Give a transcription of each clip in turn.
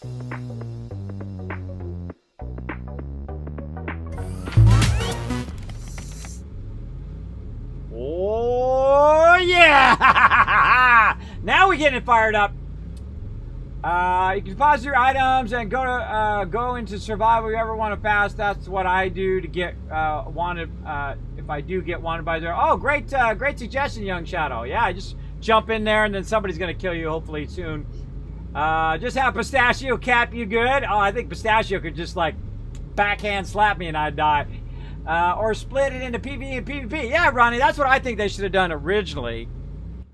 Oh, yeah! Now we're getting it fired up. You can deposit your items and go into survival if you ever want to fast. That's what I do to get wanted. If I do get wanted by there. Oh, great suggestion, Young Shadow. Yeah, I just jump in there and then somebody's gonna kill you hopefully soon. Just have Pistachio cap you good. Oh, I think Pistachio could just like backhand slap me and I'd die. Or split it into PvE and PvP. Yeah, Ronnie, that's what I think they should have done originally.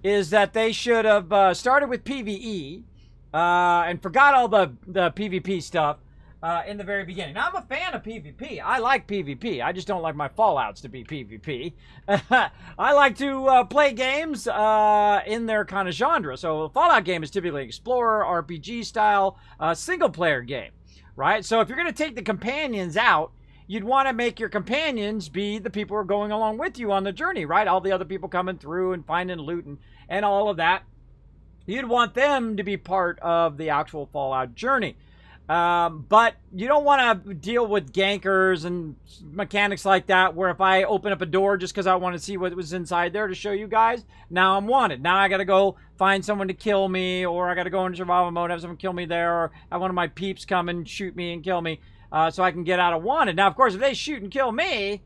Is that they should have started with PvE. And forgot all the PvP stuff in the very beginning. Now, I'm a fan of PvP. I like PvP. I just don't like my Fallouts to be PvP. I like to play games in their kind of genre. So a Fallout game is typically Explorer, RPG style, single-player game, right? So if you're going to take the companions out, you'd want to make your companions be the people who are going along with you on the journey, right? All the other people coming through and finding loot and all of that. You'd want them to be part of the actual Fallout journey. But you don't want to deal with gankers and mechanics like that, where if I open up a door just because I want to see what was inside there to show you guys, now I'm wanted. Now I got to go find someone to kill me, or I got to go into survival mode, have someone kill me there, or have one of my peeps come and shoot me and kill me so I can get out of wanted. Now, of course, if they shoot and kill me,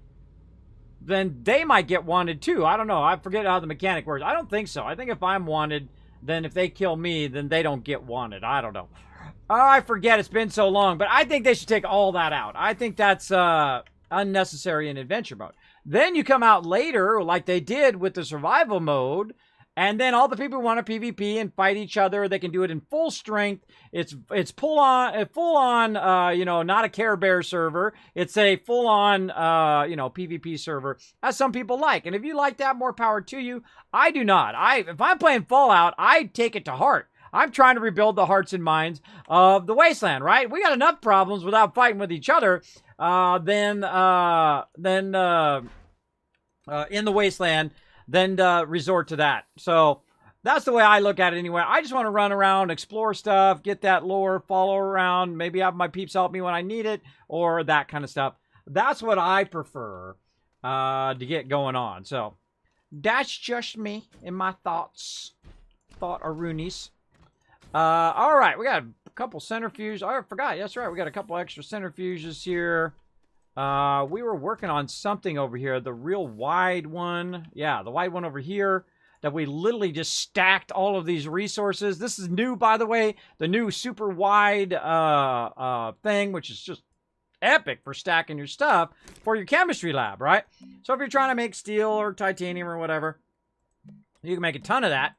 then they might get wanted too. I don't know. I forget how the mechanic works. I don't think so. I think if I'm wanted, then if they kill me, then they don't get wanted. I don't know. Oh, I forget. It's been so long. But I think they should take all that out. I think that's unnecessary in adventure mode. Then you come out later, like they did with the survival mode, and then all the people who want to PvP and fight each other, they can do it in full strength. It's full on, you know, not a Care Bear server. It's a full on, you know, PvP server, as some people like. And if you like that, more power to you. I do not. If I'm playing Fallout, I take it to heart. I'm trying to rebuild the hearts and minds of the Wasteland, right? We got enough problems without fighting with each other in the Wasteland. Then resort to that. So that's the way I look at it anyway. I just want to run around, explore stuff, get that lore, follow around, maybe have my peeps help me when I need it, or that kind of stuff. That's what I prefer to get going on. So that's just me and my thoughts. Thought-a-roonies. All right, we got a couple centrifuges. Oh, I forgot. That's right. We got a couple extra centrifuges here. We were working on something over here, the real wide one. Yeah, the wide one over here that we literally just stacked all of these resources. This is new, by the way, the new super wide thing, which is just epic for stacking your stuff for your chemistry lab, right? So if you're trying to make steel or titanium or whatever, you can make a ton of that.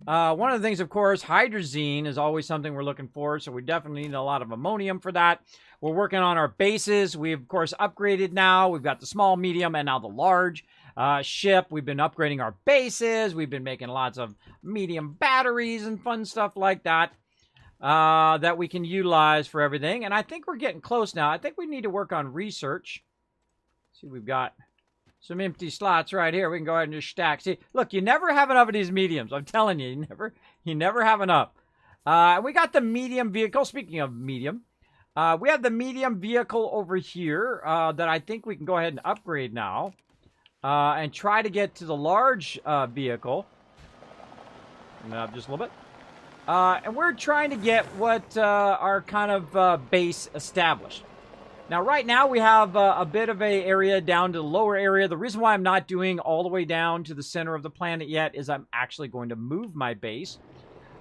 One of the things, of course, hydrazine is always something we're looking for, so we definitely need a lot of ammonium for that. We're working on our bases. We've, of course, upgraded now. We've got the small, medium, and now the large ship. We've been upgrading our bases. We've been making lots of medium batteries and fun stuff like that that we can utilize for everything. And I think we're getting close now. I think we need to work on research. See, we've got some empty slots right here. We can go ahead and just stack. See, look, you never have enough of these mediums. I'm telling you, you never have enough. We got the medium vehicle. Speaking of medium, we have the medium vehicle over here that I think we can go ahead and upgrade now and try to get to the large vehicle. Up just a little bit. And we're trying to get what our kind of base established. Now, right now, we have a bit of a area down to the lower area. The reason why I'm not doing all the way down to the center of the planet yet is I'm actually going to move my base.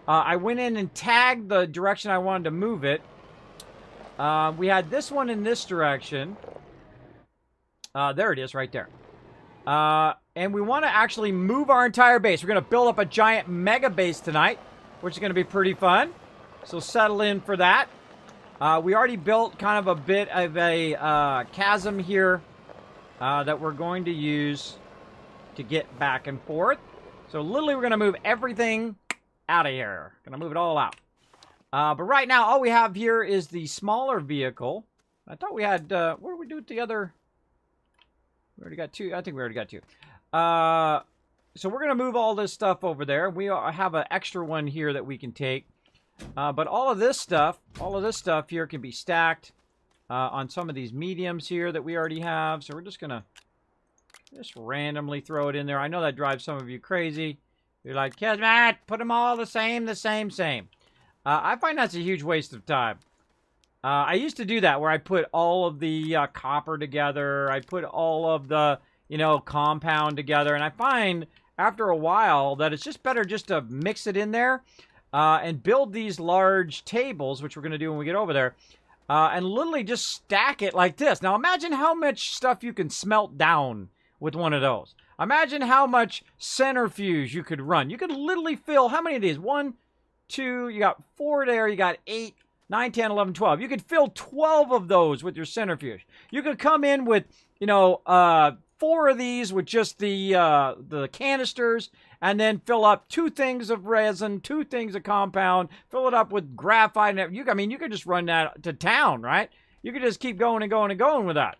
I went in and tagged the direction I wanted to move it. We had this one in this direction. There it is, right there. And we want to actually move our entire base. We're going to build up a giant mega base tonight, which is going to be pretty fun. So settle in for that. We already built kind of a bit of a chasm here that we're going to use to get back and forth. So literally we're going to move everything out of here. Going to move it all out. But right now all we have here is the smaller vehicle. I thought we had, what did we do with the other? We already got two. I think we already got two. So we're going to move all this stuff over there. We have an extra one here that we can take. But all of this stuff here can be stacked on some of these mediums here that we already have. So we're just going to just randomly throw it in there. I know that drives some of you crazy. You're like, Kismet, put them all the same. I find that's a huge waste of time. I used to do that where I put all of the copper together. I put all of the, compound together. And I find after a while that it's just better just to mix it in there and build these large tables, which we're going to do when we get over there, and literally just stack it like this. Now imagine how much stuff you can smelt down with one of those. Imagine how much centrifuge you could run. You could literally fill, how many of these? 1, 2, you got 4 there, you got 8, 9, 10, 11, 12. You could fill 12 of those with your centrifuge. You could come in with, 4 of these with just the canisters, and then fill up 2 things of resin, 2 things of compound, fill it up with graphite. And you could just run that to town, right? You could just keep going and going and going with that.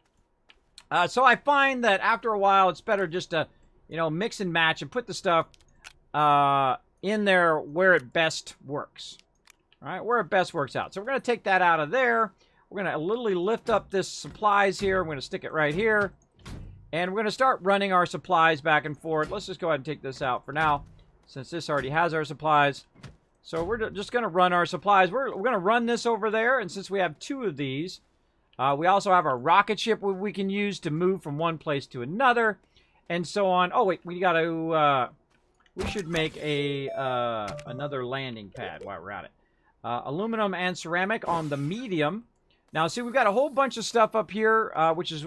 So I find that after a while, it's better just to, mix and match and put the stuff in there where it best works. All right, where it best works out. So we're going to take that out of there. We're going to literally lift up this supplies here. I'm going to stick it right here. And we're going to start running our supplies back and forth. Let's just go ahead and take this out for now, since this already has our supplies. So we're just going to run our supplies. We're going to run this over there, and since we have 2 of these, we also have our rocket ship we can use to move from one place to another, and so on. Oh, wait, we got to... we should make another landing pad while we're at it. Aluminum and ceramic on the medium. Now, see, we've got a whole bunch of stuff up here, which is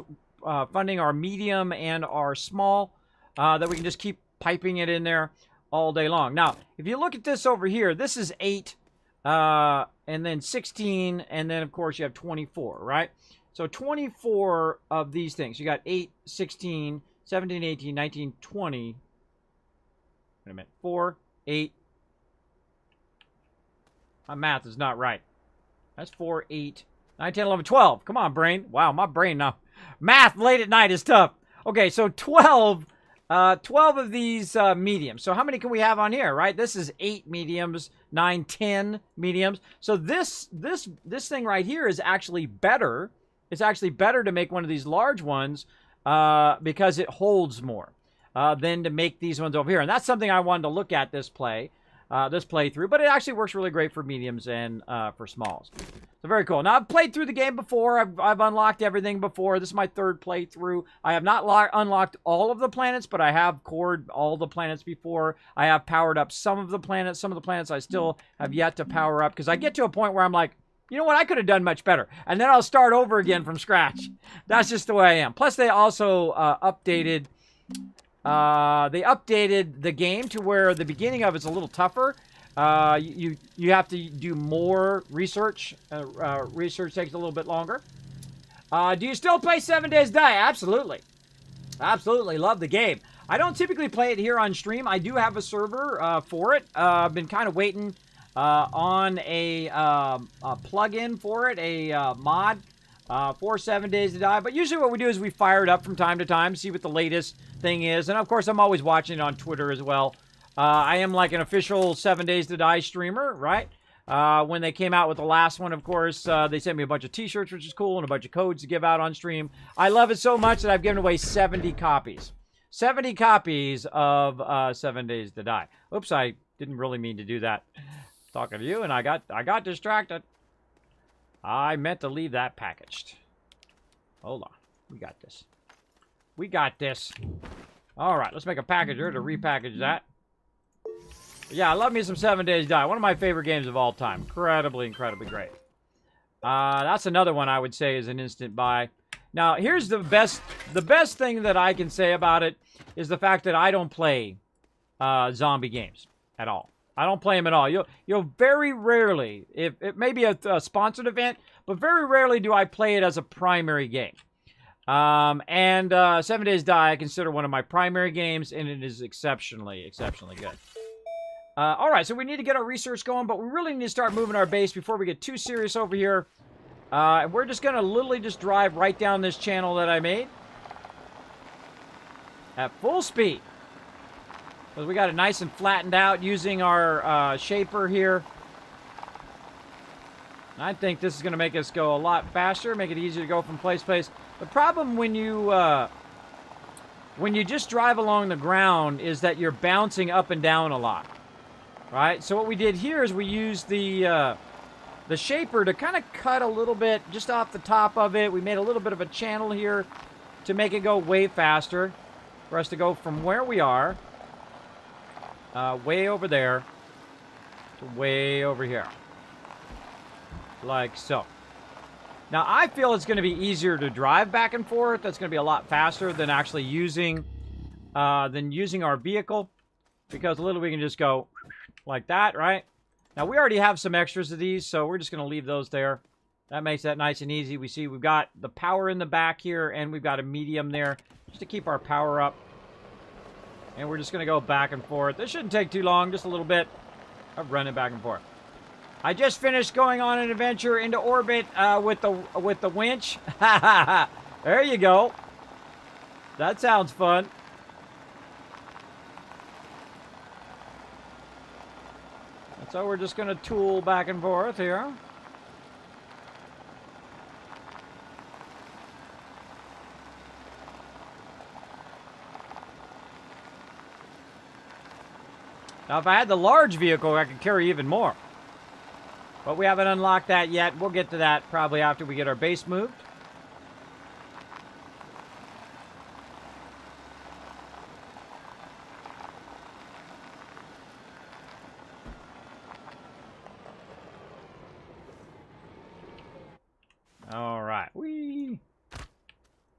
funding our medium and our small, that we can just keep piping it in there all day long. Now, if you look at this over here, this is 8, and then 16, and then, of course, you have 24, right? So 24 of these things. You got 8, 16, 17, 18, 19, 20. Wait a minute. 4, 8. My math is not right. That's 4, 8, 9, 10, 11, 12. Come on, brain. Wow, my brain now. Math late at night is tough. Okay, so 12 of these mediums. So how many can we have on here, right? This is 8 mediums, 9, 10 mediums. So this thing right here is actually better. It's actually better to make one of these large ones because it holds more than to make these ones over here. And that's something I wanted to look at this playthrough, but it actually works really great for mediums and for smalls. So very cool. Now, I've played through the game before. I've unlocked everything before. This is my 3rd playthrough. I have not unlocked all of the planets, but I have cored all the planets before. I have powered up some of the planets. Some of the planets I still have yet to power up, because I get to a point where I'm like, you know what, I could have done much better. And then I'll start over again from scratch. That's just the way I am. Plus, they also updated the game to where the beginning of it's a little tougher. You have to do more research. Research takes a little bit longer. Do you still play 7 Days to Die? Absolutely. Absolutely. Love the game. I don't typically play it here on stream. I do have a server for it. I've been kind of waiting on a plug-in for it, a mod for 7 Days to Die. But usually what we do is we fire it up from time to time, see what the latest thing is. And of course, I'm always watching it on Twitter as well. I am like an official 7 Days to Die streamer, right? When they came out with the last one, of course, they sent me a bunch of t-shirts, which is cool, and a bunch of codes to give out on stream. I love it so much that I've given away 70 copies. 70 copies of 7 Days to Die. Oops, I didn't really mean to do that. Talking to you, and I got distracted. I meant to leave that packaged. Hold on. We got this. We got this. All right, let's make a packager to repackage that. Yeah, I love me some 7 Days to Die. One of my favorite games of all time. Incredibly, incredibly great. That's another one I would say is an instant buy. Now, here's the best thing that I can say about it is the fact that I don't play zombie games at all. I don't play them at all. You'll very rarely, if it may be a sponsored event, but very rarely do I play it as a primary game. 7 Days to Die I consider one of my primary games, and it is exceptionally, exceptionally good. All right, so we need to get our research going, but we really need to start moving our base before we get too serious over here. And we're just going to literally just drive right down this channel that I made at full speed. Because we got it nice and flattened out using our shaper here. I think this is going to make us go a lot faster, make it easier to go from place to place. The problem when you just drive along the ground is that you're bouncing up and down a lot, right? So what we did here is we used the shaper to kind of cut a little bit just off the top of it. We made a little bit of a channel here to make it go way faster for us to go from where we are, way over there, to way over here. Like so. Now, I feel it's going to be easier to drive back and forth. That's going to be a lot faster than actually using our vehicle. Because literally we can just go like that, right? Now, we already have some extras of these, so we're just going to leave those there. That makes that nice and easy. We see we've got the power in the back here, and we've got a medium there just to keep our power up. And we're just going to go back and forth. This shouldn't take too long, just a little bit of running back and forth. I just finished going on an adventure into orbit with the winch. There you go. That sounds fun. So we're just going to tool back and forth here. Now, if I had the large vehicle, I could carry even more. But we haven't unlocked that yet. We'll get to that probably after we get our base moved. All right. Whee!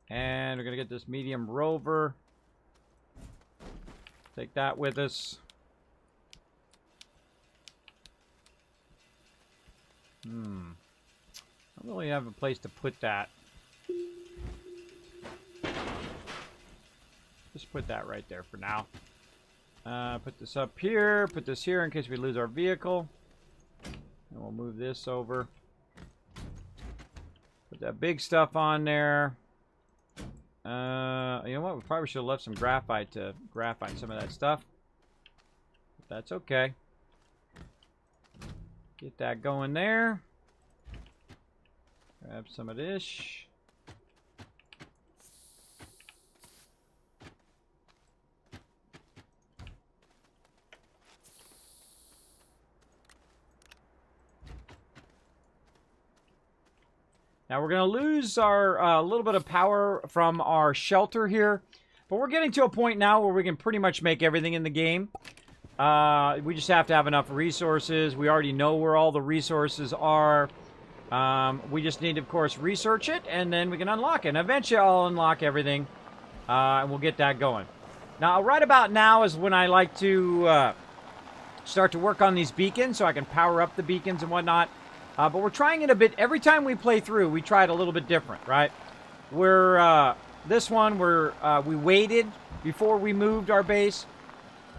And we're going to get this medium rover. Take that with us. I don't really have a place to put that. Just put that right there for now. Put this up here. Put this here in case we lose our vehicle. And we'll move this over. Put that big stuff on there. You know what? We probably should have left some graphite to graphite some of that stuff. But that's okay. Get that going there. Grab some of this. Now we're going to lose our little bit of power from our shelter here. But we're getting to a point now where we can pretty much make everything in the game. We just have to have enough resources. We already know where all the resources are. We just need to, of course, research it, and then we can unlock it. And eventually, I'll unlock everything, and we'll get that going. Now, right about now is when I like to start to work on these beacons, so I can power up the beacons and whatnot. But we're trying it a bit. Every time we play through, we try it a little bit different, right? This one, we waited before we moved our base.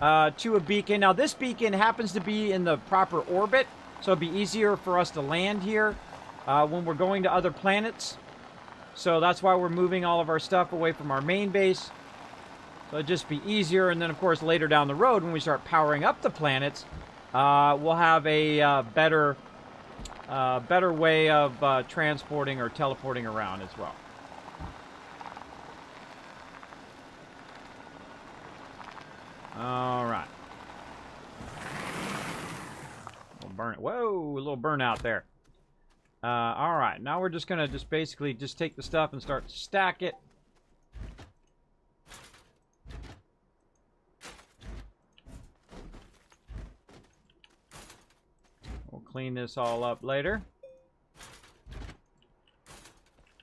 To a beacon. Now, this beacon happens to be in the proper orbit, so it'd be easier for us to land here when we're going to other planets. So that's why we're moving all of our stuff away from our main base. So it'd just be easier. And then, of course, later down the road, when we start powering up the planets, we'll have a better way of transporting or teleporting around as well. All right. Whoa, a little burnout there. All right. Now we're just going to basically take the stuff and start to stack it. We'll clean this all up later.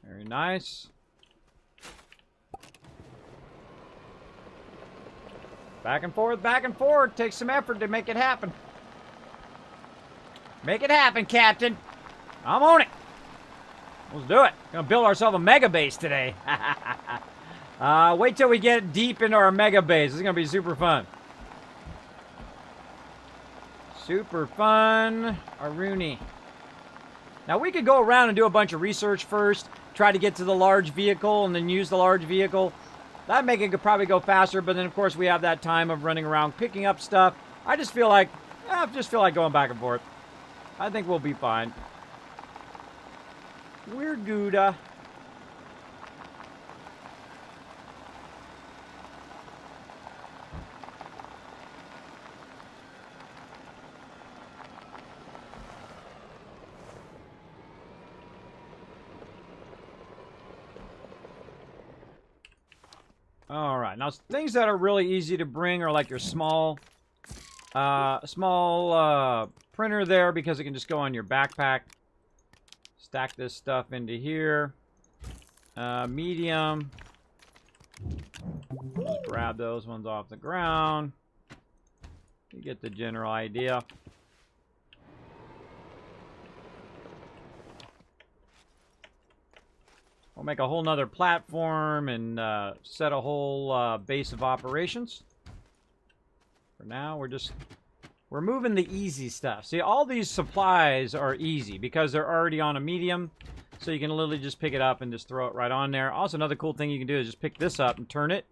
Very nice. Back and forth, back and forth. Takes some effort to make it happen. Make it happen, Captain. I'm on it. Let's do it. Gonna build ourselves a mega base today. Wait till we get deep into our mega base. This is gonna be super fun. Super fun. Aruni. Now we could go around and do a bunch of research first. Try to get to the large vehicle and then use the large vehicle. That'd make it could probably go faster, but then of course we have that time of running around picking up stuff. I just feel like going back and forth. I think we'll be fine. Weird Gouda. All right, now things that are really easy to bring are like your small printer there, because it can just go on your backpack. Stack this stuff into here. Medium. Just grab those ones off the ground. You get the general idea. We'll make a whole nother platform and set a whole base of operations. For now, we're moving the easy stuff. See, all these supplies are easy because they're already on a medium, so you can literally just pick it up and just throw it right on there. Also, another cool thing you can do is just pick this up and turn it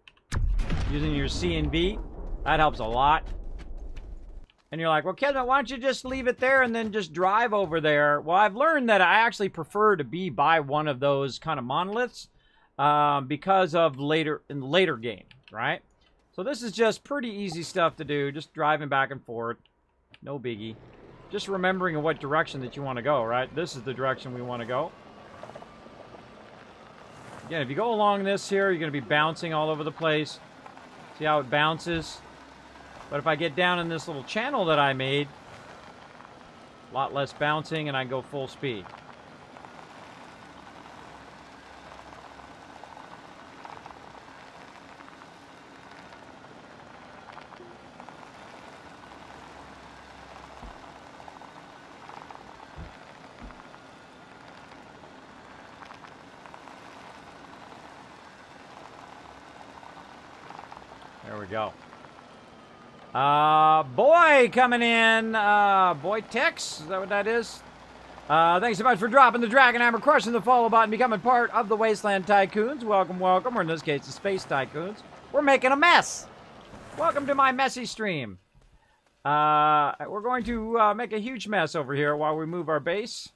using your C and B. That helps a lot. And you're like, well, Kismet, why don't you just leave it there and then just drive over there? Well, I've learned that I actually prefer to be by one of those kind of monoliths because of in the later game, right? So this is just pretty easy stuff to do, just driving back and forth. No biggie. Just remembering in what direction that you want to go, right? This is the direction we want to go. Again, if you go along this here, you're going to be bouncing all over the place. See how it bounces? But if I get down in this little channel that I made, a lot less bouncing, and I go full speed. There we go. Boy coming in. Boy Tex, is that what that is? Thanks so much for dropping the Dragon Hammer, crushing the follow button, becoming part of the Wasteland Tycoons. Welcome, welcome, or in this case, the Space Tycoons. We're making a mess. Welcome to my messy stream. We're going to make a huge mess over here while we move our base.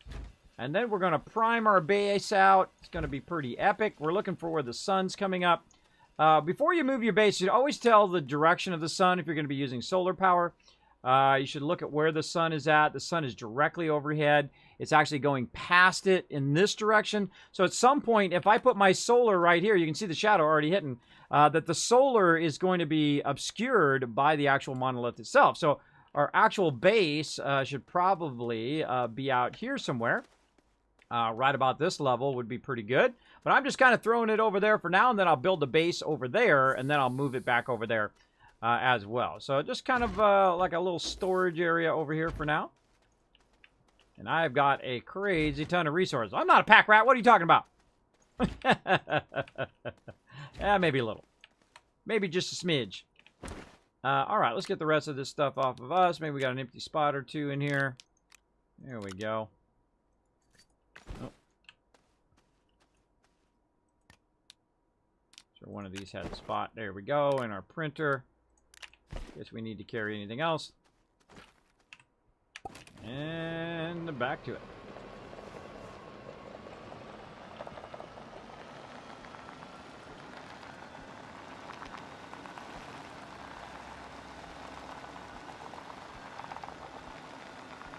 And then we're going to prime our base out. It's going to be pretty epic. We're looking for where the sun's coming up. Before you move your base, you should always tell the direction of the sun if you're going to be using solar power. You should look at where the sun is at. The sun is directly overhead. It's actually going past it in this direction. So at some point, if I put my solar right here, you can see the shadow already hitting, that the solar is going to be obscured by the actual monolith itself. So our actual base should probably be out here somewhere. Right about this level would be pretty good. But I'm just kind of throwing it over there for now, and then I'll build the base over there, and then I'll move it back over there as well. So just kind of like a little storage area over here for now. And I've got a crazy ton of resources. I'm not a pack rat. What are you talking about? Yeah, maybe a little. Maybe just a smidge. All right, let's get the rest of this stuff off of us. Maybe we got an empty spot or two in here. There we go. Oh. So one of these had a spot. There we go. And our printer. Guess we need to carry anything else. And back to it.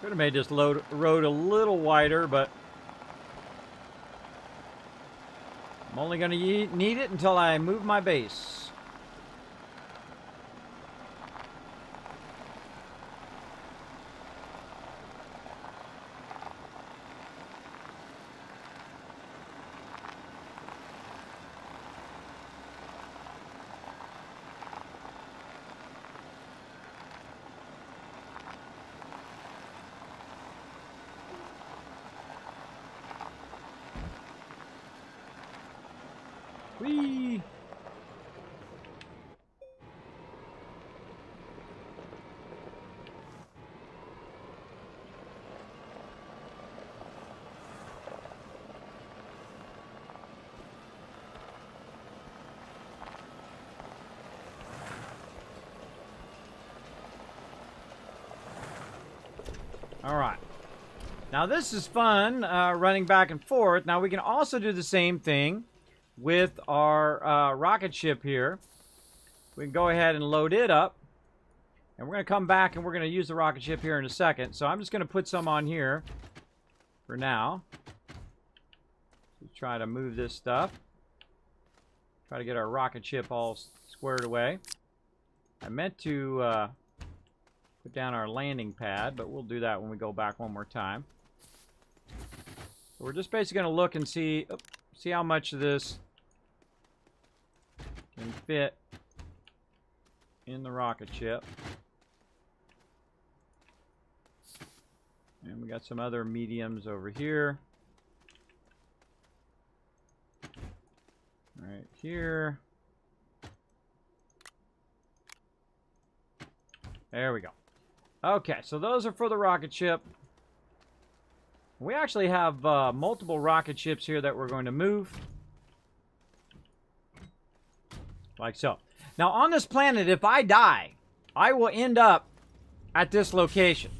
Could have made this road a little wider, but I'm only going to need it until I move my base. Whee! All right. Now this is fun, running back and forth. Now we can also do the same thing with our rocket ship here. We can go ahead and load it up. And we're going to come back and we're going to use the rocket ship here in a second. So I'm just going to put some on here for now. Let's try to move this stuff. Try to get our rocket ship all squared away. I meant to put down our landing pad, but we'll do that when we go back one more time. So we're just basically going to look and see how much of this can fit in the rocket ship. And we got some other mediums over here. Right here. There we go. Okay, so those are for the rocket ship. We actually have multiple rocket ships here that we're going to move. Like so. Now on this planet, if I die, I will end up at this location.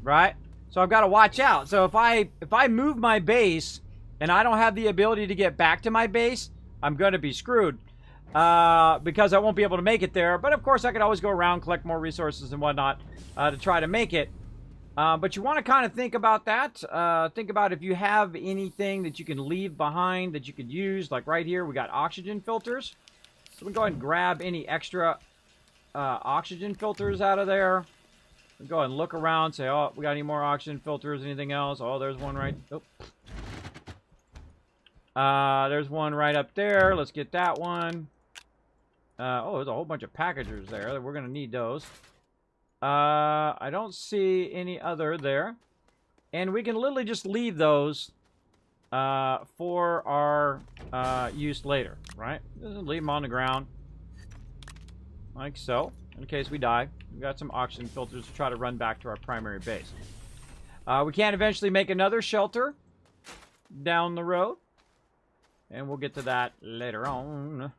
Right? So I've got to watch out. So if I move my base and I don't have the ability to get back to my base, I'm going to be screwed. Because I won't be able to make it there. But of course I could always go around, collect more resources and whatnot to try to make it. But you want to kind of think about that. Think about if you have anything that you can leave behind that you could use. Like right here, we got oxygen filters. So we can go ahead and grab any extra oxygen filters out of there. We'll go ahead and look around, say, oh, we got any more oxygen filters, anything else? Oh, there's one right... Oh. There's one right up there. Let's get that one. Oh, there's a whole bunch of packagers there. We're going to need those. I don't see any other there. And we can literally just leave those for our use later, right? Just leave them on the ground. Like so. In case we die. We've got some oxygen filters to try to run back to our primary base. We can eventually make another shelter down the road. And we'll get to that later on.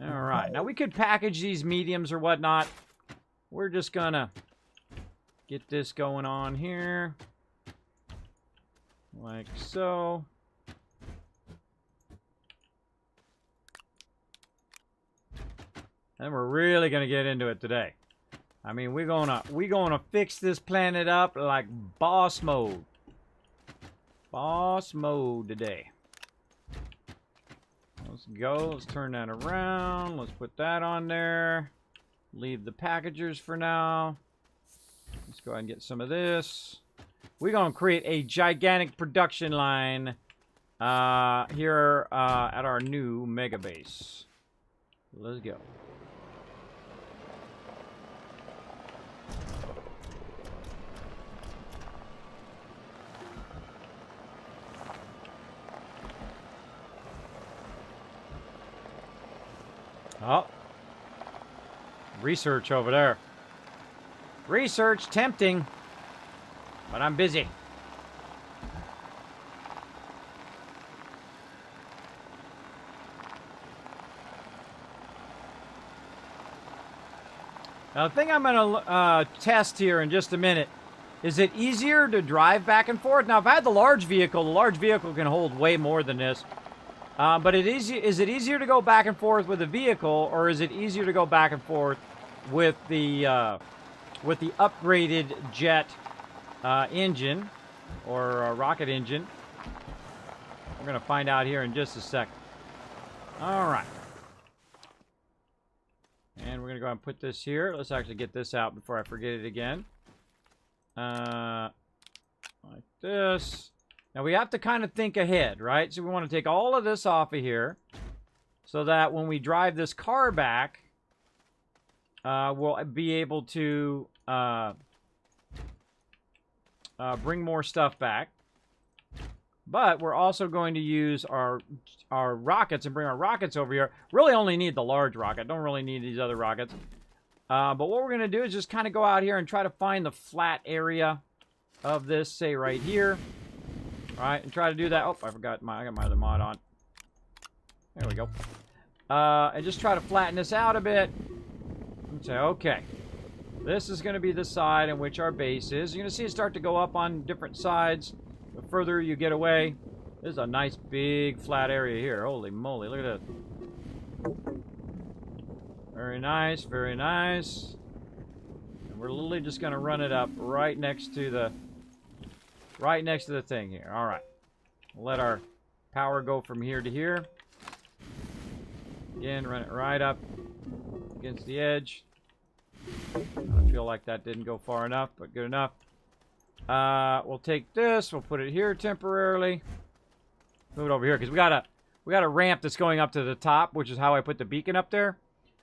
Alright. Now we could package these mediums or whatnot. We're just gonna get this going on here. Like so. And we're really gonna get into it today. I mean, we're gonna fix this planet up like boss mode. Boss mode today. Let's go. Let's turn that around. Let's put that on there. Leave the packagers for now. Let's go ahead and get some of this. We're going to create a gigantic production line here at our new mega base. Let's go. Oh. Research over there. Research tempting. But I'm busy. Now the thing I'm going to test here in just a minute. Is it easier to drive back and forth? Now if I had the large vehicle can hold way more than this. But is it easier to go back and forth with a vehicle, or is it easier to go back and forth with the upgraded jet engine or rocket engine? We're gonna find out here in just a second. All right, and we're gonna go ahead and put this here. Let's actually get this out before I forget it again. Like this. Now, we have to kind of think ahead, right? So we want to take all of this off of here so that when we drive this car back, we'll be able to bring more stuff back. But we're also going to use our rockets and bring our rockets over here. Really only need the large rocket. Don't really need these other rockets. But what we're going to do is just kind of go out here and try to find the flat area of this, say right here. All right, and try to do that. Oh, I got my other mod on. There we go. And just try to flatten this out a bit. And say, okay. This is going to be the side in which our base is. You're going to see it start to go up on different sides. The further you get away, this is a nice big flat area here. Holy moly, look at that. Very nice, very nice. And we're literally just going to run it up right next to the thing here. All right. We'll let our power go from here to here. Again, run it right up against the edge. I feel like that didn't go far enough, but good enough. We'll take this. We'll put it here temporarily. Move it over here because we got a ramp that's going up to the top, which is how I put the beacon up there.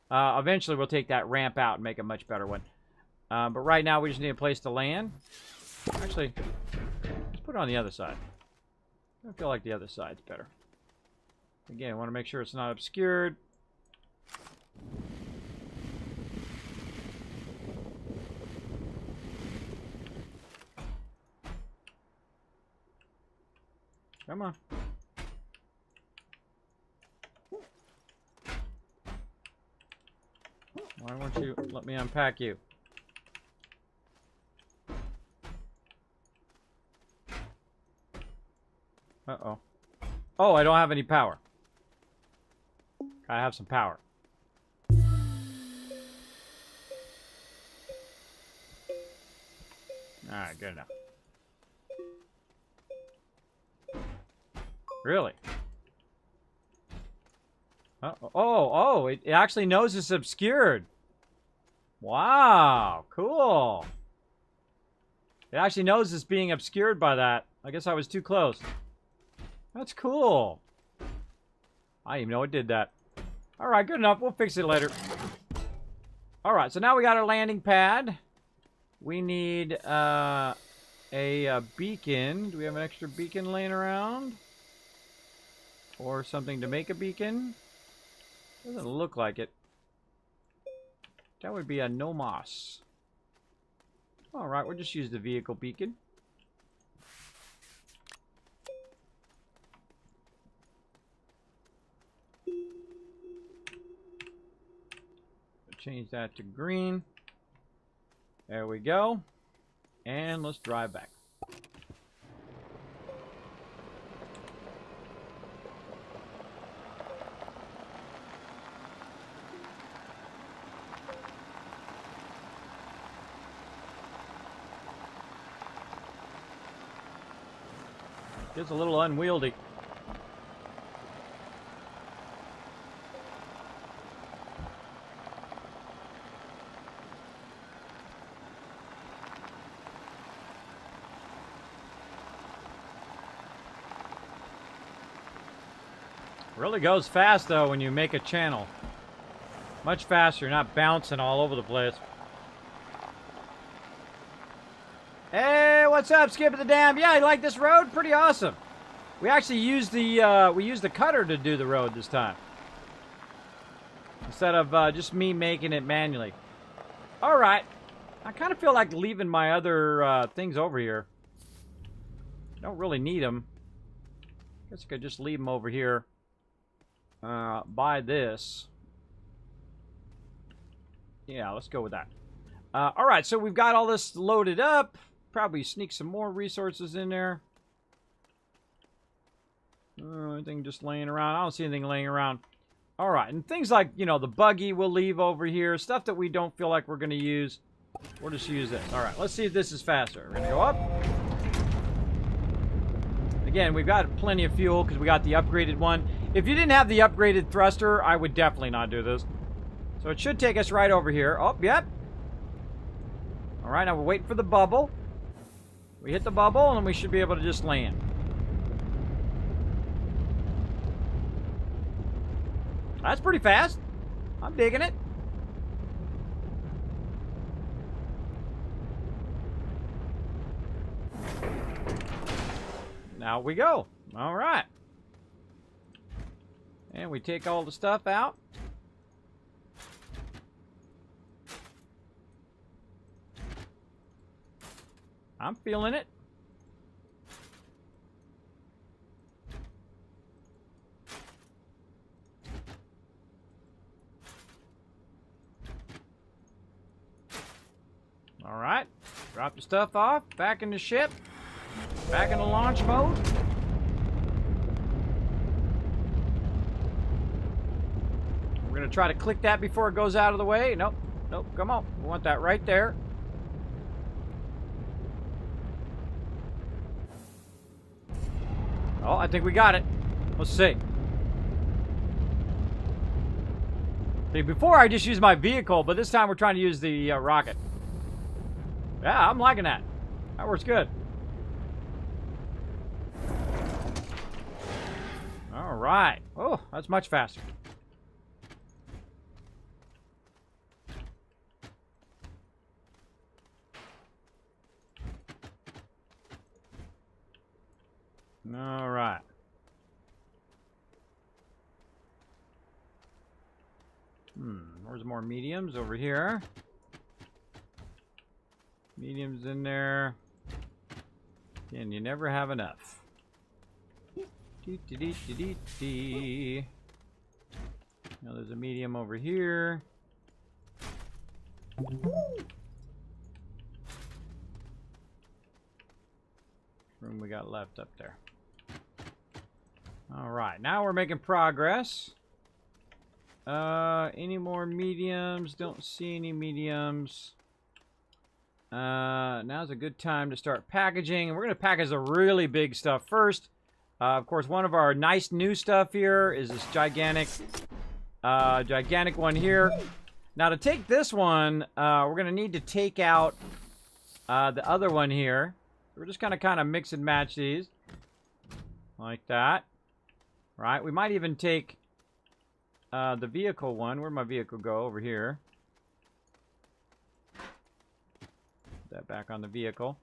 Eventually, we'll take that ramp out and make a much better one. But right now, we just need a place to land. Actually, let's put it on the other side. I feel like the other side's better. Again, I want to make sure it's not obscured. Come on. Why won't you let me unpack you? Uh-oh. Oh, I don't have any power. I have some power. Alright, good enough. Really? Oh, it actually knows it's obscured. Wow, cool. It actually knows it's being obscured by that. I guess I was too close. That's cool. I didn't even know it did that. Alright, good enough. We'll fix it later. Alright, so now we got our landing pad. We need a beacon. Do we have an extra beacon laying around? Or something to make a beacon? Doesn't look like it. That would be a Nomos. Alright, we'll just use the vehicle beacon. Change that to green. There we go. And let's drive back. Gets a little unwieldy. Really goes fast though when you make a channel. Much faster, you're not bouncing all over the place. Hey, what's up, Skip of the Dam? Yeah, you like this road? Pretty awesome. We actually used the cutter to do the road this time. Instead of just me making it manually. Alright. I kind of feel like leaving my other things over here. Don't really need them. Guess I could just leave them over here. Buy this. Yeah, let's go with that. Alright, so we've got all this loaded up. Probably sneak some more resources in there. Anything just laying around? I don't see anything laying around. Alright, and things like, you know, the buggy we'll leave over here. Stuff that we don't feel like we're going to use. We'll just use this. Alright, let's see if this is faster. We're going to go up. Again, we've got plenty of fuel because we got the upgraded one. If you didn't have the upgraded thruster, I would definitely not do this. So it should take us right over here. Oh, yep. Alright, now we're waiting for the bubble. We hit the bubble, and we should be able to just land. That's pretty fast. I'm digging it. Now we go. Alright. And we take all the stuff out. I'm feeling it. the stuff off. Back in the ship. Back in the launch mode. We're going to try to click that before it goes out of the way. Nope. Nope. Come on. We want that right there. Oh, I think we got it. Let's see. See, before I just used my vehicle, but this time we're trying to use the rocket. Yeah, I'm liking that. That works good. All right. Oh, that's much faster. All right. Where's more mediums? Over here. Mediums in there. And you never have enough. Now there's a medium over here. Room we got left up there. All right, now we're making progress. Any more mediums? Don't see any mediums. Now's a good time to start packaging. We're going to package the really big stuff first. Of course, one of our nice new stuff here is this gigantic one here. Now, to take this one, we're going to need to take out the other one here. We're just going to kind of mix and match these. Like that. Right? We might even take the vehicle one. Where'd my vehicle go? Over here. Put that back on the vehicle.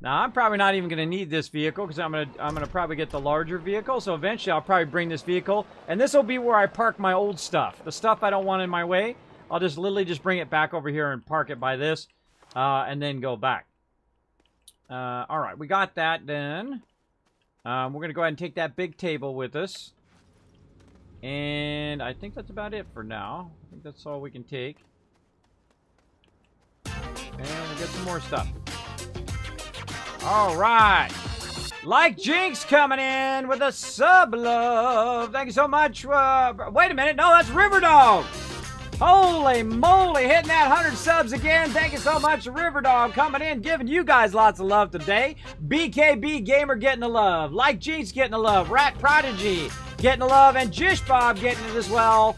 Now, I'm probably not even going to need this vehicle because I'm gonna probably get the larger vehicle. So eventually, I'll probably bring this vehicle, and this will be where I park my old stuff. The stuff I don't want in my way, I'll just literally just bring it back over here and park it by this, and then go back. All right, we got that done. We're going to go ahead and take that big table with us. And I think that's about it for now. I think that's all we can take. And we'll get some more stuff. All right. Like Jinx coming in with a sub love. Thank you so much. Wait a minute. No, that's River Dog. Holy moly, hitting that 100 subs again. Thank you so much, River Dog, coming in, giving you guys lots of love today. BKB Gamer getting the love. Like Jinx getting the love. Rat Prodigy getting the love. And Jish Bob getting it as well.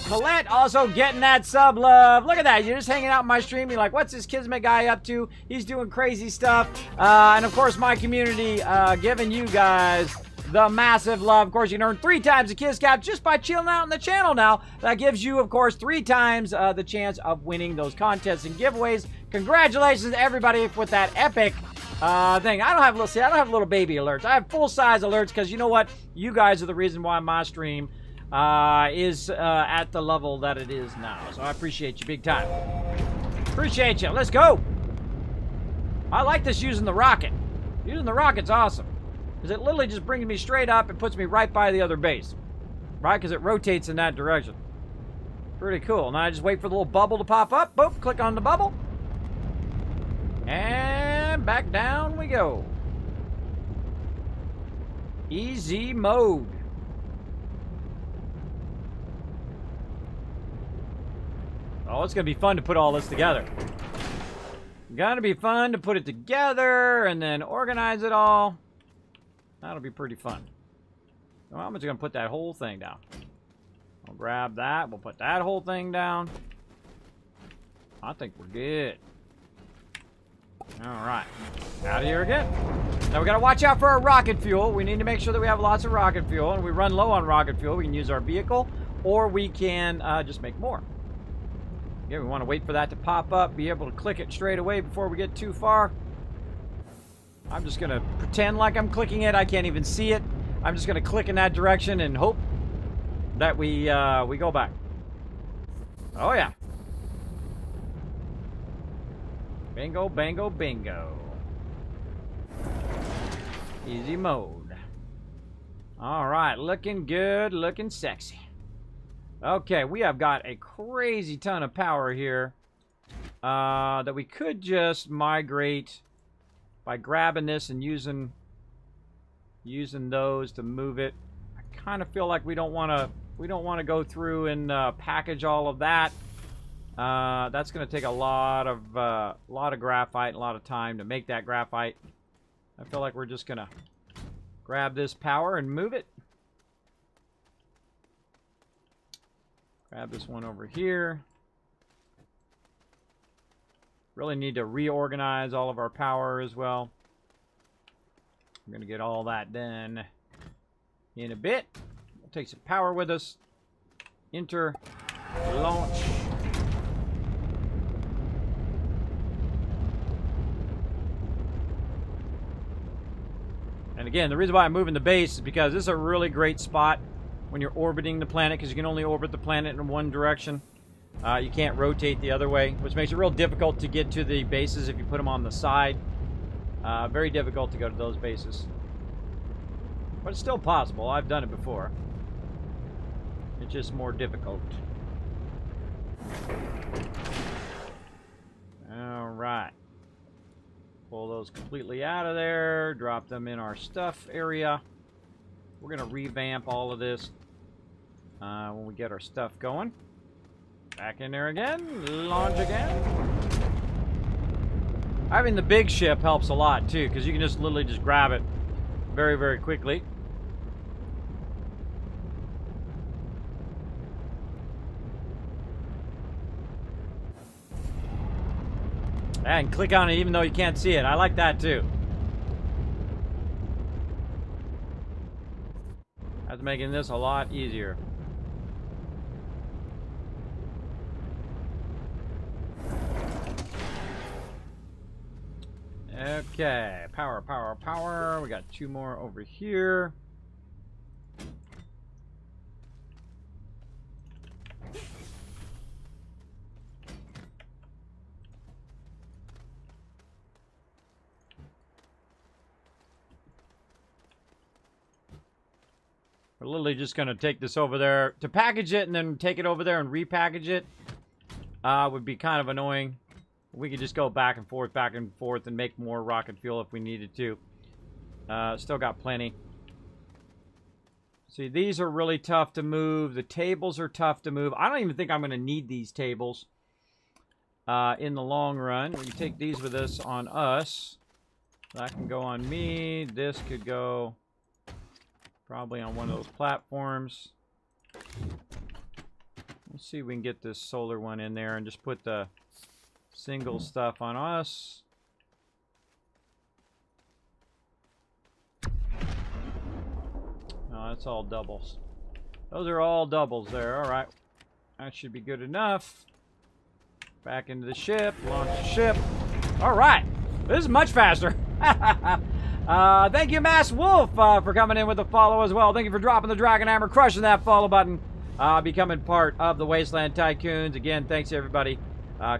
Colette also getting that sub love. Look at that. You're just hanging out in my stream. You're like, what's this Kismet guy up to? He's doing crazy stuff. And of course, my community giving you guys the massive love. Of course, you can earn 3 times the Kiss Cap just by chilling out in the channel now. That gives you, of course, 3 times the chance of winning those contests and giveaways. Congratulations to everybody with that epic thing. I don't have little baby alerts. I have full-size alerts because you know what? You guys are the reason why my stream is at the level that it is now. So I appreciate you big time. Appreciate you. Let's go. I like this using the rocket. Using the rocket's awesome. Because it literally just brings me straight up and puts me right by the other base. Right? Because it rotates in that direction. Pretty cool. Now I just wait for the little bubble to pop up. Boop. Click on the bubble. And back down we go. Easy mode. Oh, it's going to be fun to put all this together. Gonna be fun to put it together and then organize it all. That'll be pretty fun. So I'm just going to put that whole thing down. I'll grab that. We'll put that whole thing down. I think we're good. Alright. Out of here again. Now we got to watch out for our rocket fuel. We need to make sure that we have lots of rocket fuel. And if we run low on rocket fuel, we can use our vehicle. Or we can just make more. Yeah, we want to wait for that to pop up. Be able to click it straight away before we get too far. I'm just going to pretend like I'm clicking it. I can't even see it. I'm just going to click in that direction and hope that we go back. Oh, yeah. Bingo, bango, bingo. Easy mode. All right, looking good, looking sexy. Okay, we have got a crazy ton of power here that we could just migrate by grabbing this and using those to move it. I kind of feel like we don't want to go through and package all of that. That's going to take a lot of graphite and a lot of time to make that graphite. I feel like we're just going to grab this power and move it. Grab this one over here. Really need to reorganize all of our power as well. We're going to get all that done in a bit. We'll take some power with us. Enter, launch. And again, the reason why I'm moving the base is because this is a really great spot when you're orbiting the planet, because you can only orbit the planet in one direction. You can't rotate the other way, which makes it real difficult to get to the bases if you put them on the side. Very difficult to go to those bases. But it's still possible. I've done it before. It's just more difficult. Alright. Pull those completely out of there. Drop them in our stuff area. We're going to revamp all of this when we get our stuff going. Back in there again. Launch again. Having the big ship helps a lot too, because you can just literally just grab it very, very quickly. And click on it even though you can't see it. I like that too. That's making this a lot easier. Okay, power, power, power. We got two more over here. We're literally just going to take this over there to package it and then take it over there and repackage it. Would be kind of annoying. We could just go back and forth and make more rocket fuel if we needed to. Still got plenty. See, these are really tough to move. The tables are tough to move. I don't even think I'm going to need these tables in the long run. We can take these with us on us. That can go on me. This could go probably on one of those platforms. Let's see if we can get this solar one in there and just put the single stuff on us. No, that's all doubles. Those are all doubles there. All right. That should be good enough. Back into the ship. Launch the ship. All right. This is much faster. Thank you, Mass Wolf, for coming in with a follow as well. Thank you for dropping the Dragon Hammer, crushing that follow button, becoming part of the Wasteland Tycoons. Again, thanks everybody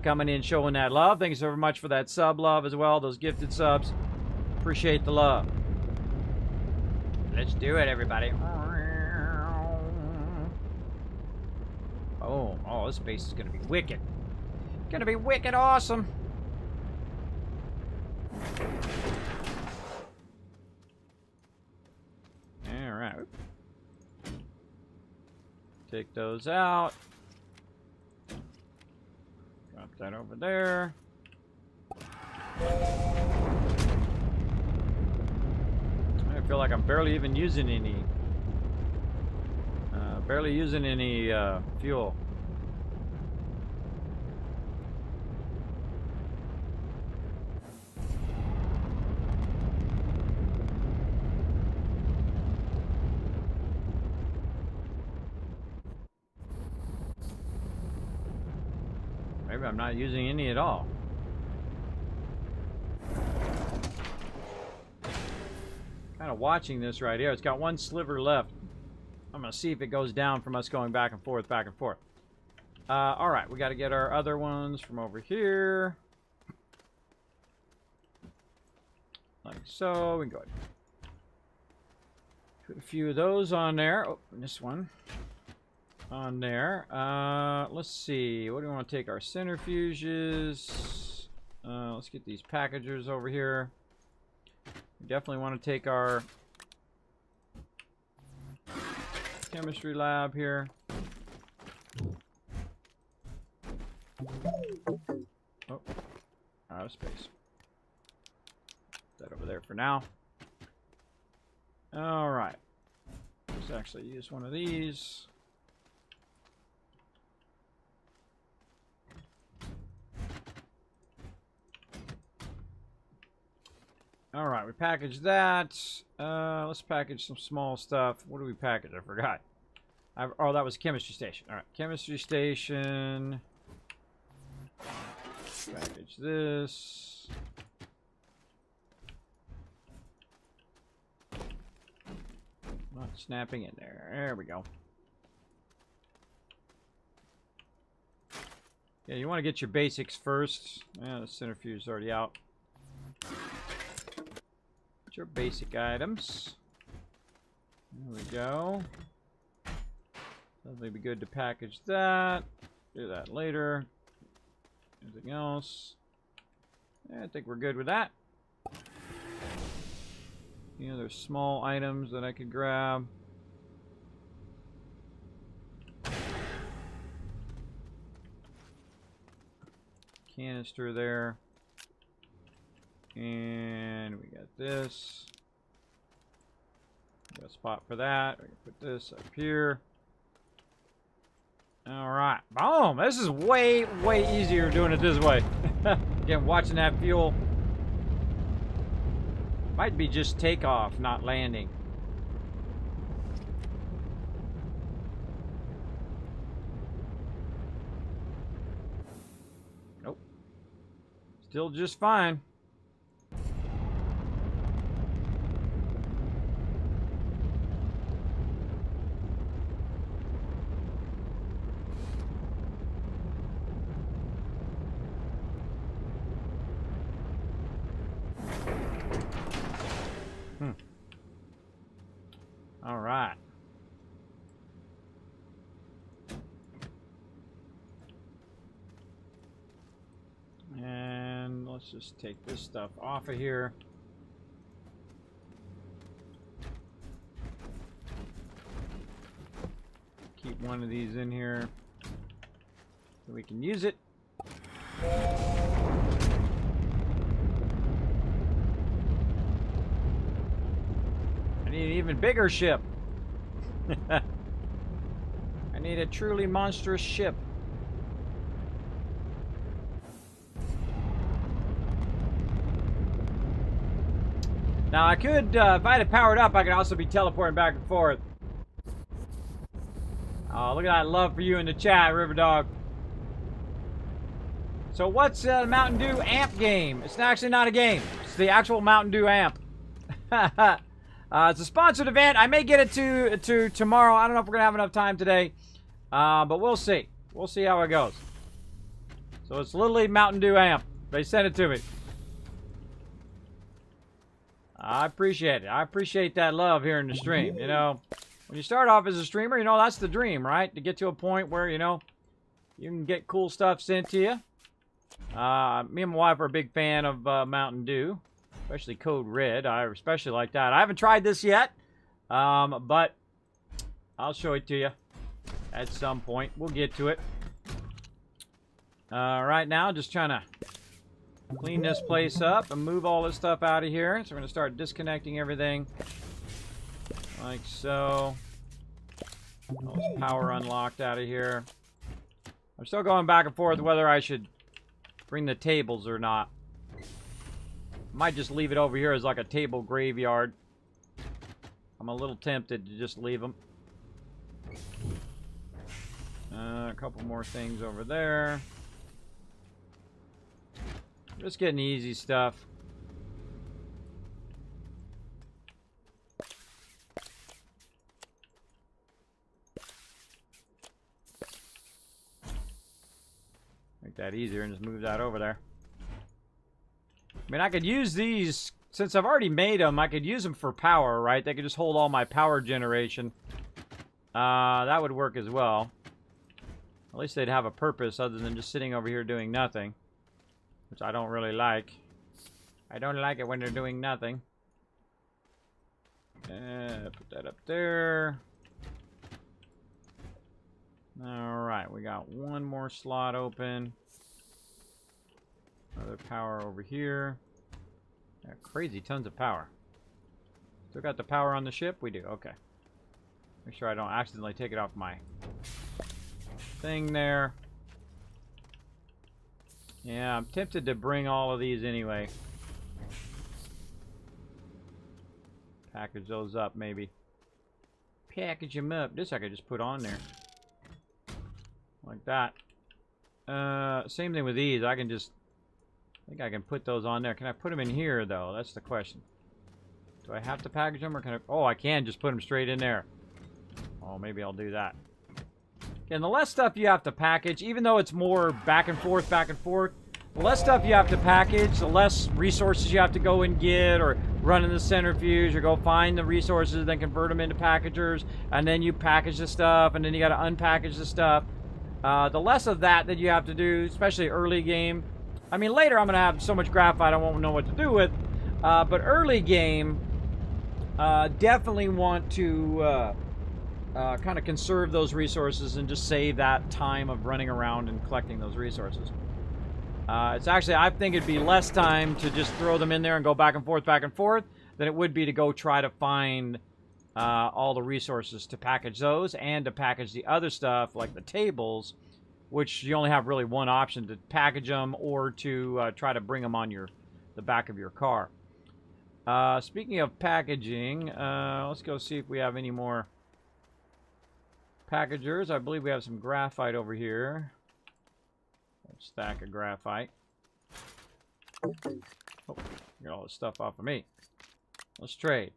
coming in, showing that love. Thank you so much for that sub love as well, those gifted subs. Appreciate the love. Let's do it, everybody. Oh, this base is going to be wicked. Going to be wicked awesome. Alright. Take those out. Drop that over there. I feel like I'm barely even using any fuel. Maybe I'm not using any at all. Kind of watching this right here. It's got one sliver left. I'm going to see if it goes down from us going back and forth, back and forth. Alright, we got to get our other ones from over here. Like so. We can go ahead. Put a few of those on there. Oh, and this one on there. Let's see. What do we want to take? Our centrifuges. Let's get these packagers over here. We definitely want to take our chemistry lab here. Oh, out of space. Put that over there for now. All right. Let's actually use one of these. All right, we packaged that. Let's package some small stuff. What do we package? I forgot. Oh, that was chemistry station. All right, chemistry station. Package this. Not snapping in there. There we go. Yeah, you want to get your basics first. Yeah, the centrifuge is already out. Your basic items. There we go. That'll be good to package that. Do that later. Anything else? Yeah, I think we're good with that. Any other small items that I could grab? Canister there. And we got this. We got a spot for that. We can put this up here. Alright. Boom! This is way, way easier doing it this way. Again, watching that fuel. Might be just takeoff, not landing. Nope. Still just fine. All right. And let's just take this stuff off of here. Keep one of these in here so we can use it. I need an even bigger ship. I need a truly monstrous ship. Now I could, if I had it powered up, I could also be teleporting back and forth. Oh, look at that love for you in the chat, Riverdog. So what's the Mountain Dew amp game? It's actually not a game. It's the actual Mountain Dew amp. It's a sponsored event. I may get it to tomorrow. I don't know if we're going to have enough time today. But we'll see. We'll see how it goes. So it's literally Mountain Dew amp. They sent it to me. I appreciate it. I appreciate that love here in the stream. You know, when you start off as a streamer, you know, that's the dream, right? To get to a point where, you know, you can get cool stuff sent to you. Me and my wife are a big fan of Mountain Dew. Especially Code Red. I especially like that. I haven't tried this yet. But I'll show it to you at some point. We'll get to it. Right now, just trying to clean this place up and move all this stuff out of here. So we're going to start disconnecting everything. Like so. All this power unlocked out of here. I'm still going back and forth whether I should bring the tables or not. Might just leave it over here as like a table graveyard. I'm a little tempted to just leave them. A couple more things over there. Just getting easy stuff. Make that easier and just move that over there. I mean, I could use these since I've already made them, I could use them for power, right? They could just hold all my power generation. That would work as well. At least they'd have a purpose other than just sitting over here doing nothing. Which I don't really like. I don't like it when they're doing nothing. Put that up there. Alright, we got one more slot open. Another power over here. Yeah, crazy tons of power. Still got the power on the ship? We do, okay. Make sure I don't accidentally take it off my thing there. Yeah, I'm tempted to bring all of these anyway. Package those up, maybe. Package them up. This I could just put on there. Like that. Same thing with these. I can just... I think I can put those on there. Can I put them in here, though? That's the question. Do I have to package them, or can I... Oh, I can just put them straight in there. Oh, maybe I'll do that. And the less stuff you have to package, even though it's more back and forth, the less stuff you have to package, the less resources you have to go and get, or run in the centrifuge, or go find the resources, then convert them into packagers, and then you package the stuff, and then you got to unpackage the stuff. The less of that you have to do, especially early game. I mean, later I'm going to have so much graphite I won't know what to do with, but early game, definitely want to kind of conserve those resources and just save that time of running around and collecting those resources. It's actually, I think it'd be less time to just throw them in there and go back and forth, than it would be to go try to find all the resources to package those and to package the other stuff like the tables, which you only have really one option, to package them or to try to bring them on the back of your car. Speaking of packaging, let's go see if we have any more packagers. I believe we have some graphite over here. Stack of graphite. Oh, get all this stuff off of me. Let's trade.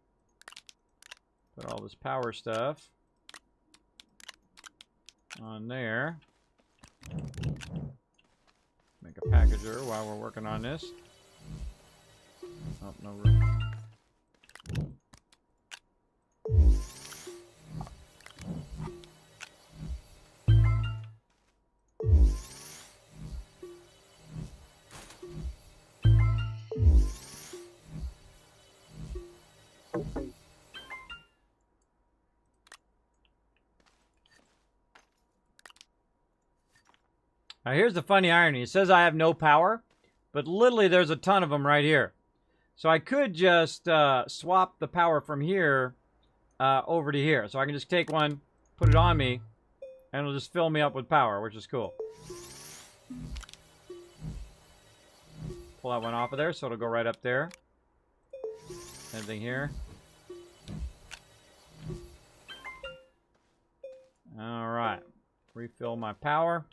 Put all this power stuff on there. Make a packager while we're working on this. Oh, no room. Now here's the funny irony. It says I have no power, but literally there's a ton of them right here. So I could just swap the power from here over to here. So I can just take one, put it on me, and it'll just fill me up with power, which is cool. Pull that one off of there, so it'll go right up there. Same thing here. Alright. Refill my power.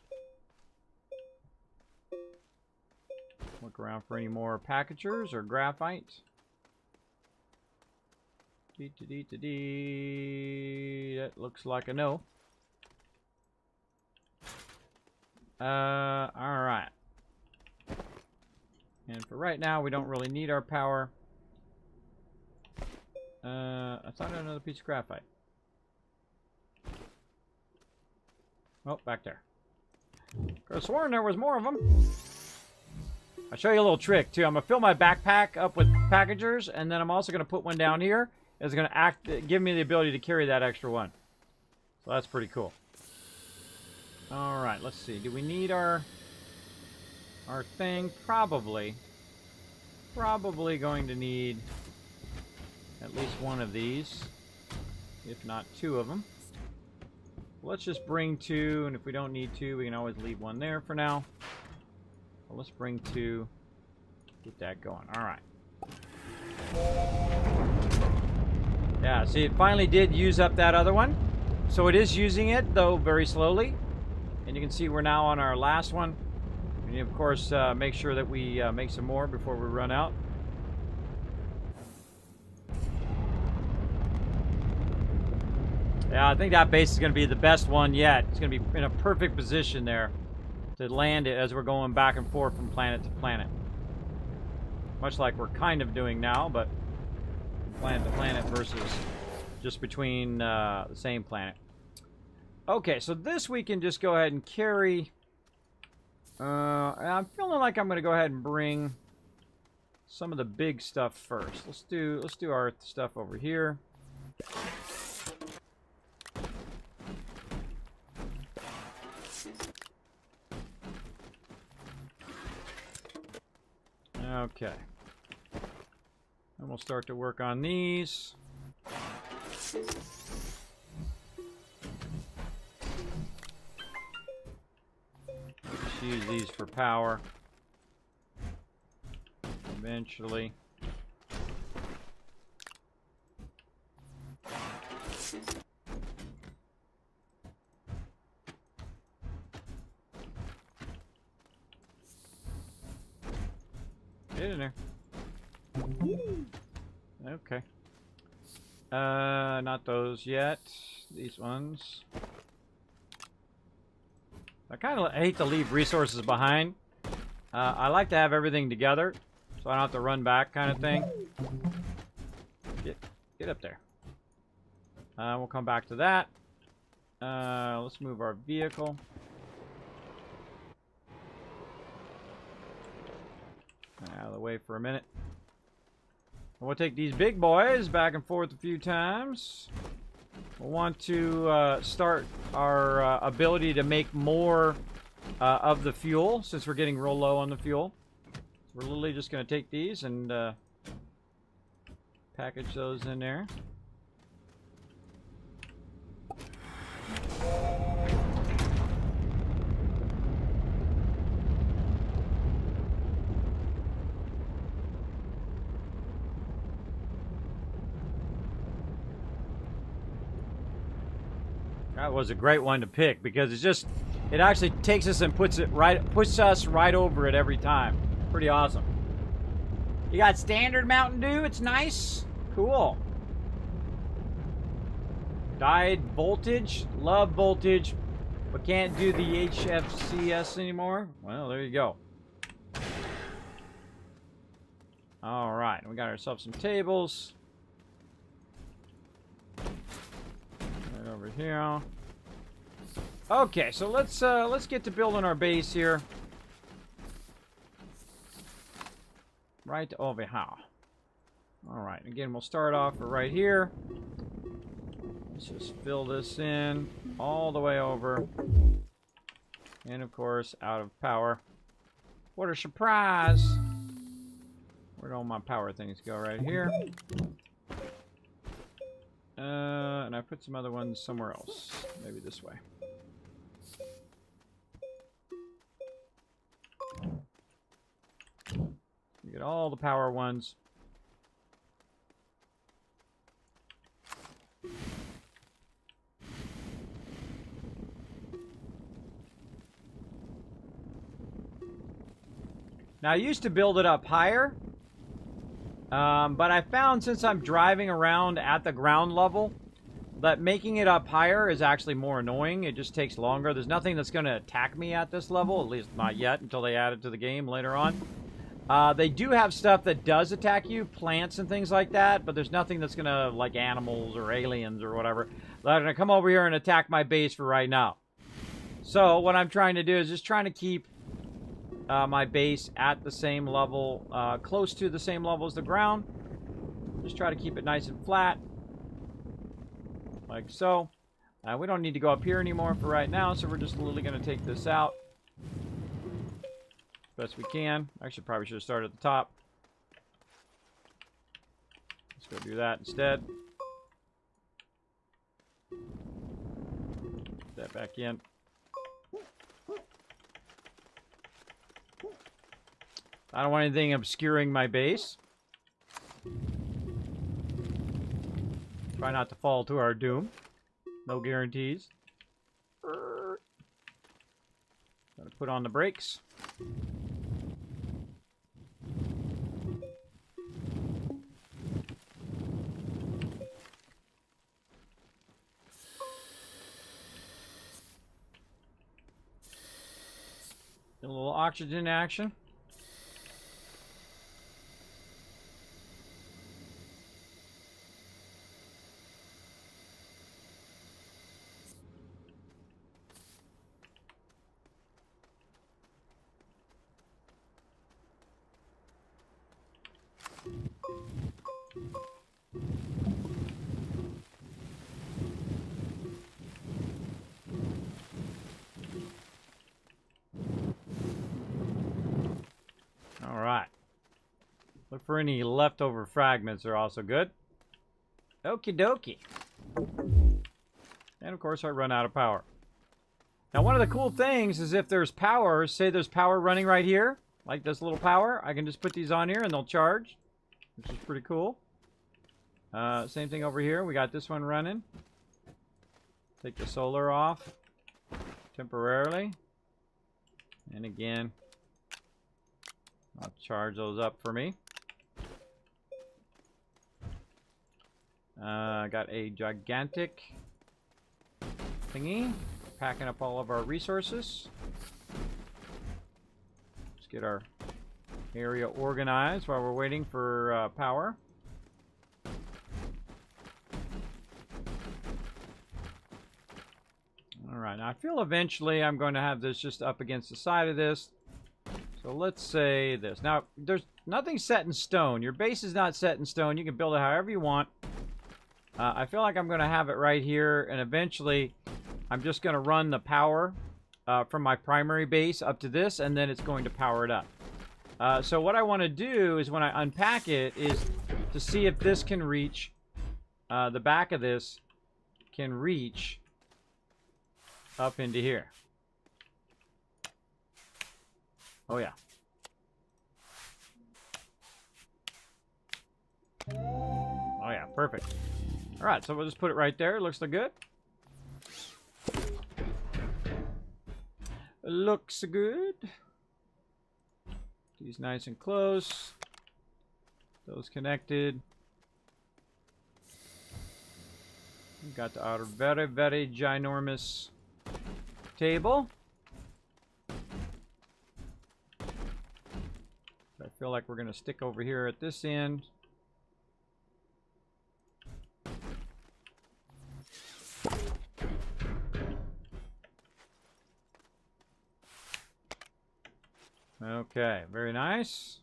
Look around for any more packagers or graphite. That looks like a no. Alright. And for right now, we don't really need our power. I thought I had another piece of graphite. Oh, back there. Could have sworn there was more of them. I'll show you a little trick, too. I'm going to fill my backpack up with packagers, and then I'm also going to put one down here. It's going to give me the ability to carry that extra one. So that's pretty cool. All right, let's see. Do we need our thing? Probably. Probably going to need at least one of these, if not two of them. Let's just bring two, and if we don't need two, we can always leave one there for now. Well, let's bring two. Get that going. All right. Yeah, see, it finally did use up that other one. So it is using it, though, very slowly. And you can see we're now on our last one. And of course, make sure that we make some more before we run out. Yeah, I think that base is going to be the best one yet. It's going to be in a perfect position there to land it as we're going back and forth from planet to planet. Much like we're kind of doing now, but planet to planet versus just between the same planet. Okay, so this we can just go ahead and carry. I'm feeling like I'm going to go ahead and bring some of the big stuff first. Let's do our stuff over here. Okay. And we'll start to work on these. Just use these for power. Eventually. Get in there. Okay. Not those yet. These ones. I kind of hate to leave resources behind. I like to have everything together, so I don't have to run back, kind of thing. Get up there. We'll come back to that. Let's move our vehicle. Out of the way for a minute. We'll take these big boys back and forth a few times. We'll want to start our ability to make more of the fuel, since we're getting real low on the fuel. So we're literally just going to take these and package those in there. That was a great one to pick because it actually takes us and puts us right over it every time. Pretty awesome. You got standard Mountain Dew. It's nice. Cool. Died voltage. Love voltage. But can't do the HFCS anymore. Well, there you go. All right. We got ourselves some tables. Right over here. Okay, so let's get to building our base here. Right over here. All right. Again, we'll start off right here. Let's just fill this in all the way over. And of course, out of power. What a surprise! Where'd all my power things go? Right here. And I put some other ones somewhere else. Maybe this way. You get all the power ones. Now, I used to build it up higher, but I found since I'm driving around at the ground level, that making it up higher is actually more annoying. It just takes longer. There's nothing that's going to attack me at this level, at least not yet, until they add it to the game later on. They do have stuff that does attack you, plants and things like that, but there's nothing that's going to, like animals or aliens or whatever, that are going to come over here and attack my base for right now. So what I'm trying to do is just trying to keep my base at the same level, close to the same level as the ground. Just try to keep it nice and flat. Like so. We don't need to go up here anymore for right now, so we're just literally going to take this out. Best we can. Actually, probably should have started at the top. Let's go do that instead. Put that back in. I don't want anything obscuring my base. Try not to fall to our doom. No guarantees. Gotta put on the brakes. A little oxygen action. Look for any leftover fragments are also good. Okie dokie. And of course I run out of power. Now one of the cool things is if there's power, say there's power running right here, like this little power, I can just put these on here and they'll charge, which is pretty cool. Same thing over here. We got this one running. Take the solar off temporarily. And again, I'll charge those up for me. Got a gigantic thingy. Packing up all of our resources. Let's get our area organized while we're waiting for power. Alright, now I feel eventually I'm going to have this just up against the side of this. So let's say this. Now, there's nothing set in stone. Your base is not set in stone. You can build it however you want. I feel like I'm going to have it right here, and eventually I'm just going to run the power from my primary base up to this, and then it's going to power it up. So what I want to do is when I unpack it is to see if this can reach, the back of this can reach up into here. Oh yeah. Oh yeah, perfect. Alright, so we'll just put it right there. Looks good. Looks good. These nice and close. Those connected. We've got the outer very, very ginormous table. I feel like we're going to stick over here at this end. Okay, very nice.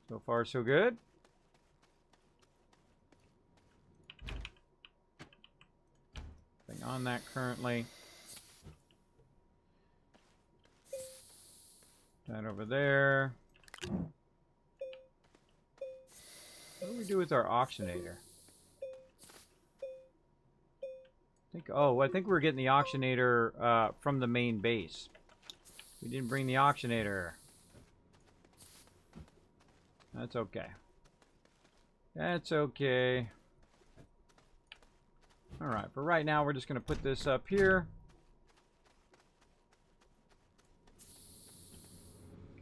So far, so good. Nothing on that currently. That over there. What do we do with our auctionator? I think we're getting the auctionator from the main base. We didn't bring the auctionator. That's okay. That's okay. Alright, for right now, we're just going to put this up here.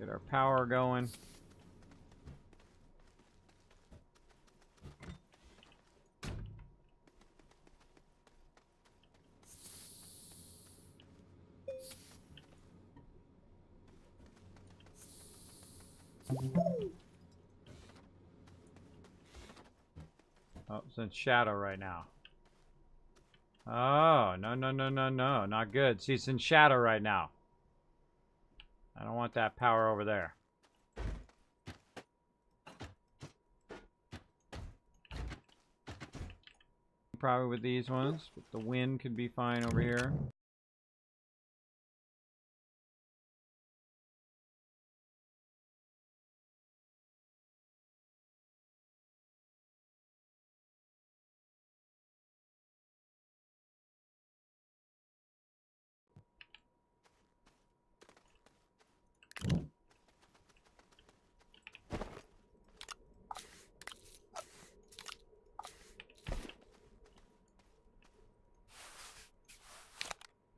Get our power going. Oh, it's in shadow right now. Oh, no, not good. See, it's in shadow right now. I don't want that power over there. Probably with these ones, but the wind could be fine over here.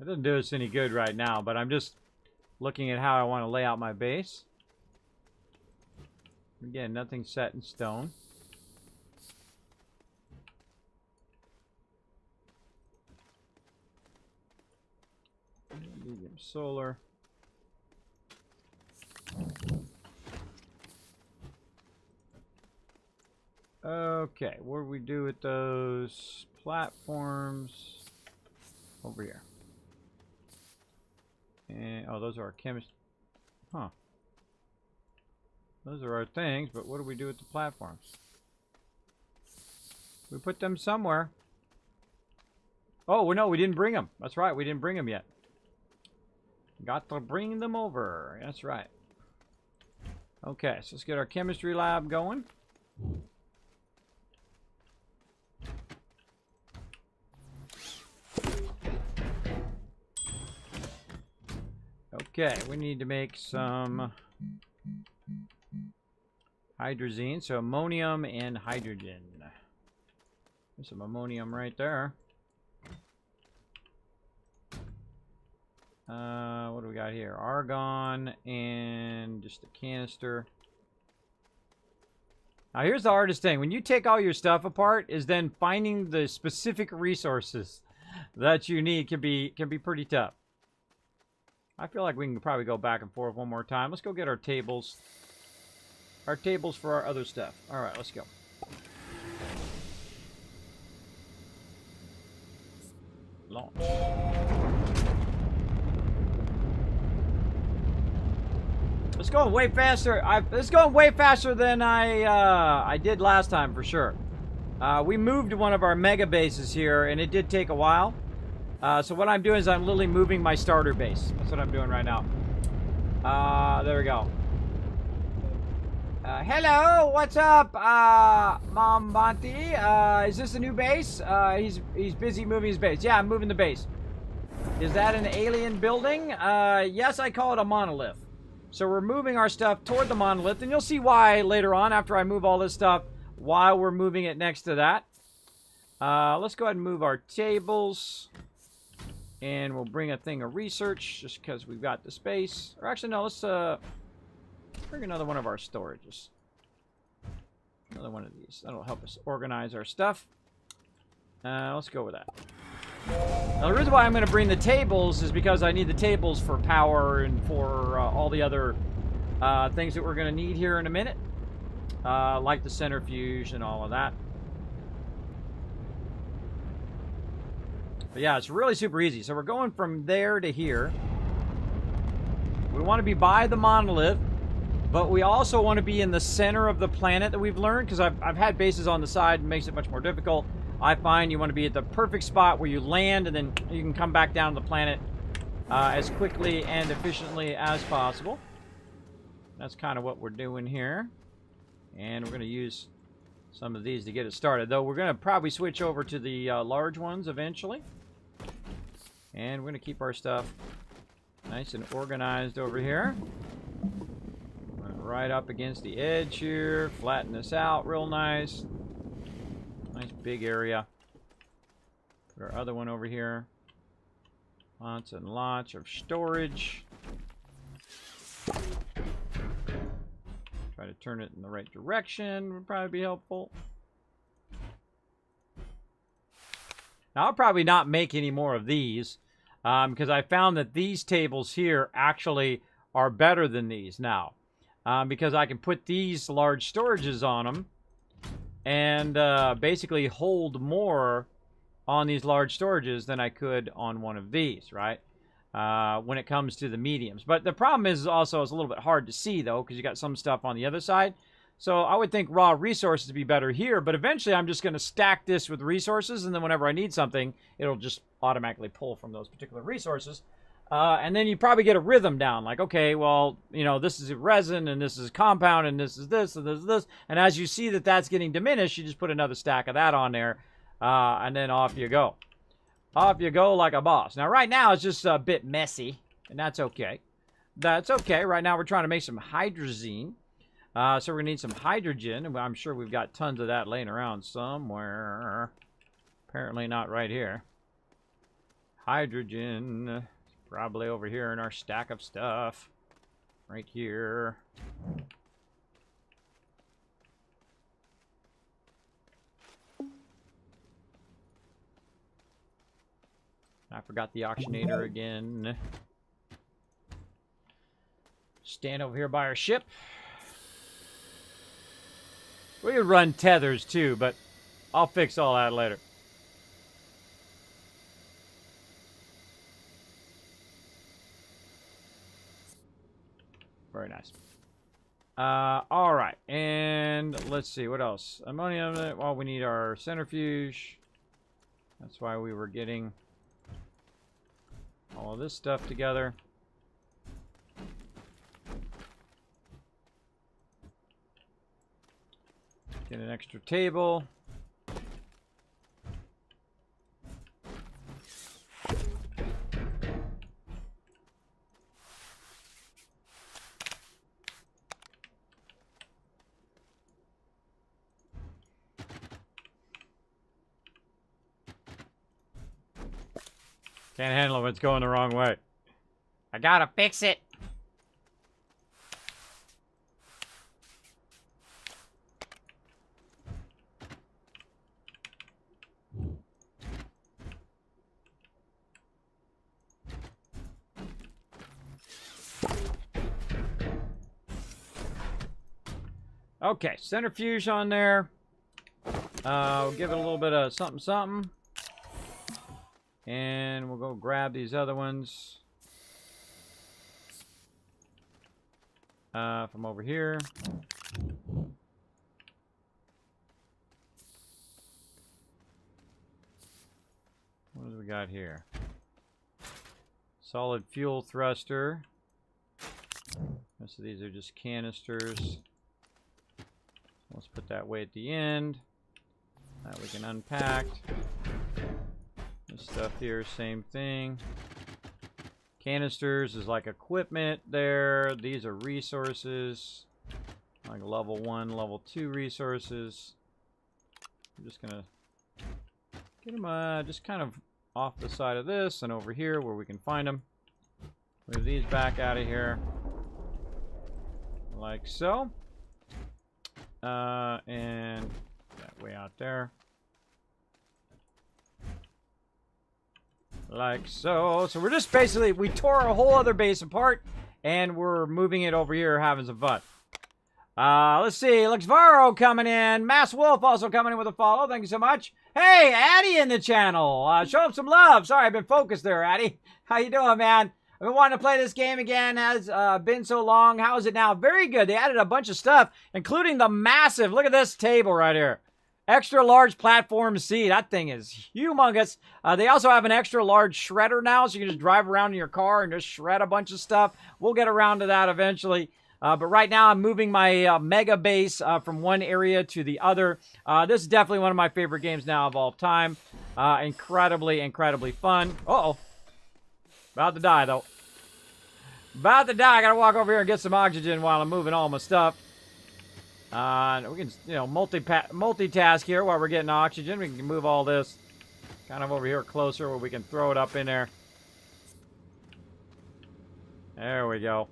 It doesn't do us any good right now, but I'm just looking at how I want to lay out my base. Again, nothing set in stone. Medium solar. Okay, what do we do with those platforms over here? And, oh, those are our chemist. Huh. Those are our things, but what do we do with the platforms? We put them somewhere. Oh, no, we didn't bring them. That's right, we didn't bring them yet. Got to bring them over. That's right. Okay, so let's get our chemistry lab going. Okay, we need to make some hydrazine, so ammonium and hydrogen. There's some ammonium right there. What do we got here? Argon and just a canister. Now here's the hardest thing. When you take all your stuff apart, is then finding the specific resources that you need can be pretty tough. I feel like we can probably go back and forth one more time. Let's go get our tables. Our tables for our other stuff. All right, let's go. Launch. It's going way faster. It's going way faster than I did last time for sure. We moved to one of our mega bases here, and it did take a while. So what I'm doing is I'm literally moving my starter base. That's what I'm doing right now. There we go. Hello, what's up, Mom Monty? Is this a new base? He's busy moving his base. Yeah, I'm moving the base. Is that an alien building? Yes, I call it a monolith. So we're moving our stuff toward the monolith, and you'll see why later on after I move all this stuff while we're moving it next to that. Let's go ahead and move our tables. And we'll bring a thing of research just because we've got the space. Or actually, no, let's bring another one of our storages. Another one of these. That'll help us organize our stuff. Let's go with that. Now, the reason why I'm going to bring the tables is because I need the tables for power and for all the other things that we're going to need here in a minute. Like the centrifuge and all of that. But yeah, it's really super easy. So we're going from there to here. We want to be by the monolith, but we also want to be in the center of the planet that we've learned, because I've had bases on the side, and makes it much more difficult. I find you want to be at the perfect spot where you land, and then you can come back down to the planet as quickly and efficiently as possible. That's kind of what we're doing here. And we're going to use some of these to get it started, though we're going to probably switch over to the large ones eventually. And we're going to keep our stuff nice and organized over here. Right up against the edge here. Flatten this out real nice. Nice big area. Put our other one over here. Lots and lots of storage. Try to turn it in the right direction would probably be helpful. Now, I'll probably not make any more of these because I found that these tables here actually are better than these now because I can put these large storages on them and basically hold more on these large storages than I could on one of these, right? When it comes to the mediums. But the problem is also it's a little bit hard to see, though, because you got some stuff on the other side. So I would think raw resources would be better here, but eventually I'm just going to stack this with resources, and then whenever I need something, it'll just automatically pull from those particular resources. And then you probably get a rhythm down, like, okay, well, you know, this is resin, and this is compound, and this is this, and this is this. And as you see that that's getting diminished, you just put another stack of that on there, and then off you go. Off you go like a boss. Now, right now, it's just a bit messy, and that's okay. That's okay. Right now, we're trying to make some hydrazine. So we're going to need some hydrogen, and I'm sure we've got tons of that laying around somewhere. Apparently not right here. Hydrogen, probably over here in our stack of stuff. Right here. I forgot the auctionator again. Stand over here by our ship. We could run tethers too, but I'll fix all that later. Very nice. All right, and let's see what else. Ammonium. Well, we need our centrifuge. That's why we were getting all of this stuff together. Get an extra table. Can't handle it when it's going the wrong way. I gotta fix it. Okay, centrifuge on there. We'll give it a little bit of something, something. And we'll go grab these other ones. From over here. What do we got here? Solid fuel thruster. Most of these are just canisters. Let's put that way at the end. That we can unpack. This stuff here, same thing. Canisters is like equipment there. These are resources. Like level 1, level 2 resources. I'm just gonna get them just kind of off the side of this and over here where we can find them. Move these back out of here. Like so. And that way out there. Like so. So we're just basically, we tore a whole other base apart and we're moving it over here, having some fun. Let's see. Luxvaro coming in. Mass Wolf also coming in with a follow. Thank you so much. Hey, Addy in the channel. Show him some love. Sorry, I've been focused there, Addy. How you doing, man? I've been wanting to play this game again. Has been so long. How is it now? Very good. They added a bunch of stuff, including the massive, look at this table right here. Extra large platform C. That thing is humongous. They also have an extra large shredder now, so you can just drive around in your car and just shred a bunch of stuff. We'll get around to that eventually. But right now, I'm moving my mega base from one area to the other. This is definitely one of my favorite games now of all time. Incredibly, incredibly fun. Uh-oh. About to die, though. About to die. I gotta walk over here and get some oxygen while I'm moving all my stuff. We can, you know, multitask here while we're getting oxygen. We can move all this kind of over here closer where we can throw it up in there. There we go.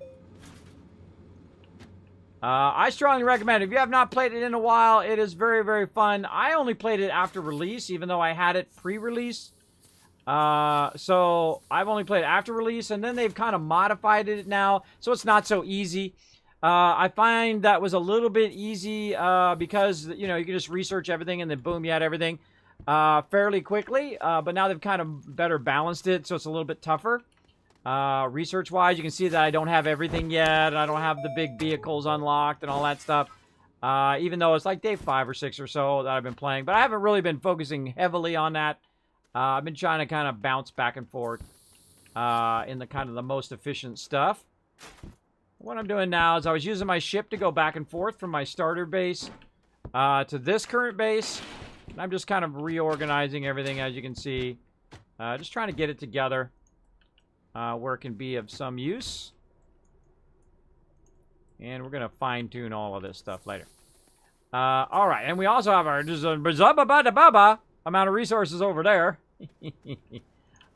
I strongly recommend it. If you have not played it in a while, it is very, very fun. I only played it after release, even though I had it pre-release. So I've only played it after release, and then they've kind of modified it now, so it's not so easy. I find that was a little bit easy because, you know, you can just research everything and then boom, you had everything fairly quickly. But now they've kind of better balanced it, so it's a little bit tougher. Research-wise, you can see that I don't have everything yet. I don't have the big vehicles unlocked and all that stuff. Even though it's like day 5 or 6 or so that I've been playing. But I haven't really been focusing heavily on that. I've been trying to kind of bounce back and forth in the kind of the most efficient stuff. What I'm doing now is I was using my ship to go back and forth from my starter base to this current base. And I'm just kind of reorganizing everything, as you can see. Just trying to get it together where it can be of some use. And we're going to fine-tune all of this stuff later. All right, and we also have our amount of resources over there.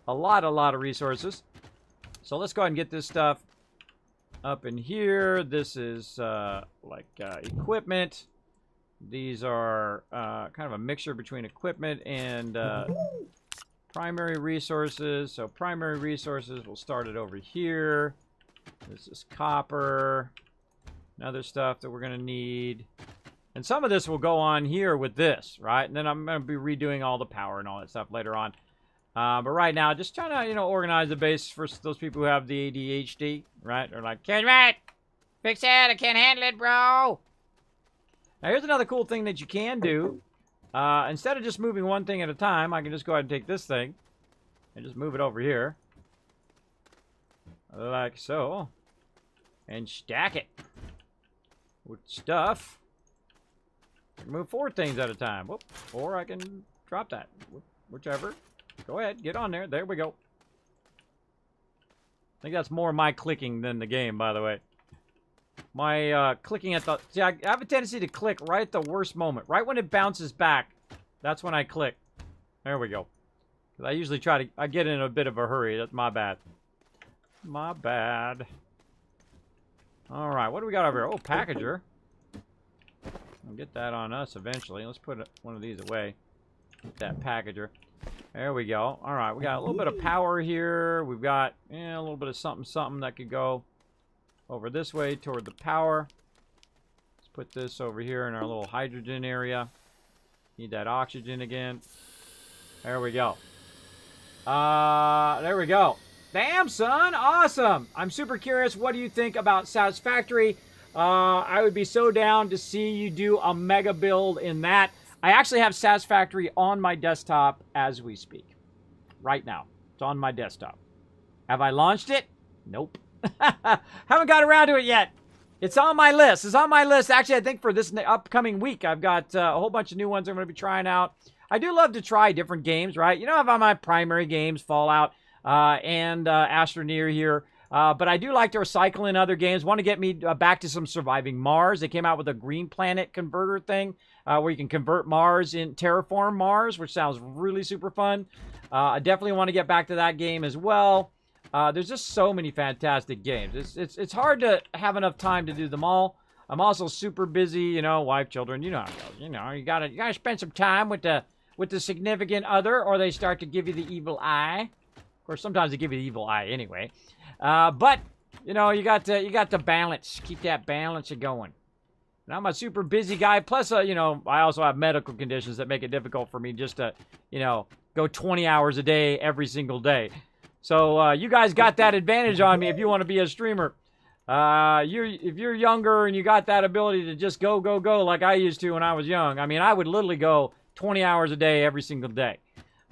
a lot of resources. So let's go ahead and get this stuff up in here. This is equipment. These are kind of a mixture between equipment and primary resources. So primary resources, we'll start it over here. This is copper and other stuff that we're going to need. And some of this will go on here with this, right? And then I'm going to be redoing all the power and all that stuff later on. But right now, just trying to, you know, organize the base for those people who have the ADHD, right? They're like, Kismet, fix it, I can't handle it, bro. Now, here's another cool thing that you can do. Instead of just moving one thing at a time, I can just go ahead and take this thing and just move it over here. Like so. And stack it with stuff. I can move 4 things at a time. Whoop. Or I can drop that. Whoop. Whichever. Go ahead. Get on there. There we go. I think that's more my clicking than the game, by the way. My clicking at the... See, I have a tendency to click right at the worst moment. Right when it bounces back. That's when I click. There we go. I usually try to... I get in a bit of a hurry. That's my bad. My bad. Alright, what do we got over here? Oh, packager. We'll get that on us eventually. Let's put one of these away. Get that packager. There we go. Alright, we got a little bit of power here. We've got a little bit of something that could go over this way toward the power. Let's put this over here in our little hydrogen area. Need that oxygen again. There we go. There we go. Damn, son. Awesome. I'm super curious. What do you think about Satisfactory? I would be so down to see you do a mega build in that. I actually have Satisfactory on my desktop as we speak. Right now. It's on my desktop. Have I launched it? Nope. Haven't got around to it yet. It's on my list. It's on my list. Actually, I think for this upcoming week, I've got a whole bunch of new ones I'm going to be trying out. I do love to try different games, right? You know, I have my primary games, Fallout and Astroneer here. But I do like to recycle in other games. Want to get me back to some Surviving Mars. They came out with a green planet converter thing where you can convert Mars in terraform Mars, which sounds really super fun. I definitely want to get back to that game as well. There's just so many fantastic games. It's hard to have enough time to do them all. I'm also super busy, you know, wife, children, you know how it goes. You know, you gotta spend some time with the significant other, or they start to give you the evil eye. Of course, sometimes they give you the evil eye anyway. But you know, you got to balance. Keep that balance going. And I'm a super busy guy. Plus, you know, I also have medical conditions that make it difficult for me just to, you know, go 20 hours a day every single day. So you guys got that advantage on me if you want to be a streamer. If you're younger and you got that ability to just go like I used to when I was young. I mean, I would literally go 20 hours a day every single day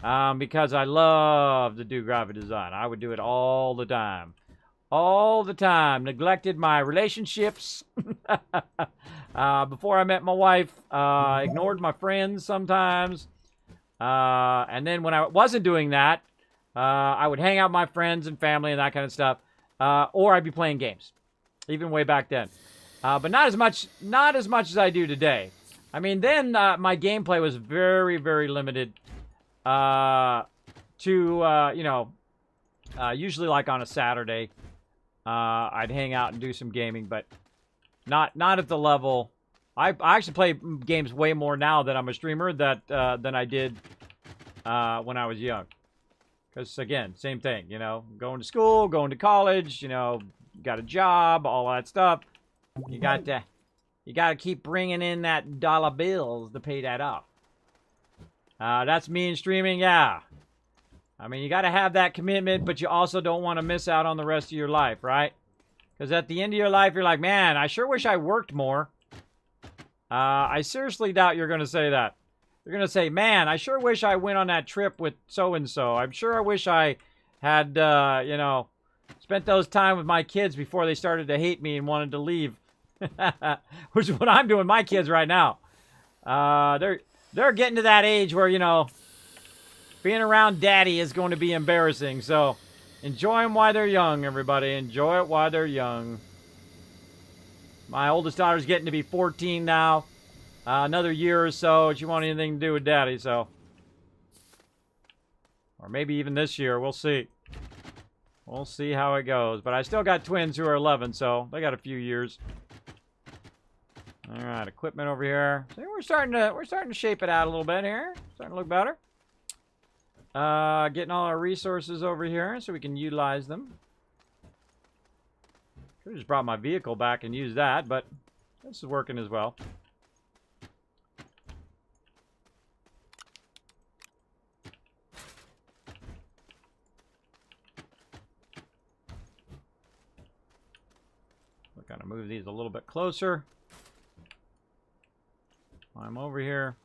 because I love to do graphic design. I would do it all the time. All the time. Neglected my relationships before I met my wife. Ignored my friends sometimes. And then when I wasn't doing that, I would hang out with my friends and family and that kind of stuff. Or I'd be playing games. Even way back then. But not as much as I do today. I mean, then my gameplay was very, very limited to, you know, usually like on a Saturday, I'd hang out and do some gaming, but not at the level. I actually play games way more now that I'm a streamer than I did when I was young. Because, again, same thing, you know, going to school, going to college, you know, got a job, all that stuff. You got to keep bringing in that dollar bills to pay that off. That's me in streaming, yeah. I mean, you got to have that commitment, but you also don't want to miss out on the rest of your life, right? Because at the end of your life, you're like, man, I sure wish I worked more. I seriously doubt you're going to say that. You're going to say, man, I sure wish I went on that trip with so-and-so. I'm sure I wish I had, you know, spent those time with my kids before they started to hate me and wanted to leave. Which is what I'm doing with my kids right now. They're getting to that age where, you know, being around daddy is going to be embarrassing. So enjoy them while they're young, everybody. Enjoy it while they're young. My oldest daughter's getting to be 14 now. Another year or so, she won't have anything to do with daddy, so. Or maybe even this year, we'll see. We'll see how it goes. But I still got twins who are 11, so they got a few years. All right, equipment over here. See, we're starting to shape it out a little bit here. Starting to look better. Getting all our resources over here so we can utilize them. Could have just brought my vehicle back and used that, but this is working as well. We're gonna move these a little bit closer. I'm over here.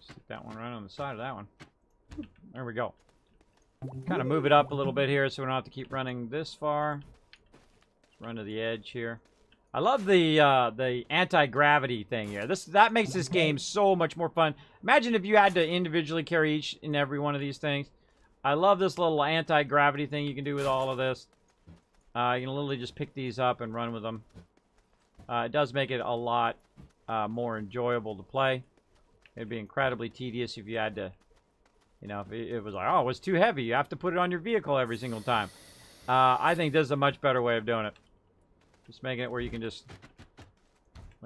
Stick that one right on the side of that one. There we go. Kind of move it up a little bit here so we don't have to keep running this far. Let's run to the edge here. I love the anti-gravity thing here. That makes this game so much more fun. Imagine if you had to individually carry each and every one of these things. I love this little anti-gravity thing you can do with all of this. You can literally just pick these up and run with them. It does make it a lot more enjoyable to play. It'd be incredibly tedious if you had to, you know, if it was like, oh, it was too heavy. You have to put it on your vehicle every single time. I think this is a much better way of doing it. Just making it where you can just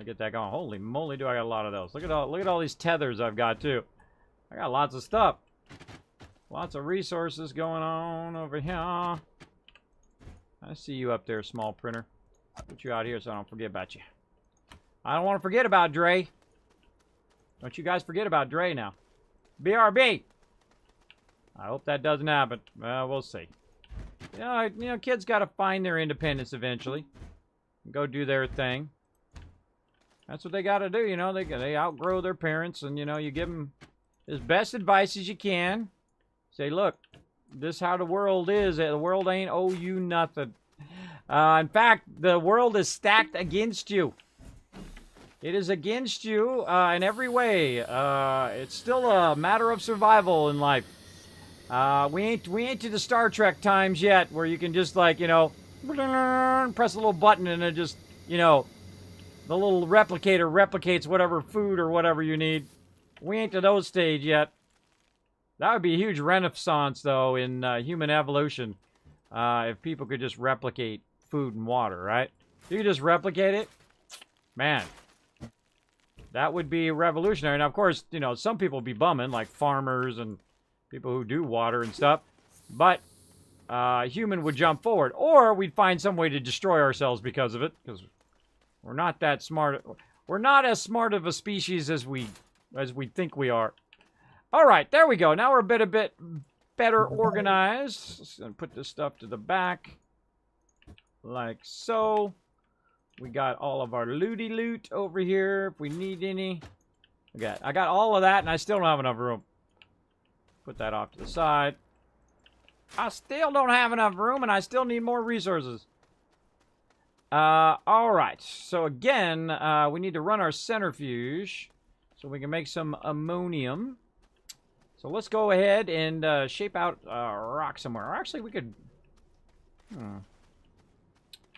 get that going. Holy moly, do I got a lot of those. Look at all these tethers I've got too. I got lots of stuff. Lots of resources going on over here. I see you up there, small printer. I'll put you out here so I don't forget about you. I don't want to forget about Dre. Don't you guys forget about Dre now. BRB. I hope that doesn't happen. Well, we'll see. You know, kids got to find their independence eventually. Go do their thing. That's what they got to do, you know. They outgrow their parents, and, you know, you give them as best advice as you can. Say, look, this is how the world is. The world ain't owe you nothing. In fact, the world is stacked against you. It is against you in every way. It's still a matter of survival in life. We ain't to the Star Trek times yet, where you can just, like, you know, press a little button and it just, you know, the little replicator replicates whatever food or whatever you need. We ain't to those stage yet. That would be a huge renaissance, though, in human evolution. If people could just replicate food and water, right? If you could just replicate it, man, that would be revolutionary. Now, of course, you know, some people would be bumming, like farmers and people who do water and stuff. But human would jump forward. Or we'd find some way to destroy ourselves because of it. Because we're not that smart. We're not as smart of a species as we think we are. All right, there we go. Now we're a bit better organized. Let's put this stuff to the back. Like so. We got all of our looty loot over here if we need any. I got all of that, and I still don't have enough room. Put that off to the side. I still don't have enough room, and I still need more resources. All right. So again, we need to run our centrifuge so we can make some ammonium. So let's go ahead and shape out a rock somewhere. Or actually, we could...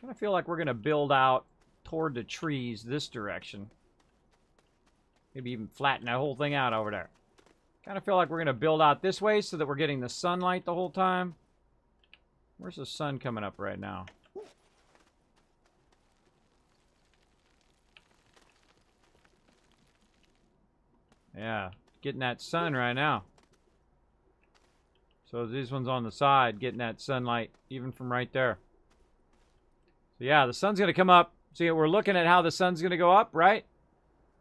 I feel like we're going to build out toward the trees this direction. Maybe even flatten that whole thing out over there. Kind of feel like we're going to build out this way so that we're getting the sunlight the whole time. Where's the sun coming up right now? Yeah, getting that sun right now. So these ones on the side, getting that sunlight even from right there. So yeah, the sun's going to come up. See, we're looking at how the sun's going to go up, right?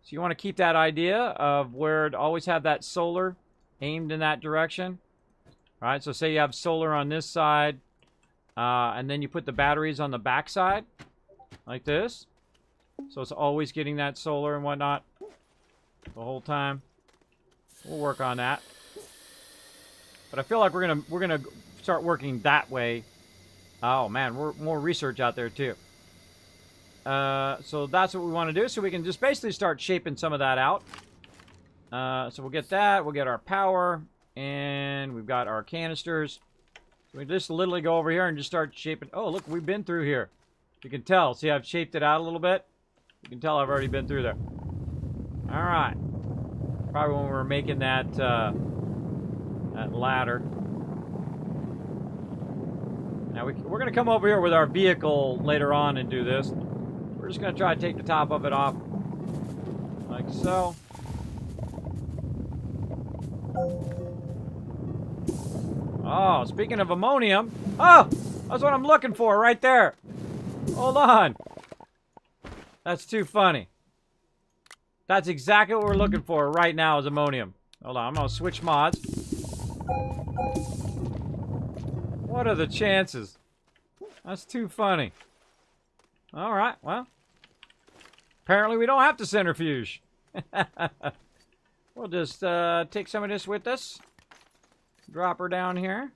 So you want to keep that idea of where to always have that solar aimed in that direction. All right, so say you have solar on this side, and then you put the batteries on the back side, like this. So it's always getting that solar and whatnot the whole time. We'll work on that. But I feel like we're gonna start working that way. Oh man, we're more research out there too. So that's what we want to do. So we can just basically start shaping some of that out. So we'll get that. We'll get our power, and we've got our canisters. So we just literally go over here and just start shaping. Oh, look, we've been through here. You can tell. See, I've shaped it out a little bit. You can tell I've already been through there. All right. Probably when we were making that that ladder. Now we're going to come over here with our vehicle later on and do this. We're just going to try to take the top of it off, like so. Oh, speaking of ammonium. Oh, that's what I'm looking for right there. Hold on. That's too funny. That's exactly what we're looking for right now is ammonium. Hold on, I'm going to switch mods. What are the chances? That's too funny. All right, well. Apparently we don't have to centrifuge. We'll just take some of this with us. Drop her down here.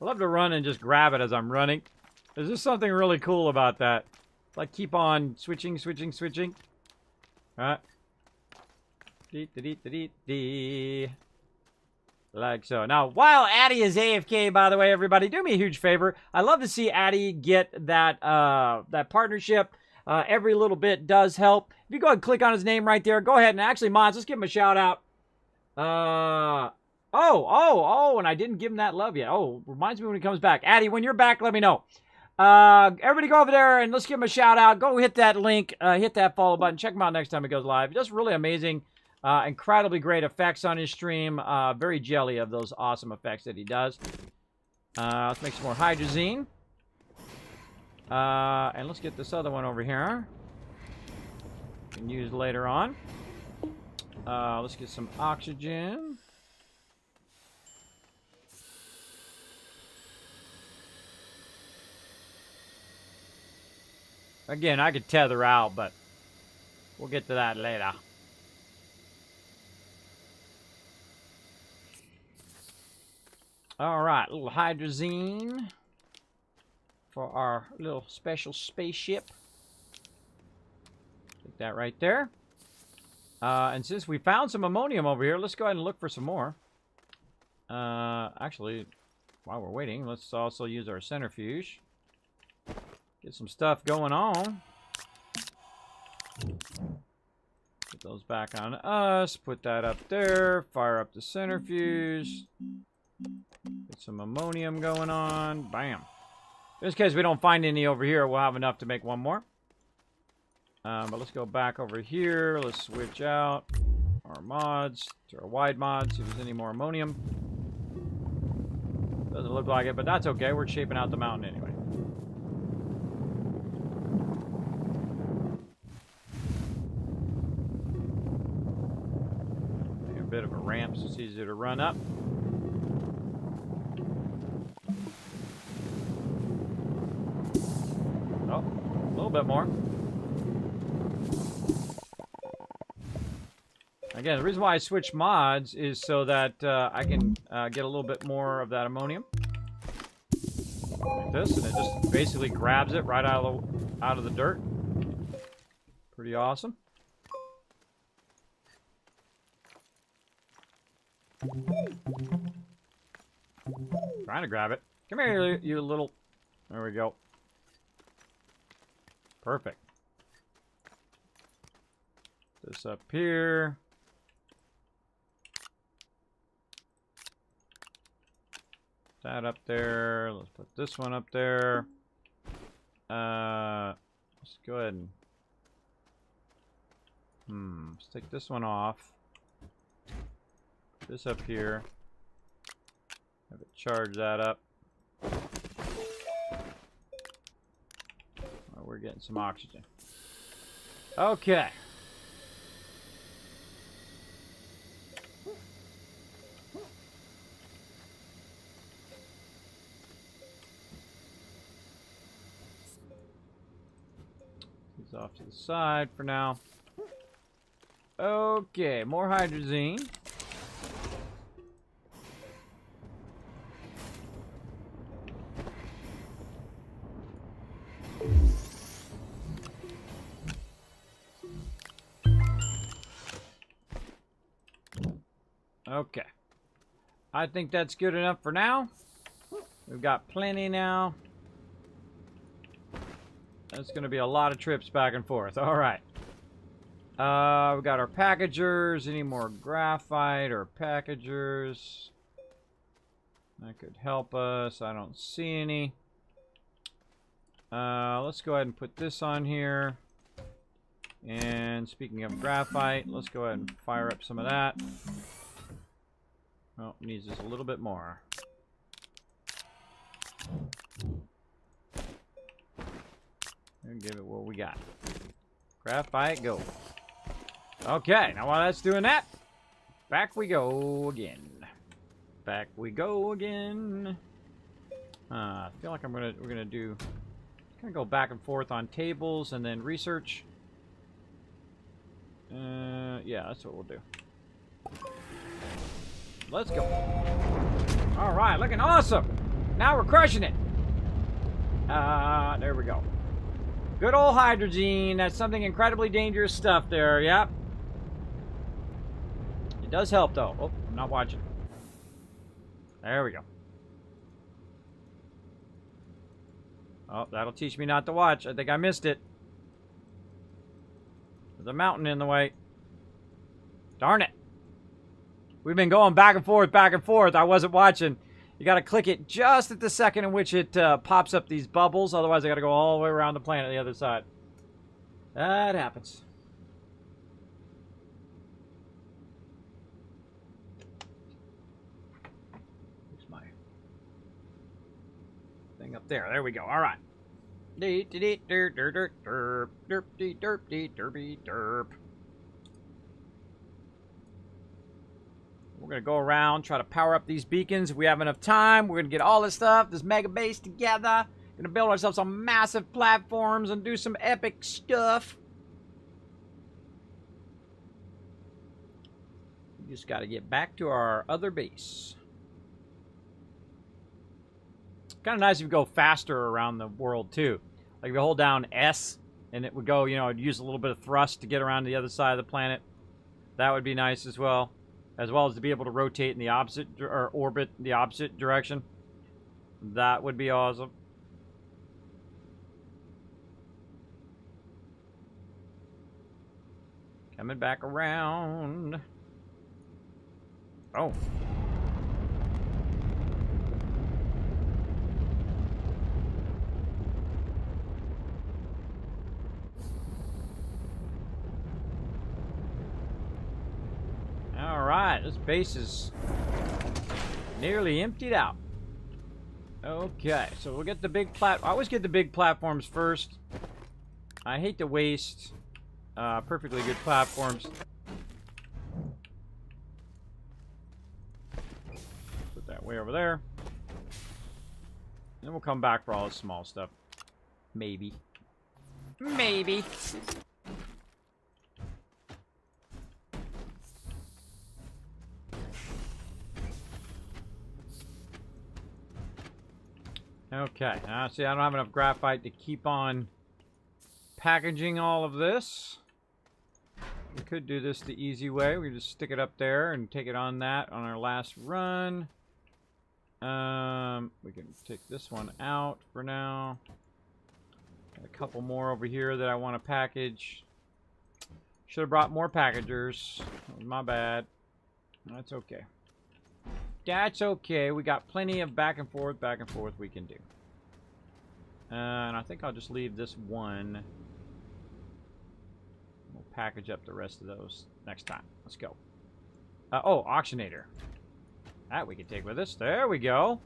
I love to run and just grab it as I'm running. There's just something really cool about that. Like keep on switching. Alright. Like so. Now, while Addy is AFK, by the way, everybody, do me a huge favor. I love to see Addy get that that partnership. Every little bit does help. If you go ahead and click on his name right there, go ahead and actually, mods, let's give him a shout out. And I didn't give him that love yet. Oh, reminds me when he comes back. Addy, when you're back, let me know. Everybody go over there and let's give him a shout out. Go hit that link, hit that follow button. Check him out next time he goes live. Just really amazing, incredibly great effects on his stream. Very jelly of those awesome effects that he does. Let's make some more hydrazine. And let's get this other one over here. We can use later on. Let's get some oxygen. Again, I could tether out, but we'll get to that later. All right, a little hydrazine for our little special spaceship. Take that right there. And since we found some ammonium over here, let's go ahead and look for some more. Actually, while we're waiting, let's also use our centrifuge. Get some stuff going on. Put those back on us. Put that up there. Fire up the centrifuge. Get some ammonium going on. Bam. Just in case we don't find any over here, we'll have enough to make one more. But let's go back over here. Let's switch out our mods to our wide mods. See if there's any more ammonium. Doesn't look like it, but that's okay. We're shaping out the mountain anyway. Make a bit of a ramp so it's easier to run up. Oh, a little bit more. Again, the reason why I switch mods is so that I can get a little bit more of that ammonium. Like this, and it just basically grabs it right out of the dirt. Pretty awesome. Trying to grab it. Come here, you little... There we go. Perfect. This up here. That up there. Let's put this one up there. Let's go ahead and... let's take this one off. Put this up here. Have it charge that up. Oh, we're getting some oxygen. Okay. Off to the side for now. Okay, more hydrazine. Okay. I think that's good enough for now. We've got plenty now. That's going to be a lot of trips back and forth. All right. We've got our packagers. Any more graphite or packagers? That could help us. I don't see any. Let's go ahead and put this on here. And speaking of graphite, let's go ahead and fire up some of that. Oh, needs just a little bit more. And give it what we got. Graphite, go. Okay, now while that's doing that, back we go again. Back we go again. I feel like we're gonna go back and forth on tables and then research. Yeah, that's what we'll do. Let's go. All right, looking awesome. Now we're crushing it. There we go. Good old hydrogen. That's something incredibly dangerous stuff there. Yep. It does help, though. Oh, I'm not watching. There we go. Oh, that'll teach me not to watch. I think I missed it. There's a mountain in the way. Darn it. We've been going back and forth, back and forth. I wasn't watching. You got to click it just at the second in which it pops up these bubbles. Otherwise, I got to go all the way around the planet the other side. That happens. Where's my thing up there? There we go. All right. We're going to go around, try to power up these beacons. If we have enough time, we're going to get all this stuff, this mega base together. Going to build ourselves some massive platforms and do some epic stuff. We just got to get back to our other base. Kind of nice if you go faster around the world, too. Like if you hold down S, and it would go, you know, it'd use a little bit of thrust to get around the other side of the planet. That would be nice as well. As well as to be able to rotate in the opposite, or orbit the opposite direction. That would be awesome. Coming back around. Oh. Alright, this base is nearly emptied out. Okay, so we'll get the big I always get the big platforms first. I hate to waste perfectly good platforms. Put that way over there. Then we'll come back for all the small stuff. Maybe. Maybe. Okay, see, I don't have enough graphite to keep on packaging all of this. We could do this the easy way. We just stick it up there and take it on that on our last run. We can take this one out for now. Got a couple more over here that I want to package. Should have brought more packagers. That was my bad. That's okay. That's okay. We got plenty of back and forth we can do. And I think I'll just leave this one. We'll package up the rest of those next time. Let's go. Oh, auctionator. That we can take with us. There we go.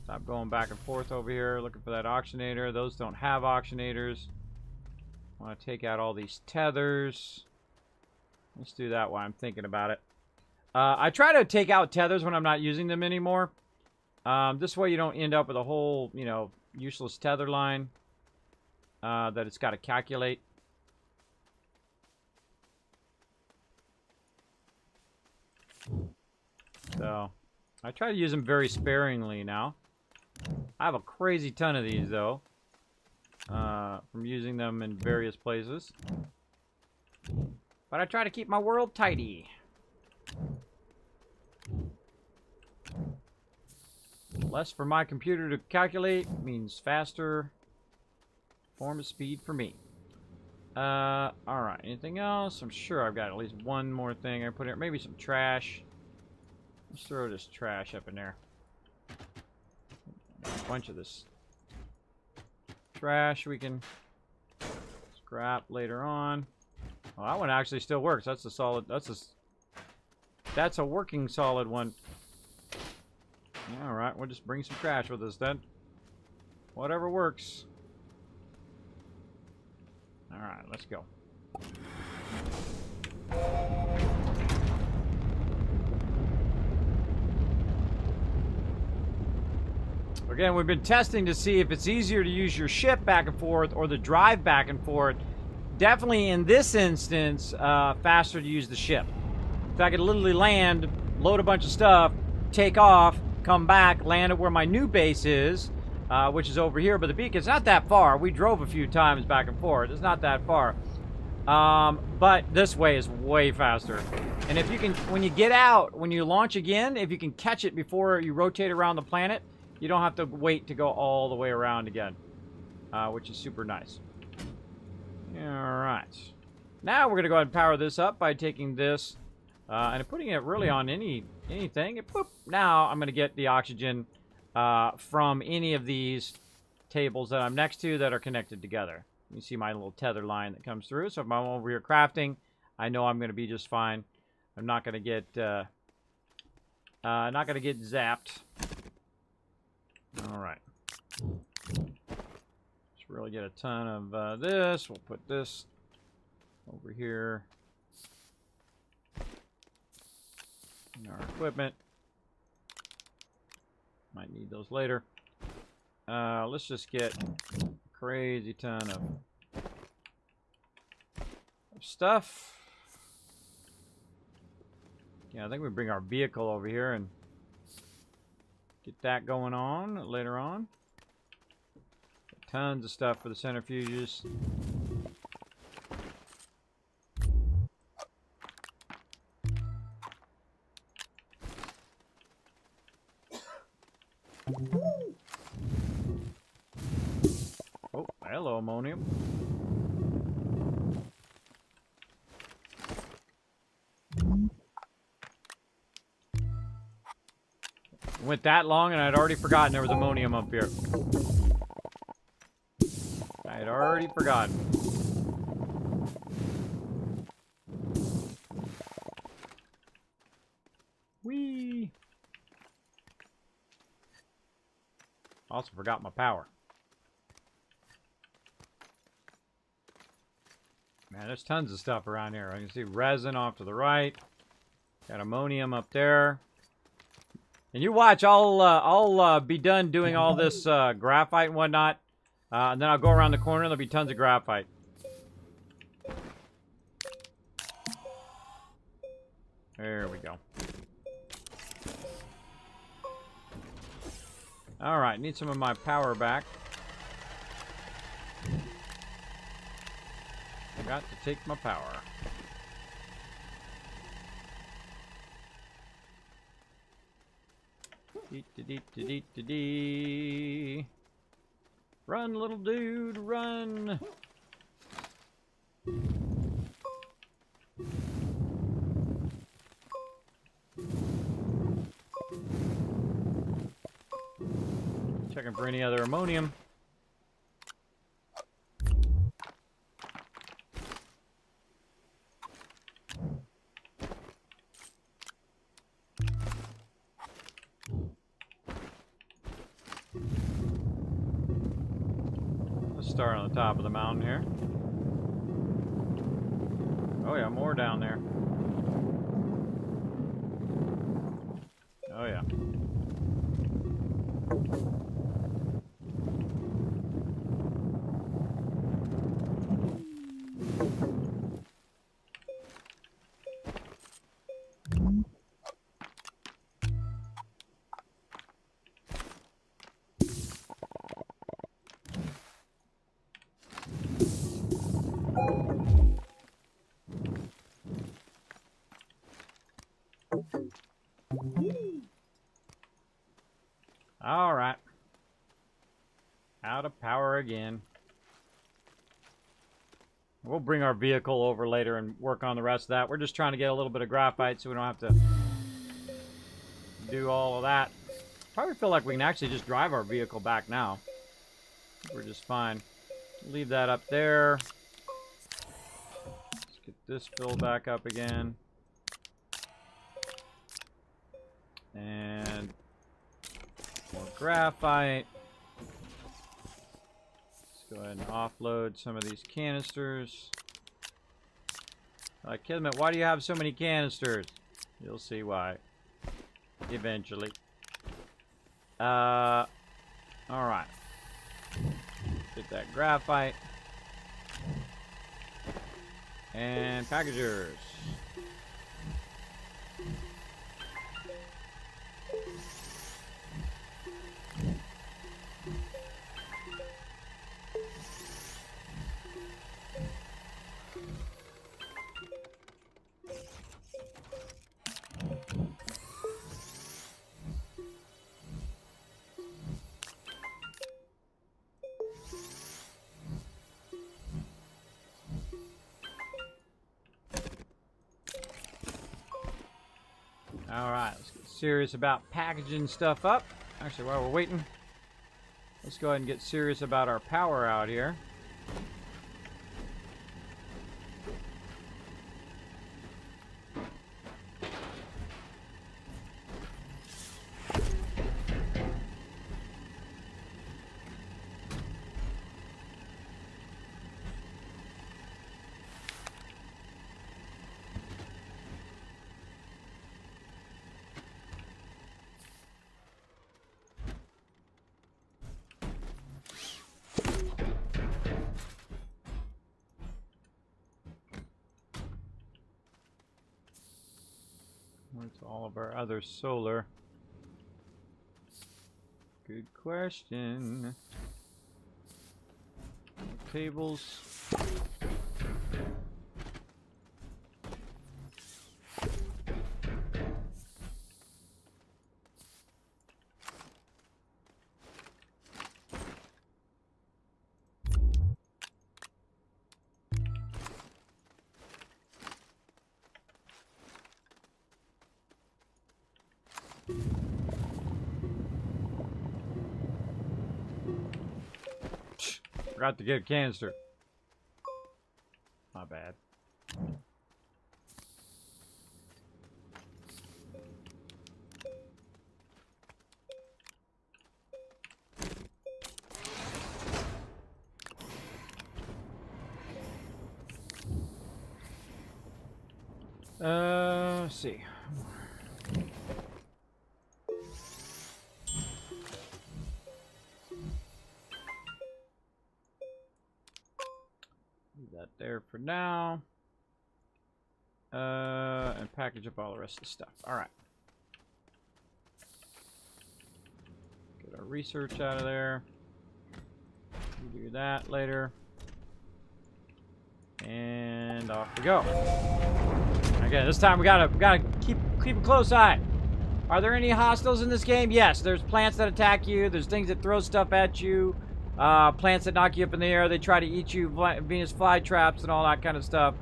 Stop going back and forth over here looking for that auctionator. Those don't have auctionators. I want to take out all these tethers. Let's do that while I'm thinking about it. I try to take out tethers when I'm not using them anymore. This way you don't end up with a whole, you know, useless tether line that it's got to calculate. So, I try to use them very sparingly now. I have a crazy ton of these, though, from using them in various places. But I try to keep my world tidy. Less for my computer to calculate means faster performance speed for me. Alright, anything else? I'm sure I've got at least one more thing I put here. Maybe some trash. Let's throw this trash up in there. A bunch of this trash we can scrap later on. Well, that one actually still works. That's a solid, that's a working solid one. Alright, we'll just bring some trash with us then. Whatever works. Alright, let's go. Again, we've been testing to see if it's easier to use your ship back and forth or the drive back and forth. Definitely in this instance, faster to use the ship. If I could literally land, load a bunch of stuff, take off, come back, land at where my new base is, which is over here. But the beacon's not that far. We drove a few times back and forth. It's not that far. But this way is way faster. And if you can, when you get out, when you launch again, if you can catch it before you rotate around the planet, you don't have to wait to go all the way around again, which is super nice. All right. Now we're going to go ahead and power this up by taking this and putting it really on anything. And boop, now I'm going to get the oxygen from any of these tables that I'm next to that are connected together. You see my little tether line that comes through. So if I'm over here crafting, I know I'm going to be just fine. I'm not going to get zapped. All right. Let's really get a ton of this. We'll put this over here in our equipment. Might need those later. Let's just get a crazy ton of stuff. Yeah, I think we bring our vehicle over here and get that going on later on. Tons of stuff for the centrifuges. Oh, hello, ammonium. Went that long and I'd already forgotten there was ammonium up here. I had already forgotten. Whee! Also forgot my power. Man, there's tons of stuff around here. I can see resin off to the right. Got ammonium up there. And you watch, I'll be done doing all this graphite and whatnot. And then I'll go around the corner and there'll be tons of graphite. There we go. Alright, need some of my power back. I got to take my power. Dee-dee-dee-dee-dee-dee. Run, little dude, run! Checking for any other ammonium. Start on the top of the mountain here. Oh yeah, more down there. Oh yeah. All right. Out of power again. We'll bring our vehicle over later and work on the rest of that. We're just trying to get a little bit of graphite so we don't have to do all of that. Probably feel like we can actually just drive our vehicle back now. We're just fine. Leave that up there. Let's get this filled back up again. And more graphite. Let's go ahead and offload some of these canisters. Kismet, why do you have so many canisters? You'll see why. Eventually. Alright. Get that graphite. And packagers. All right, let's get serious about packaging stuff up. Actually, while we're waiting, let's go ahead and get serious about our power out here. Where's all of our other solar? Good question. Tables. Forgot to get a canister. Not bad. Let's see. Leave that there for now. And package up all the rest of the stuff. All right. Get our research out of there. We'll do that later. And off we go. Again, this time we gotta keep a close eye. Are there any hostiles in this game? Yes, there's plants that attack you. There's things that throw stuff at you. Plants that knock you up in the air. They try to eat you. Venus flytraps and all that kind of stuff.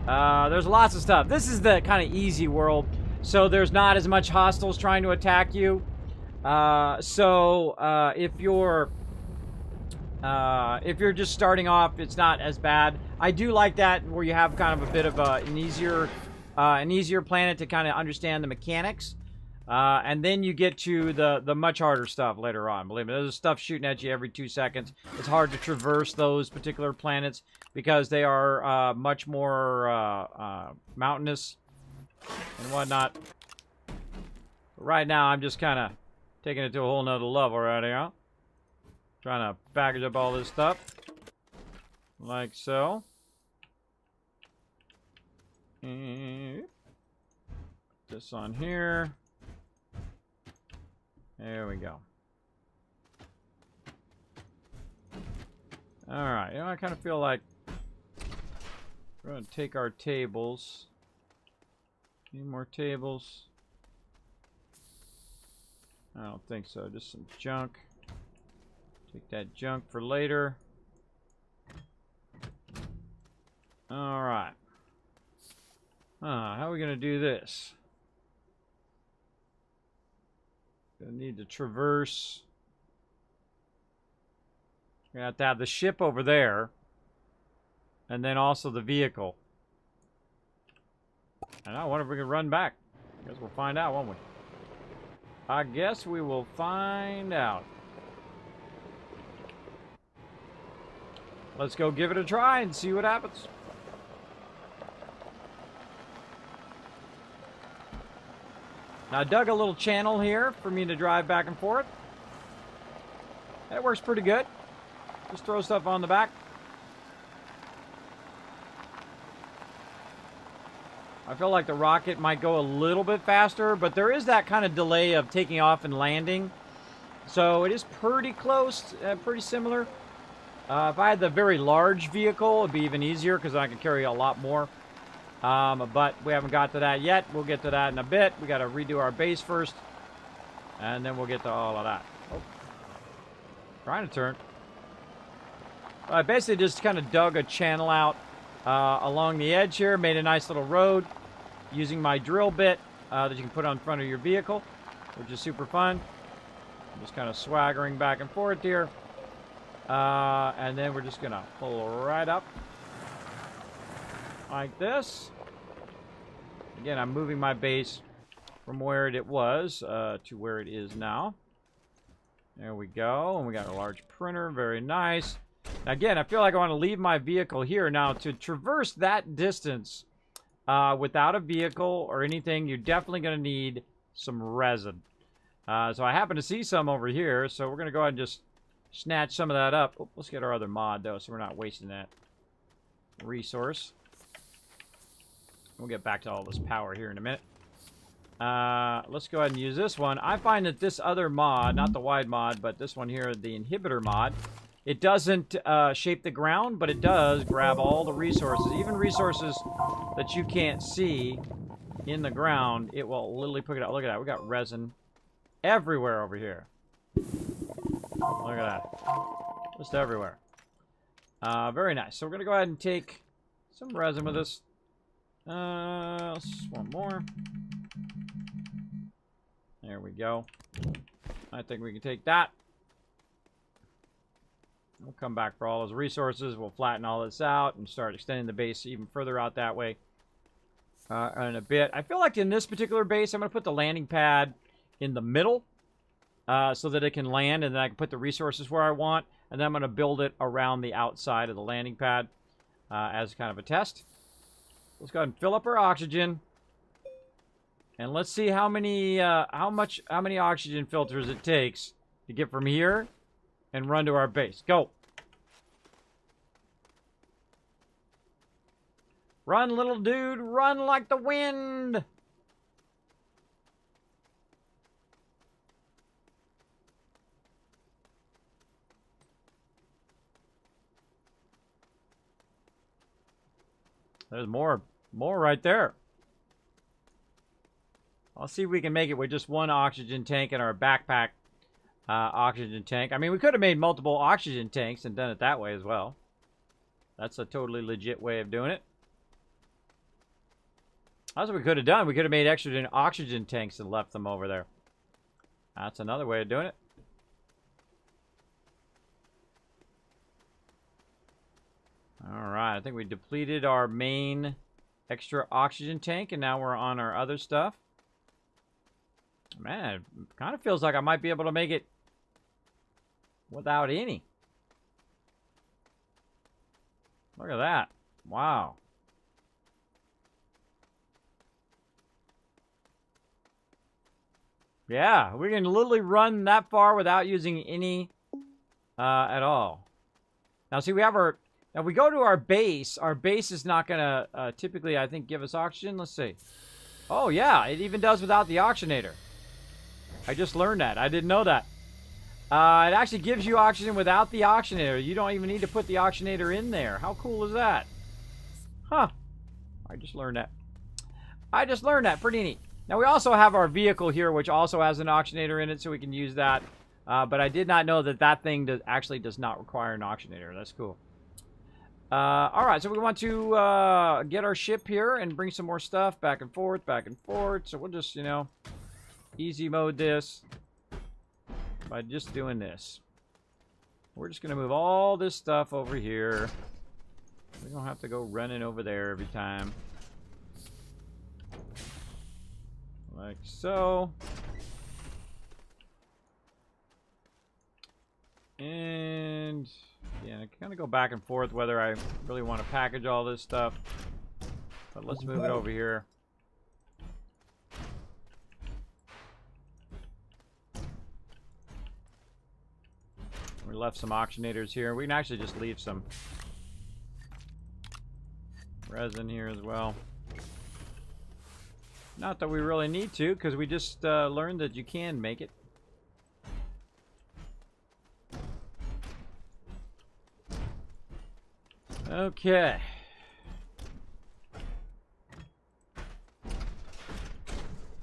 There's lots of stuff. This is the kind of easy world, so there's not as much hostiles trying to attack you. If you're just starting off, it's not as bad. I do like that where you have kind of a bit of an easier planet to kind of understand the mechanics. And then you get to the much harder stuff later on. Believe me, there's stuff shooting at you every 2 seconds. It's hard to traverse those particular planets because they are much more mountainous and whatnot. But right now, I'm just kind of taking it to a whole nother level right here. Trying to package up all this stuff. Like so. And put this on here. There we go. Alright, I kind of feel like we're going to take our tables. Any more tables? I don't think so. Just some junk. Take that junk for later. Alright. How are we going to do this? Gonna need to traverse. We have to have the ship over there. And then also the vehicle. And I wonder if we can run back. I guess we'll find out, won't we? I guess we will find out. Let's go give it a try and see what happens. Now, I dug a little channel here for me to drive back and forth. That works pretty good. Just throw stuff on the back. I feel like the rocket might go a little bit faster, but there is that kind of delay of taking off and landing. So it is pretty close, pretty similar. If I had the very large vehicle, it'd be even easier because I can carry a lot more. But we haven't got to that yet. We'll get to that in a bit. We got to redo our base first. And then we'll get to all of that. Oh. Trying to turn. I basically just kind of dug a channel out along the edge here. Made a nice little road. using my drill bit that you can put on front of your vehicle, which is super fun. I'm just kind of swaggering back and forth here. And then we're just going to pull right up like this. Again, I'm moving my base from where it was to where it is now. There we go. And we got a large printer. Very nice. Again, I feel like I want to leave my vehicle here. Now, to traverse that distance without a vehicle or anything, you're definitely going to need some resin. So I happen to see some over here, so we're going to go ahead and just snatch some of that up. Oh, let's get our other mod, though, so we're not wasting that resource. We'll get back to all this power here in a minute. Let's go ahead and use this one. I find that this other mod, not the wide mod, but this one here, the inhibitor mod, it doesn't shape the ground, but it does grab all the resources, even resources that you can't see in the ground. It will literally pick it up. Look at that. We got resin everywhere over here. Look at that. Just everywhere. Very nice. So we're going to go ahead and take some resin with us. One more. There we go. I think we can take that. We'll come back for all those resources. We'll flatten all this out and start extending the base even further out that way in a bit. I feel like in this particular base, I'm going to put the landing pad in the middle so that it can land, and then I can put the resources where I want, and then I'm going to build it around the outside of the landing pad as kind of a test. Let's go ahead and fill up our oxygen, and let's see how many oxygen filters it takes to get from here and run to our base. Go. Run, little dude. Run like the wind. There's more right there. I'll see if we can make it with just one oxygen tank in our backpack oxygen tank. I mean, we could have made multiple oxygen tanks and done it that way as well. That's a totally legit way of doing it. That's what we could have done. We could have made extra oxygen tanks and left them over there. That's another way of doing it. Alright, I think we depleted our main extra oxygen tank, and now we're on our other stuff. Man, it kind of feels like I might be able to make it without any. Look at that. Wow. Yeah, we can literally run that far without using any at all. Now, see, we have our... Now, if we go to our base is not going to typically, I think, give us oxygen. Let's see. Oh, yeah, it even does without the oxygenator. I just learned that. I didn't know that. It actually gives you oxygen without the oxygenator. You don't even need to put the oxygenator in there. How cool is that? Huh. I just learned that. I just learned that. Pretty neat. Now, we also have our vehicle here, which also has an oxygenator in it, so we can use that. But I did not know that that thing actually does not require an oxygenator. That's cool. All right, so we want to get our ship here and bring some more stuff back and forth, back and forth. So we'll just, you know, easy mode this by just doing this. We're just going to move all this stuff over here. We don't have to go running over there every time. Like so. And... yeah, I kind of go back and forth whether I really want to package all this stuff. But let's move it over here. We left some oxygenators here. We can actually just leave some resin here as well. Not that we really need to, because we just learned that you can make it. Okay.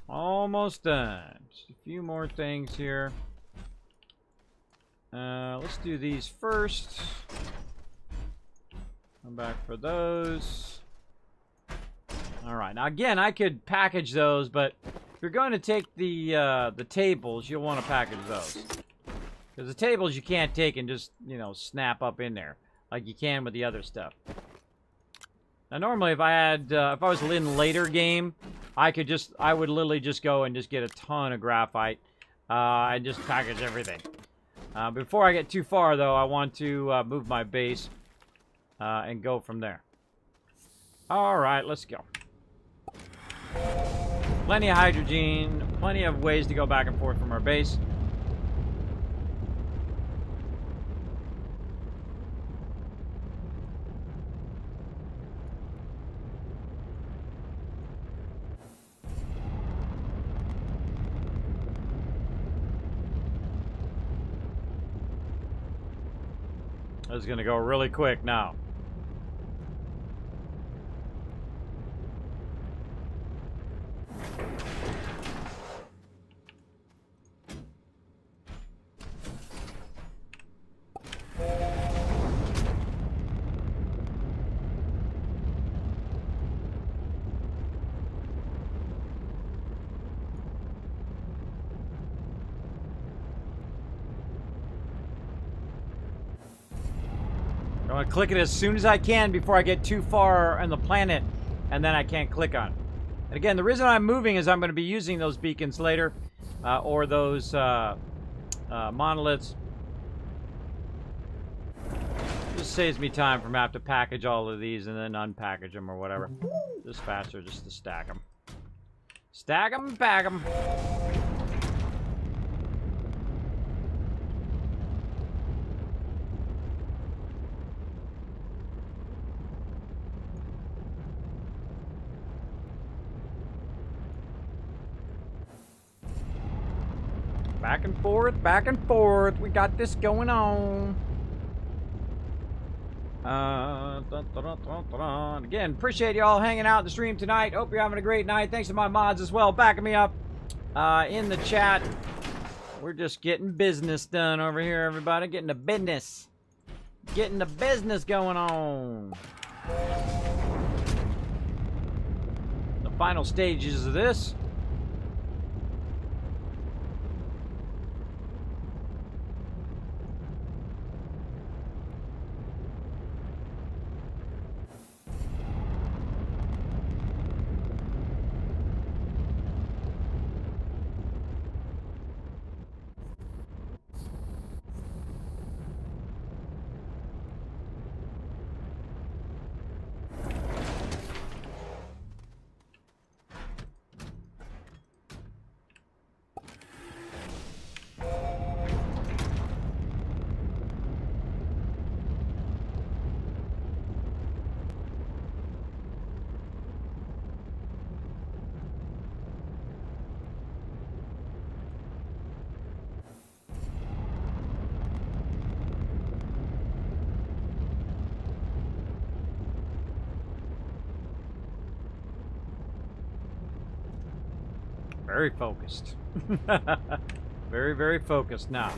Almost done. Just a few more things here. Let's do these first. Come back for those. All right. Now, again, I could package those, but if you're going to take the tables, you'll want to package those. Because the tables you can't take and just, you know, snap up in there like you can with the other stuff. Now, normally, if I was in a later game, I would literally just go and just get a ton of graphite and just package everything. Before I get too far, though, I want to move my base and go from there. All right, let's go. Plenty of hydrogen, plenty of ways to go back and forth from our base. This is going to go really quick now. I want to click it as soon as I can before I get too far on the planet, and then I can't click on it. And again, the reason I'm moving is I'm going to be using those beacons later, or those monoliths. Just saves me time from having to package all of these and then unpackage them or whatever. Just faster just to stack them. Stack them and pack them. Back and forth, back and forth. We got this going on. Again, appreciate you all hanging out in the stream tonight. Hope you're having a great night. Thanks to my mods as well, backing me up in the chat. We're just getting business done over here, everybody. Getting the business. Getting the business going on. The final stages of this. Very focused. Very, very focused now.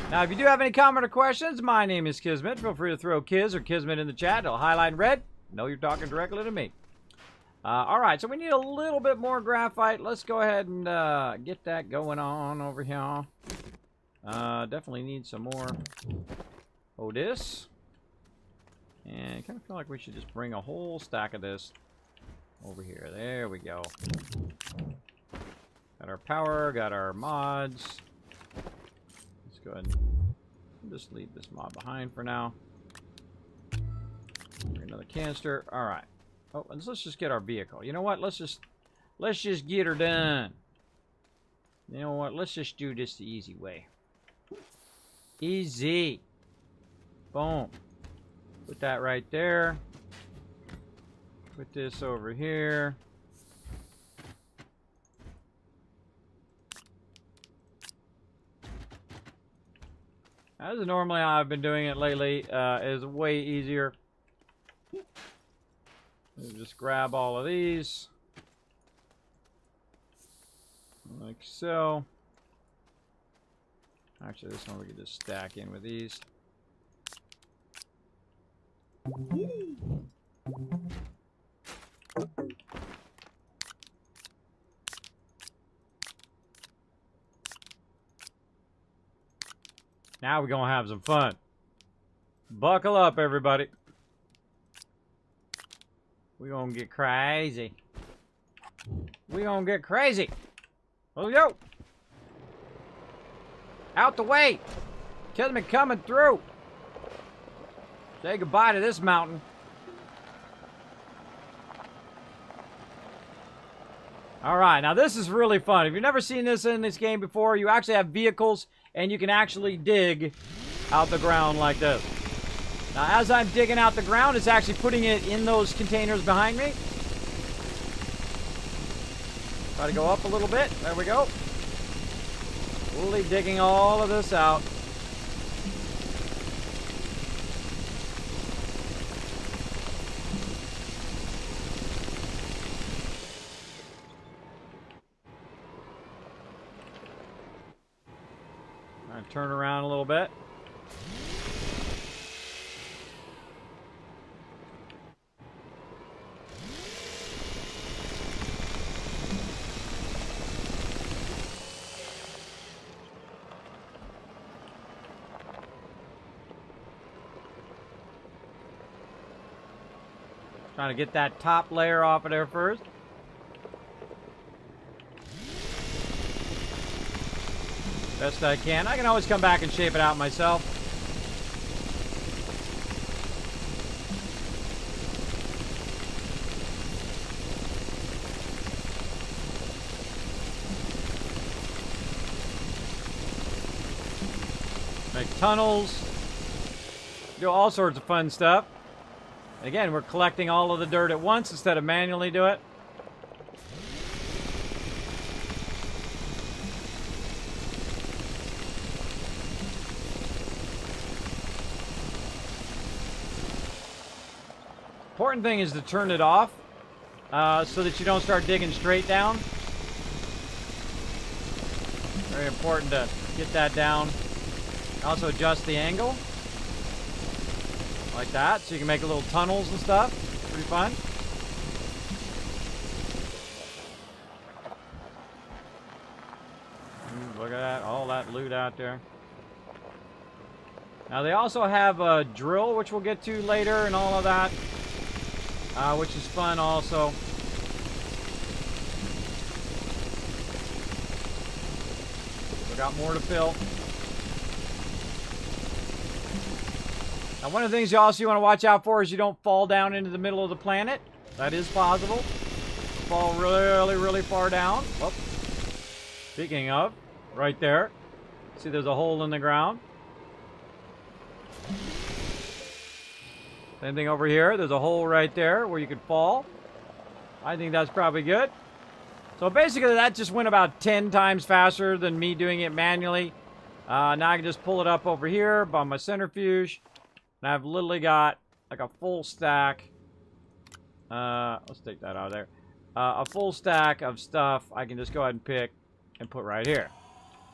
Now, if you do have any comment or questions, my name is Kismet. Feel free to throw Kiz or Kismet in the chat. It'll highlight in red. Know you're talking directly to me. All right, so we need a little bit more graphite. Let's go ahead and get that going on over here. Definitely need some more of this. And I kind of feel like we should just bring a whole stack of this over here. There we go. Got our power, got our mods. Let's go ahead and just leave this mod behind for now. Bring another canister. All right. Oh, and let's just get our vehicle. You know what? Let's just get her done. You know what? Let's just do this the easy way. Easy. Boom. Put that right there. Put this over here. As normally I've been doing it lately, is way easier. Just grab all of these. Like so. Actually, this one we could just stack in with these. Now we're going to have some fun. Buckle up, everybody. We're going to get crazy. We're going to get crazy. Oh, yo. Out the way. Kismet coming through. Say goodbye to this mountain. All right, now this is really fun. If you've never seen this in this game before, you actually have vehicles and you can actually dig out the ground like this. Now, as I'm digging out the ground, it's actually putting it in those containers behind me. Try to go up a little bit. There we go. Slowly digging all of this out. Turn around a little bit. Trying to get that top layer off of there first. Best I can. I can always come back and shape it out myself. Make tunnels. Do all sorts of fun stuff. Again, we're collecting all of the dirt at once instead of manually do it. Important thing is to turn it off so that you don't start digging straight down. Very important to get that down. Also adjust the angle like that so you can make little tunnels and stuff. Pretty fun. Look at that, all that loot out there. Now they also have a drill, which we'll get to later, and all of that. Which is fun also. We got more to fill. Now one of the things you also want to watch out for is you don't fall down into the middle of the planet. That is possible. Fall really, really far down. Oh. Speaking of, right there. See there's a hole in the ground. Same thing over here. There's a hole right there where you could fall. I think that's probably good. So basically that just went about 10 times faster than me doing it manually. Now I can just pull it up over here by my centrifuge. And I've literally got like a full stack. Let's take that out of there. A full stack of stuff I can just go ahead and pick and put right here.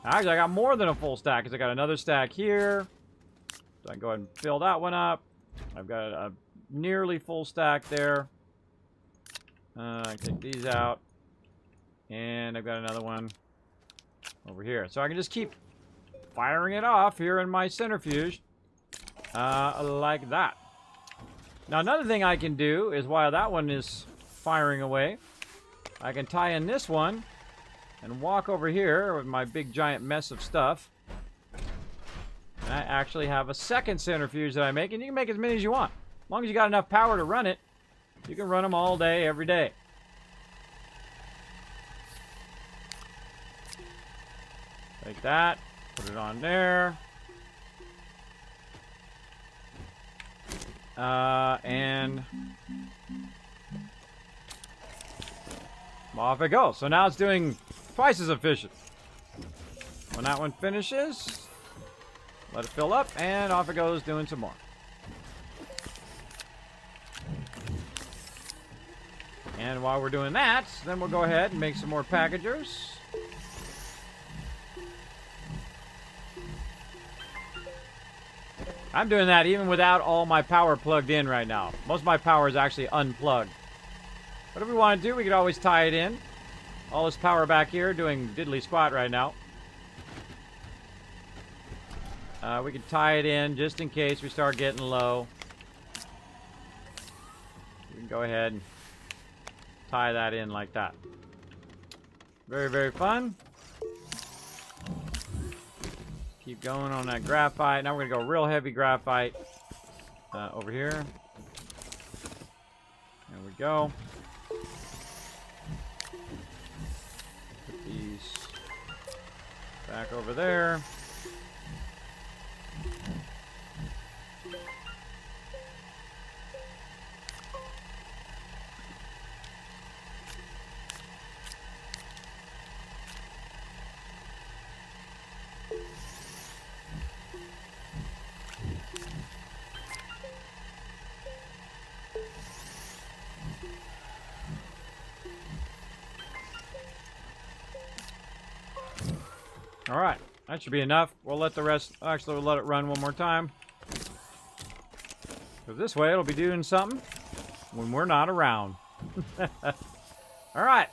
Now, actually, I got more than a full stack because I got another stack here. So I can go ahead and fill that one up. I've got a nearly full stack there. I can take these out. And I've got another one over here. So I can just keep firing it off here in my centrifuge. Like that. Now another thing I can do is while that one is firing away, I can tie in this one and walk over here with my big giant mess of stuff. And I actually have a second centrifuge that I make, and you can make as many as you want. As long as you got enough power to run it, you can run them all day, every day. Take that, put it on there. And off it goes. So now it's doing twice as efficient. When that one finishes, let it fill up, and off it goes doing some more. And while we're doing that, then we'll go ahead and make some more packagers. I'm doing that even without all my power plugged in right now. Most of my power is actually unplugged. Whatever we want to do, we could always tie it in. All this power back here doing diddly squat right now. We could tie it in just in case we start getting low. We can go ahead and tie that in like that. Very, very fun. Keep going on that graphite. Now we're going to go real heavy graphite over here. There we go. Put these back over there. All right, that should be enough. We'll let the rest, actually we'll let it run one more time. Because this way it'll be doing something when we're not around. All right,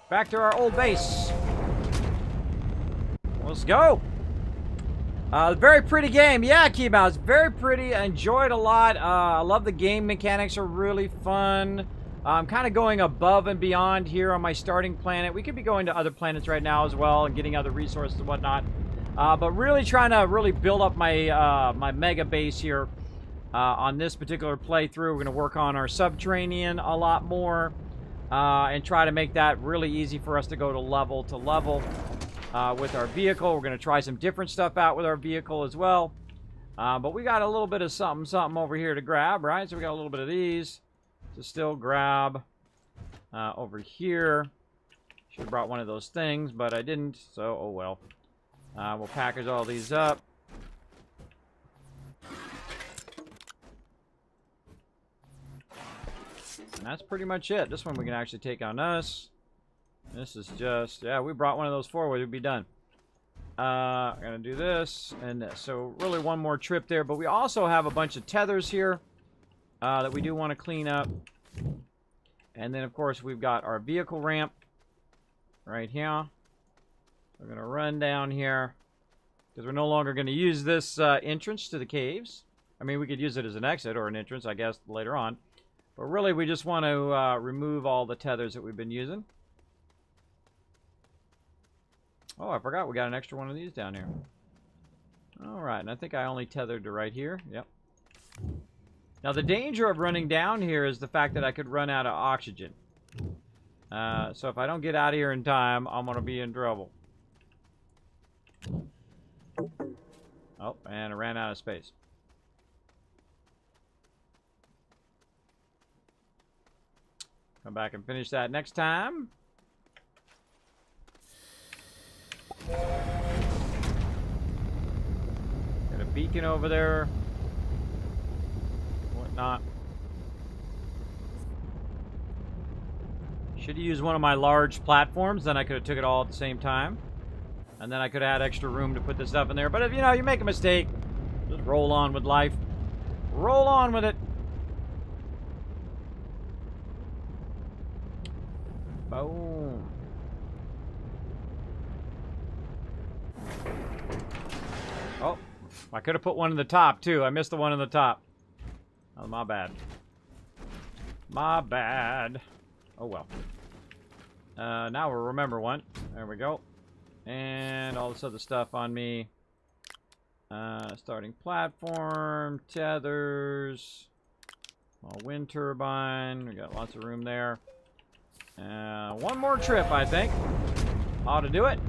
back to our old base. Let's go. Very pretty game. Yeah, Keymouse, very pretty. I enjoyed a lot. I love the game mechanics are really fun. I'm kind of going above and beyond here on my starting planet. We could be going to other planets right now as well and getting other resources and whatnot. But really trying to really build up my my mega base here on this particular playthrough. We're going to work on our subterranean a lot more and try to make that really easy for us to go to level with our vehicle. We're going to try some different stuff out with our vehicle as well. But we got a little bit of something over here to grab, right? So we got a little bit of these. To still grab over here. Should have brought one of those things, but I didn't, so oh well. We'll package all these up. And that's pretty much it. This one we can actually take on us. This is just, yeah, we brought one of those forward, we'd be done. I'm gonna do this and this. So really one more trip there, but we also have a bunch of tethers here. That we do want to clean up. And then, of course, we've got our vehicle ramp right here. We're going to run down here because we're no longer going to use this entrance to the caves. I mean, we could use it as an exit or an entrance, I guess, later on. But really, we just want to remove all the tethers that we've been using. Oh, I forgot we got an extra one of these down here. All right, and I think I only tethered to right here. Yep. Now, the danger of running down here is the fact that I could run out of oxygen. So if I don't get out of here in time, I'm going to be in trouble. Oh, and I ran out of space. Come back and finish that next time. Got a beacon over there. Not. Should have used one of my large platforms, then I could have took it all at the same time. And then I could have had extra room to put this stuff in there. But if, you know, you make a mistake, just roll on with life. Roll on with it. Boom. Oh, I could have put one in the top, too. I missed the one in the top. Oh, my bad. My bad. Oh, well. Now we'll remember one. There we go. And all this other stuff on me. Starting platform, tethers, wind turbine. We got lots of room there. One more trip, I think. Ought to do it.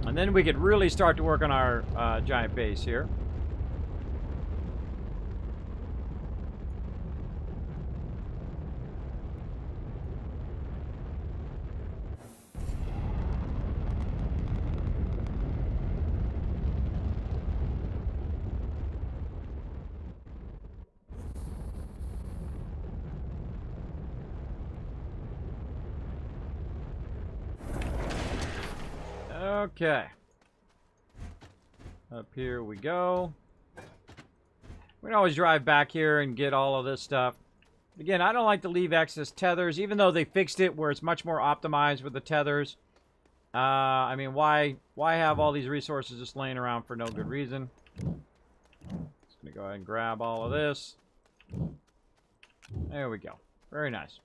And then we could really start to work on our giant base here. Okay. Up here we go. We can always drive back here and get all of this stuff. Again, I don't like to leave excess tethers, even though they fixed it where it's much more optimized with the tethers. I mean, why have all these resources just laying around for no good reason? Just gonna go ahead and grab all of this. There we go. Very nice.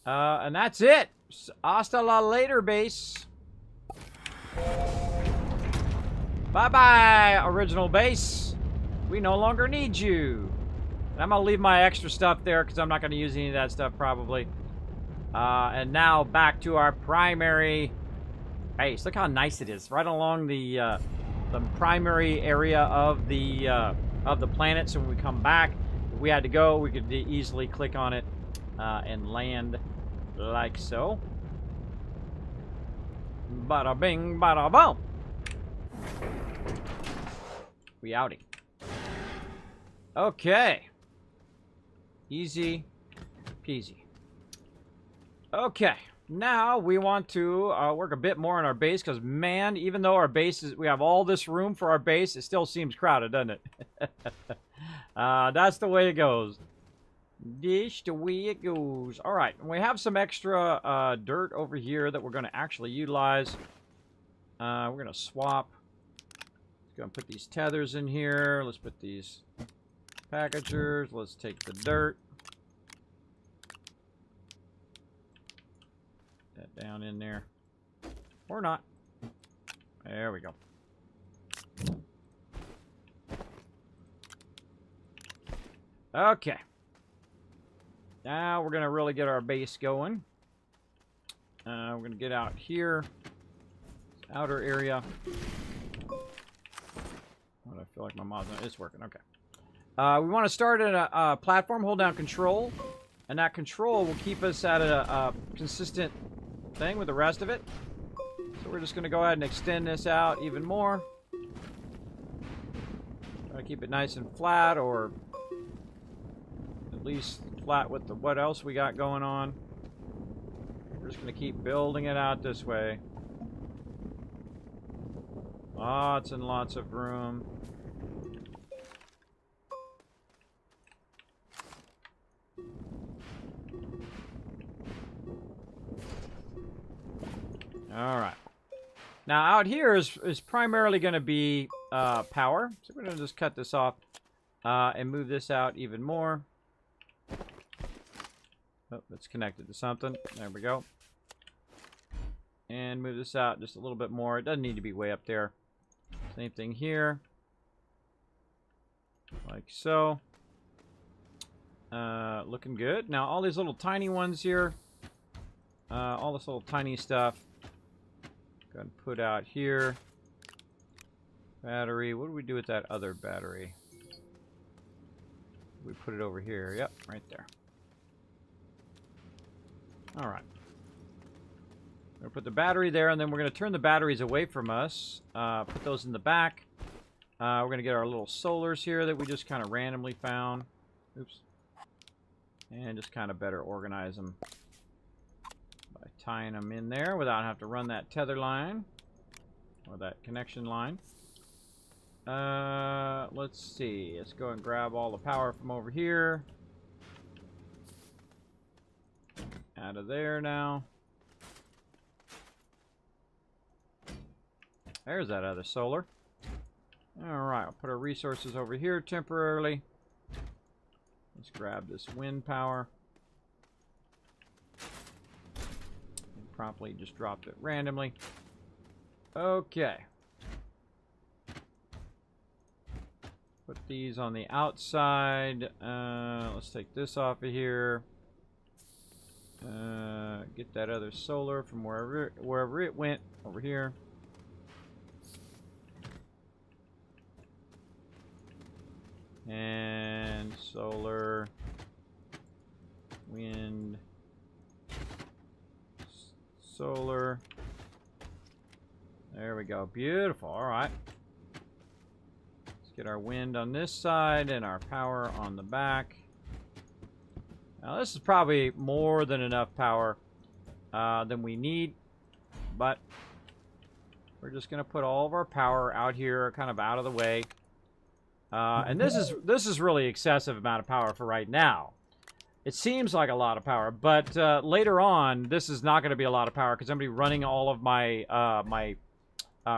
And that's it. Hasta la later, base. Bye-bye, original base. We no longer need you. And I'm going to leave my extra stuff there because I'm not going to use any of that stuff probably. And now back to our primary base. Look how nice it is. Right along the primary area of the planet. So when we come back, if we had to go, we could easily click on it and land like so. Bada bing, bada boom. We outie. Okay. Easy peasy. Okay. Now we want to work a bit more on our base because, man, even though our base is, we have all this room for our base, it still seems crowded, doesn't it? That's the way it goes. Dish the way it goes. All right, we have some extra dirt over here that we're going to actually utilize. We're going to swap. Let's go and put these tethers in here. Let's put these packagers. Let's take the dirt. That down in there. Or not. There we go. Okay. Now we're going to really get our base going. We're going to get out here. Outer area. I feel like my mod's not. It's working. Okay. We want to start at a platform. Hold down control. And that control will keep us at a consistent thing with the rest of it. So we're just going to go ahead and extend this out even more. Try to keep it nice and flat, or at least flat with the what else we got going on. We're just going to keep building it out this way. Lots and lots of room. Alright. Now out here is primarily going to be power. So we're going to just cut this off and move this out even more. Oh, it's connected to something. There we go. And move this out just a little bit more. It doesn't need to be way up there. Same thing here. Like so. Looking good. Now all these little tiny ones here. All this little tiny stuff. Go ahead and put out here. Battery. What do we do with that other battery? We put it over here. Yep, right there. Alright. We're going to put the battery there, and then we're going to turn the batteries away from us. Put those in the back. We're going to get our little solars here that we just kind of randomly found. Oops. And just kind of better organize them by tying them in there without having to run that tether line or that connection line. Let's see. Let's go and grab all the power from over here. Out of there now. There's that other solar. Alright, I'll put our resources over here temporarily. Let's grab this wind power. And promptly just dropped it randomly. Okay. Put these on the outside. Let's take this off of here. Get that other solar from wherever it went over here. And solar, wind, solar. There we go. Beautiful. All right. Let's get our wind on this side and our power on the back. Now this is probably more than enough power than we need, but we're just going to put all of our power out here, kind of out of the way. And this is really excessive amount of power for right now. It seems like a lot of power, but later on, this is not going to be a lot of power because I'm going to be running all of my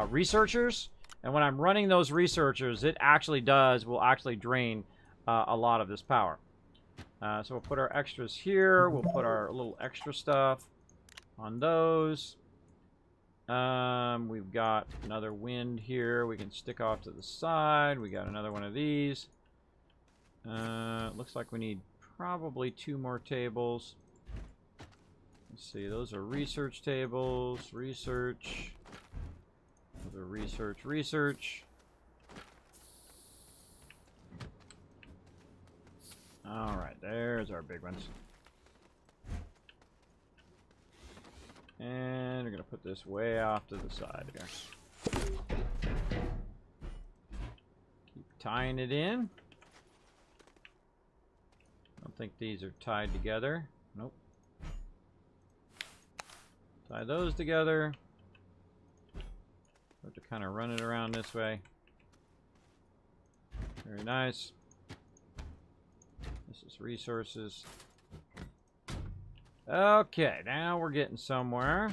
researchers. And when I'm running those researchers, it actually will actually drain a lot of this power. So we'll put our extras here. We'll put our little extra stuff on those. We've got another wind here. We can stick off to the side. We got another one of these. Looks like we need probably 2 more tables. Let's see. Those are research tables. Research. Those are research. Alright, there's our big ones. And we're going to put this way off to the side here. Keep tying it in. I don't think these are tied together. Nope. Tie those together. Have to kind of run it around this way. Very nice. This is resources. Okay, now we're getting somewhere.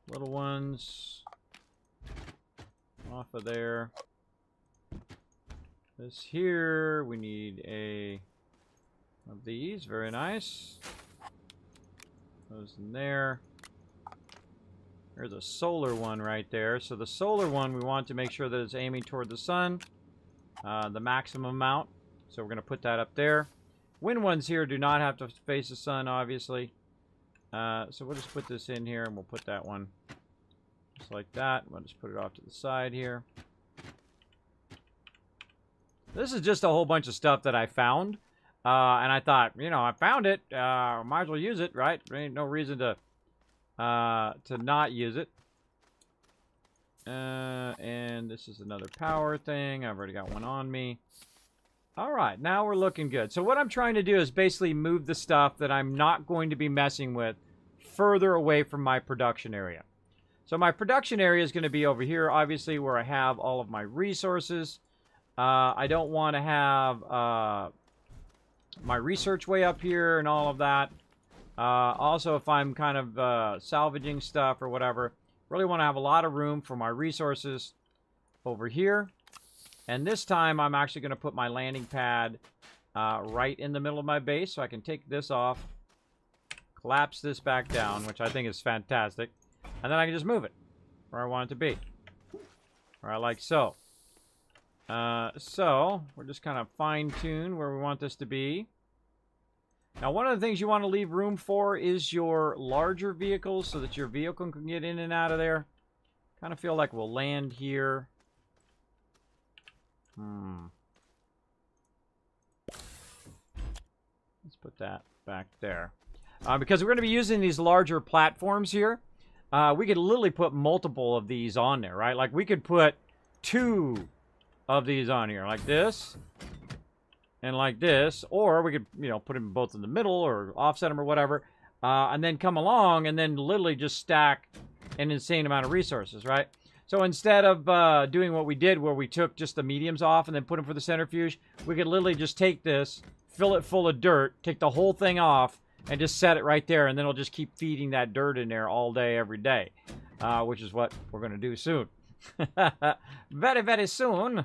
Little ones off of there. This here, we need of these. Very nice. Those in there. There's a solar one right there. So the solar one, we want to make sure that it's aiming toward the sun, the maximum amount. So we're going to put that up there. Wind ones here do not have to face the sun, obviously. So we'll just put this in here, and we'll put that one just like that. We'll just put it off to the side here. This is just a whole bunch of stuff that I found. And I thought, you know, I found it. Might as well use it, right? There ain't no reason to not use it. And this is another power thing. I've already got one on me. All right, now we're looking good. So what I'm trying to do is basically move the stuff that I'm not going to be messing with further away from my production area. So my production area is going to be over here, obviously, where I have all of my resources. I don't want to have my research way up here and all of that. Also, if I'm kind of salvaging stuff or whatever, really want to have a lot of room for my resources over here. And this time, I'm actually going to put my landing pad right in the middle of my base, so I can take this off, collapse this back down, which I think is fantastic, and then I can just move it where I want it to be, right, like so. So we're just kind of fine-tune where we want this to be. Now, one of the things you want to leave room for is your larger vehicles so that your vehicle can get in and out of there. Kind of feel like we'll land here. Let's put that back there. Because we're going to be using these larger platforms here, we could literally put multiple of these on there, right? Like we could put 2 of these on here, like this, and like this, or we could, you know, put them both in the middle or offset them or whatever, and then come along and then literally just stack an insane amount of resources, right? So instead of doing what we did where we took just the mediums off and then put them for the centrifuge, we could literally just take this, fill it full of dirt, take the whole thing off, and just set it right there, and then it'll just keep feeding that dirt in there all day, every day, which is what we're going to do soon. Very, very soon.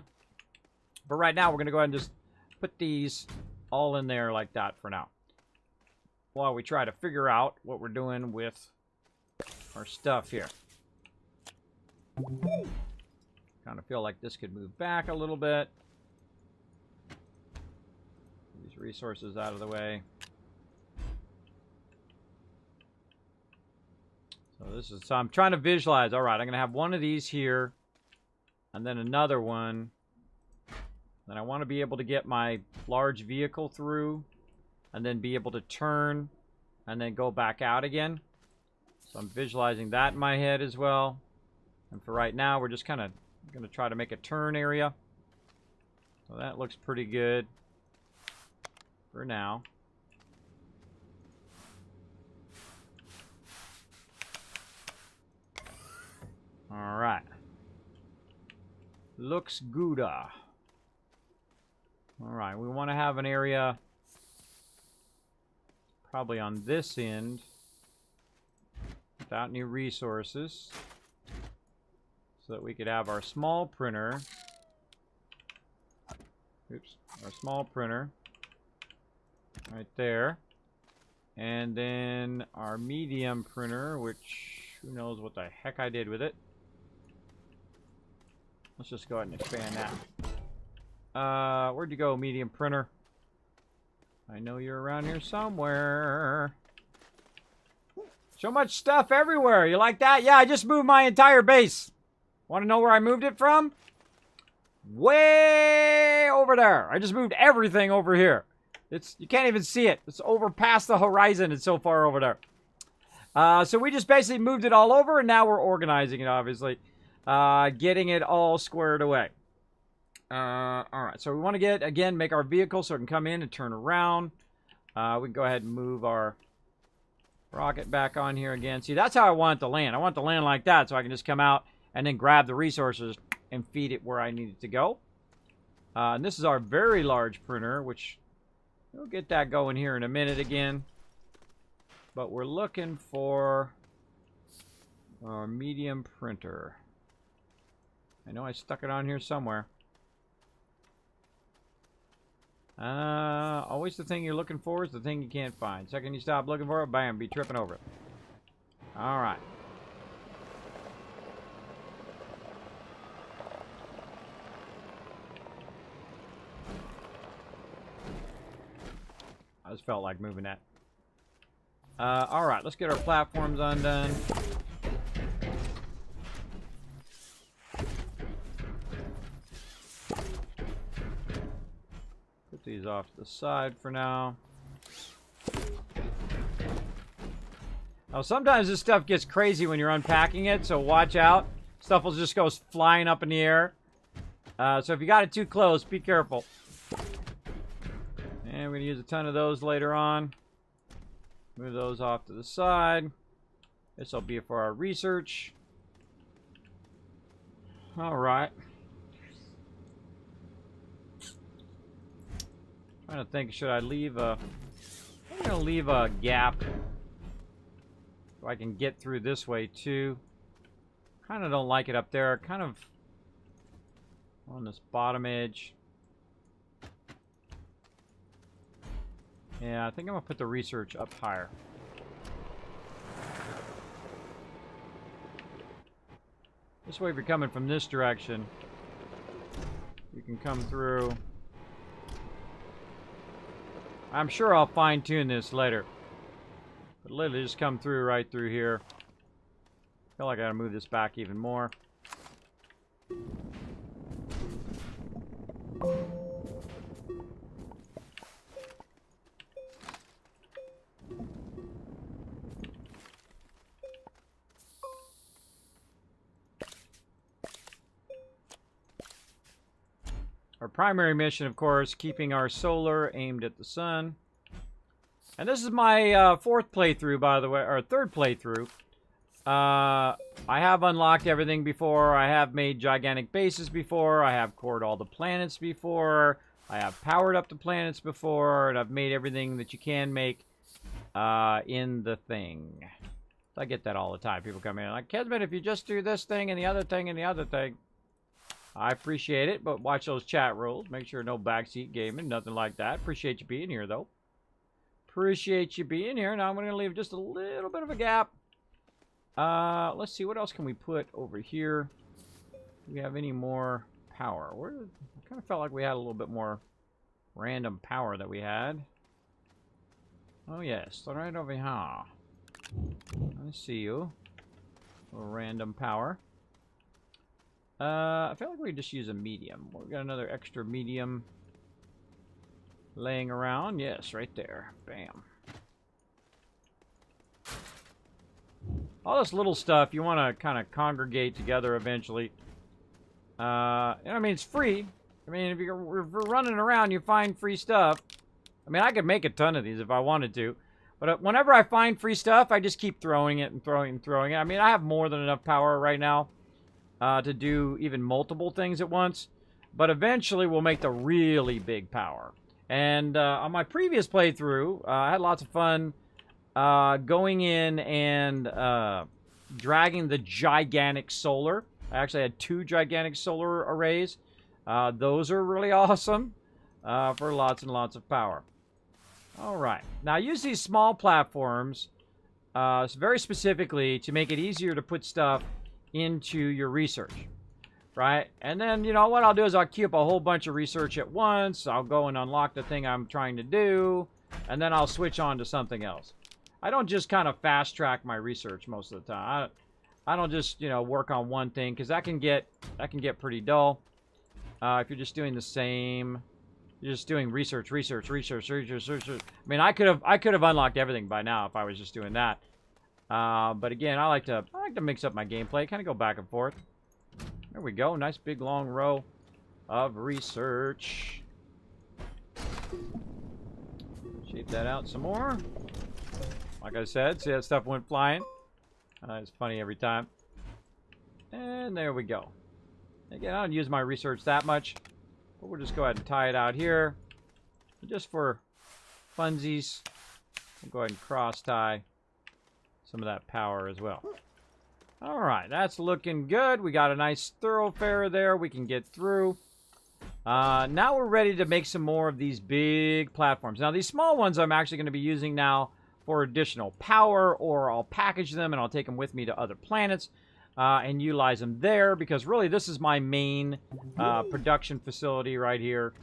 But right now, we're going to go ahead and just put these all in there like that for now, while we try to figure out what we're doing with our stuff here. Kind of feel like this could move back a little bit. These resources out of the way. So I'm trying to visualize. All right, I'm going to have one of these here, and then another one. Then I want to be able to get my large vehicle through, and then be able to turn, and then go back out again. So I'm visualizing that in my head as well. And for right now, we're just kind of going to try to make a turn area. So that looks pretty good for now. All right. Looks good. All right, we want to have an area probably on this end without any resources so that we could have our small printer. Oops, our small printer right there. And then our medium printer, which who knows what the heck I did with it. Let's just go ahead and expand that. Where'd you go, medium printer? I know you're around here somewhere. So much stuff everywhere. You like that? Yeah, I just moved my entire base. Want to know where I moved it from? Way over there. I just moved everything over here. You can't even see it. It's over past the horizon. It's so far over there. So we just basically moved it all over, and now we're organizing it, obviously. Getting it all squared away. Alright, so we want to get, again, make our vehicle so it can come in and turn around. We can go ahead and move our rocket back on here again. See, that's how I want it to land. I want it to land like that so I can just come out and then grab the resources and feed it where I need it to go. And this is our very large printer, which we'll get that going here in a minute again. But we're looking for our medium printer. I know I stuck it on here somewhere. Always the thing you're looking for is the thing you can't find. Second you stop looking for it, bam, be tripping over it. Alright. I just felt like moving that. Alright, let's get our platforms undone. Put these off to the side for now. Now, sometimes this stuff gets crazy when you're unpacking it, so watch out. Stuff will just go flying up in the air. So if you got it too close, be careful. And we're going to use a ton of those later on. Move those off to the side. This will be for our research. Alright. Trying to think, should I leave a... I'm going to leave a gap so I can get through this way too. Kind of don't like it up there. Kind of on this bottom edge. Yeah, I think I'm going to put the research up higher. This way, if you're coming from this direction, you can come through. I'm sure I'll fine-tune this later. But literally just come through right through here. Feel like I gotta move this back even more. Our primary mission, of course, keeping our solar aimed at the sun. And this is my fourth playthrough, by the way, or third playthrough. I have unlocked everything before. I have made gigantic bases before. I have cored all the planets before. I have powered up the planets before. And I've made everything that you can make in the thing. So I get that all the time. People come in like, Kismet, if you just do this thing and the other thing and the other thing. I appreciate it, but watch those chat rules. Make sure no backseat gaming, nothing like that. Appreciate you being here, though. Appreciate you being here. Now I'm going to leave just a little bit of a gap. Let's see, what else can we put over here? Do we have any more power? I kind of felt like we had a little bit more random power that we had. Oh, yes. Right over here. I see you. A little random power. I feel like we just use a medium. We've got another extra medium laying around. Yes, right there. Bam. All this little stuff you want to kind of congregate together eventually. I mean, it's free. I mean, if you're running around, you find free stuff. I mean, I could make a ton of these if I wanted to. But whenever I find free stuff, I just keep throwing it and throwing it and throwing it. I mean, I have more than enough power right now. To do even multiple things at once. but eventually we'll make the really big power. And on my previous playthrough, I had lots of fun going in and dragging the gigantic solar. I actually had 2 gigantic solar arrays. Those are really awesome for lots and lots of power. All right. Now, use these small platforms very specifically to make it easier to put stuff into your research, right? And then, you know, what I'll do is I'll queue up a whole bunch of research at once. I'll go and unlock the thing I'm trying to do, and then I'll switch on to something else. I don't just kind of fast track my research most of the time. I don't just, you know, work on one thing, because that can get pretty dull. If you're just doing the same, you're just doing research. I mean, I could have unlocked everything by now if I was just doing that. But again, I like to mix up my gameplay, kind of go back and forth. There we go, nice big long row of research. Shape that out some more. Like I said, see that stuff went flying. It's funny every time. And there we go. Again, I don't use my research that much, but we'll just go ahead and tie it out here. And just for funsies, we'll go ahead and cross tie some of that power as well. All right, that's looking good. We got a nice thoroughfare there we can get through. Now we're ready to make some more of these big platforms. Now, these small ones I'm actually going to be using now for additional power, or I'll package them and I'll take them with me to other planets and utilize them there, because really this is my main production facility right here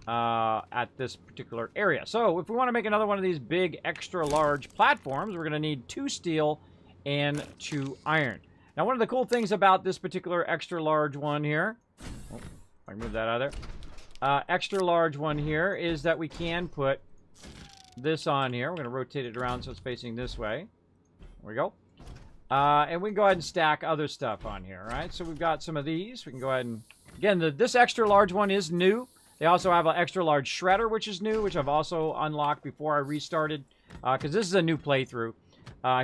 at this particular area. So if we want to make another one of these big extra large platforms, we're going to need 2 steel and 2 iron. Now, one of the cool things about this particular extra large one here, oh, if I can move that out of there, extra large one here is that we can put this on here. We're going to rotate it around so it's facing this way. There we go. And we can go ahead and stack other stuff on here, right? So we've got some of these. We can go ahead and, again, this extra large one is new. They also have an extra large shredder, which is new, which I've also unlocked before I restarted, because this is a new playthrough.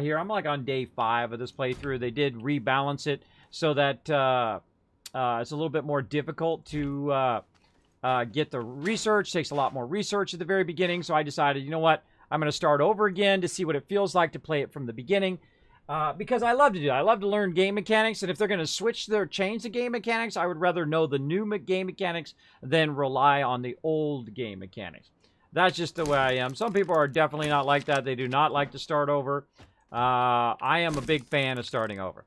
Here, I'm like on day 5 of this playthrough. They did rebalance it so that it's a little bit more difficult to get the research. Takes a lot more research at the very beginning, so I decided, you know what, I'm going to start over again to see what it feels like to play it from the beginning, because I love to do that. I love to learn game mechanics, and if they're going to change the game mechanics, I would rather know the new game mechanics than rely on the old game mechanics. That's just the way I am. Some people are definitely not like that. They do not like to start over. I am a big fan of starting over.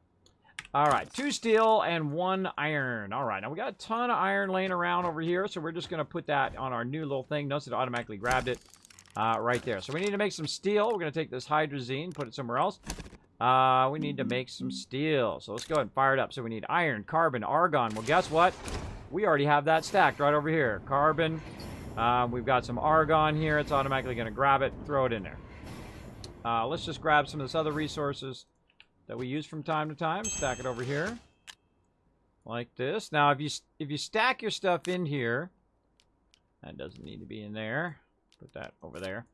All right, 2 steel and 1 iron. All right, now we got a ton of iron laying around over here, so we're just going to put that on our new little thing. Notice it automatically grabbed it right there. So we need to make some steel. We're going to take this hydrazine, put it somewhere else. We need to make some steel. So let's go ahead and fire it up. So we need iron, carbon, argon. Well, guess what? We already have that stacked right over here. Carbon. We've got some argon here. It's automatically going to grab it, throw it in there. Let's just grab some of this other resources that we use from time to time. Stack it over here, like this. Now, if you stack your stuff in here, that doesn't need to be in there. Put that over there.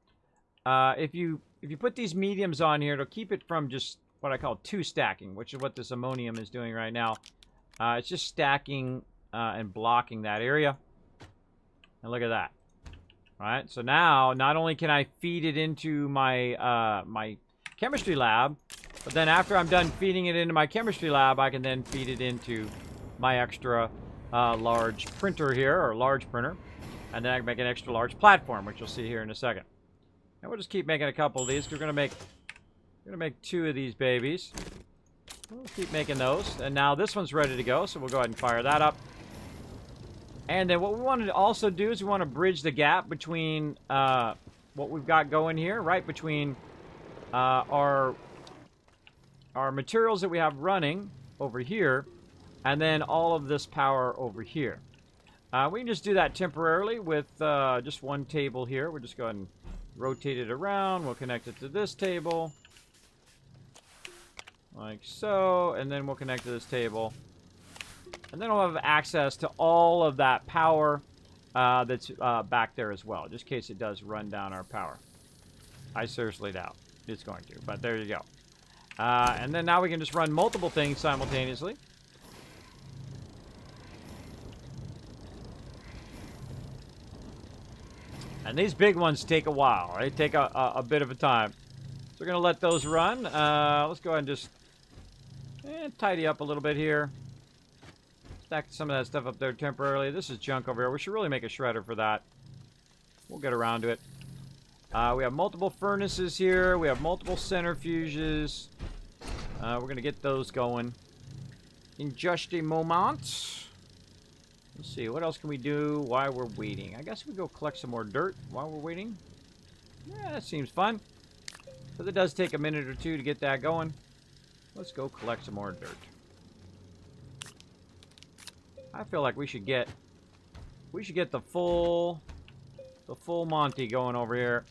If you put these mediums on here, it'll keep it from just what I call 2 stacking, which is what this ammonium is doing right now. It's just stacking and blocking that area. And look at that. All right, so now not only can I feed it into my my chemistry lab, but then after I'm done feeding it into my chemistry lab, I can then feed it into my extra large printer here, or large printer, and then I can make an extra large platform, which you'll see here in a second. And we'll just keep making a couple of these. We're gonna make 2 of these babies. We'll keep making those, and now this one's ready to go, so we'll go ahead and fire that up. And then what we want to also do is we want to bridge the gap between what we've got going here, right between our materials that we have running over here, and then all of this power over here. We can just do that temporarily with just 1 table here. We'll just go ahead and rotate it around. We'll connect it to this table, like so, and then we'll connect to this table. And then we'll have access to all of that power that's back there as well, just in case it does run down our power. I seriously doubt it's going to, but there you go. And then now we can just run multiple things simultaneously. And these big ones take a while. They take a bit of a time. So we're going to let those run. Let's go ahead and just tidy up a little bit here. Stack some of that stuff up there temporarily. This is junk over here. We should really make a shredder for that. We'll get around to it. We have multiple furnaces here. We have multiple centrifuges. We're going to get those going in just a moment. Let's see, what else can we do while we're waiting? I guess we go collect some more dirt while we're waiting. Yeah, that seems fun. But it does take a minute or two to get that going. Let's go collect some more dirt. I feel like we should get the full Monty going over here.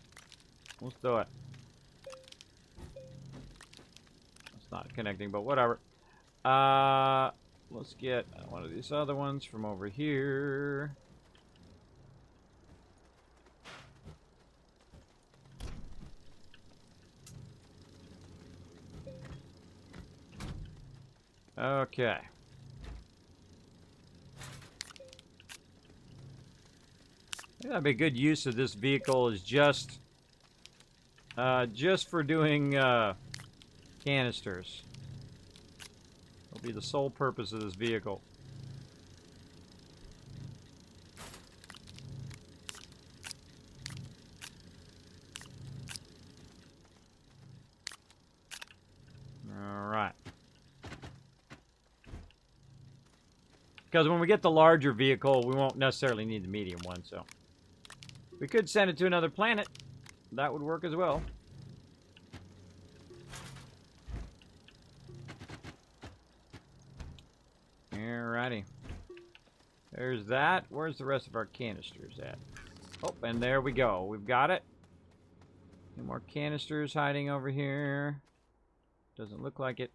Let's do it. It's not connecting, but whatever. Let's get one of these other ones from over here. Okay. I think that'd be a good use of this vehicle is just for doing canisters. That'll be the sole purpose of this vehicle. Alright. Because when we get the larger vehicle, we won't necessarily need the medium one, so. We could send it to another planet. That would work as well. Alrighty. There's that. Where's the rest of our canisters at? Oh, and there we go. We've got it. Any more canisters hiding over here? Doesn't look like it.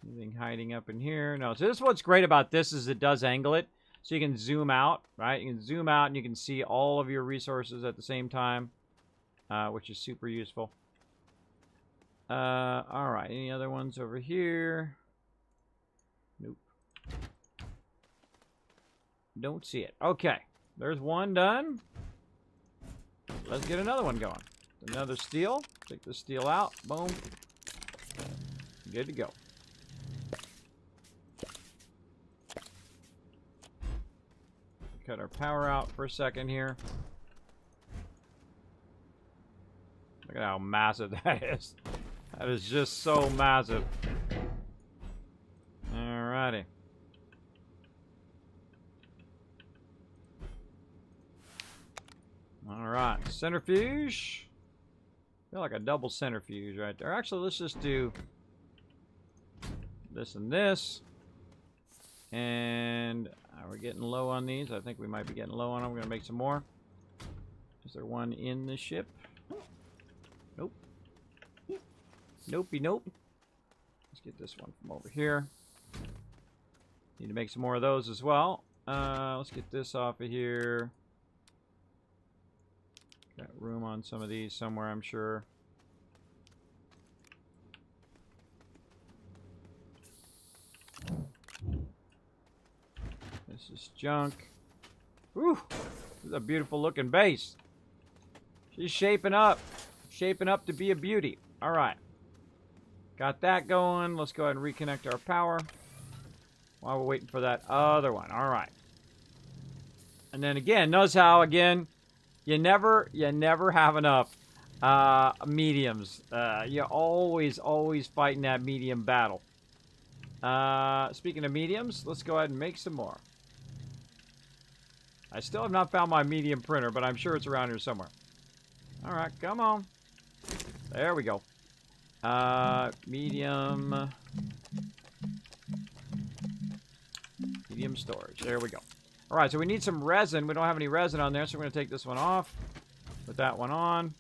Anything hiding up in here? No. So this is what's great about this is it does angle it. So you can zoom out, right? You can zoom out and you can see all of your resources at the same time, which is super useful. Alright, any other ones over here? Nope. Don't see it. Okay, there's one done. Let's get another one going. Another steel. Take the steel out. Boom. Good to go. Cut our power out for a second here. Look at how massive that is. That is just so massive. Alrighty. Alright, centrifuge. I feel like a double centrifuge right there. Actually, let's just do this and this. And we're getting low on these. I think we might be getting low on them. We're going to make some more. Is there one in the ship? Nope. Nopey nope. Let's get this one from over here. Need to make some more of those as well. Let's get this off of here. Got room on some of these somewhere, I'm sure. This is junk. Whew! This is a beautiful looking base. She's shaping up. Shaping up to be a beauty. Alright. Got that going. Let's go ahead and reconnect our power while we're waiting for that other one. Alright. And then again, notice how, again, you never have enough mediums. You're always fighting that medium battle. Speaking of mediums, let's go ahead and make some more. I still have not found my medium printer, but I'm sure it's around here somewhere. Alright, come on. There we go. Medium storage. There we go. Alright, so we need some resin. We don't have any resin on there, so we're going to take this one off. Put that one on.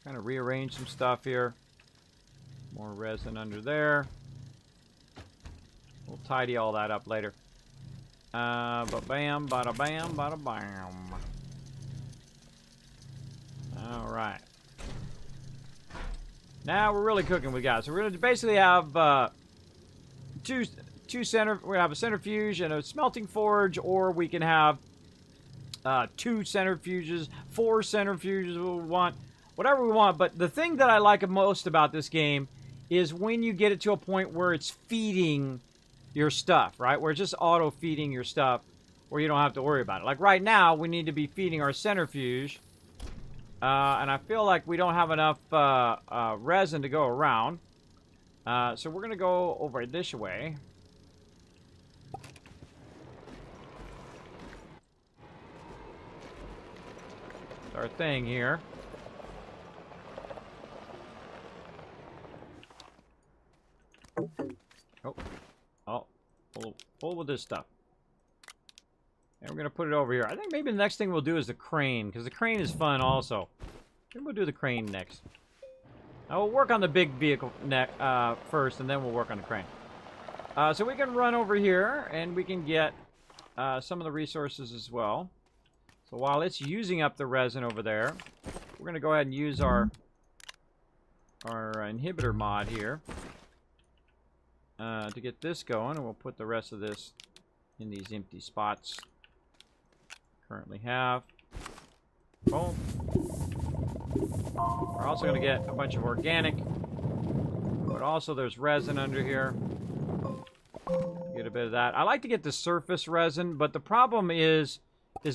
Kind of rearrange some stuff here. More resin under there. We'll tidy all that up later. Ba-bam, bada-bam, bada-bam. Alright. Now we're really cooking with guys. So we're going to basically have we have a centrifuge and a smelting forge, or we can have 2 centrifuges, 4 centrifuges, we want whatever we want. But the thing that I like most about this game is when you get it to a point where it's feeding your stuff, right? Where it's just auto feeding your stuff, where you don't have to worry about it. Like right now, we need to be feeding our centrifuge, and I feel like we don't have enough resin to go around. So we're gonna go over this way. Our thing here. Oh, full with this stuff. And we're gonna put it over here. I think maybe the next thing we'll do is the crane, because the crane is fun also. Maybe we'll do the crane next. Now we'll work on the big vehicle first, and then we'll work on the crane. So we can run over here, and we can get some of the resources as well. So while it's using up the resin over there, we're going to go ahead and use our inhibitor mod here to get this going, and we'll put the rest of this in these empty spots currently have. Boom. We're also going to get a bunch of organic, but also there's resin under here. Get a bit of that. I like to get the surface resin, but the problem is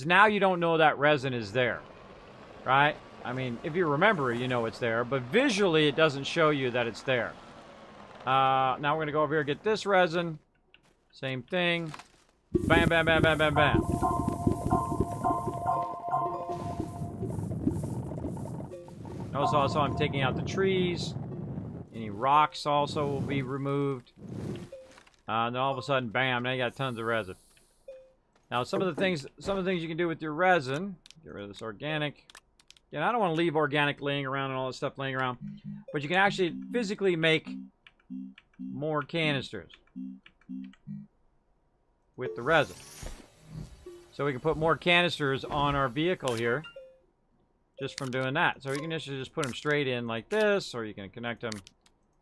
now you don't know that resin is there, right? I mean, if you remember it, you know it's there, but visually it doesn't show you that it's there. Now we're going to go over here and get this resin. Same thing. Bam, bam, bam, bam, bam, bam. Notice also I'm taking out the trees. Any rocks also will be removed. And then all of a sudden, bam, now you got tons of resin. Now, some of the things you can do with your resin, get rid of this organic. Again, I don't want to leave organic laying around and all this stuff laying around, but you can actually physically make more canisters with the resin. So we can put more canisters on our vehicle here just from doing that. So you can just put them straight in like this, or you can connect them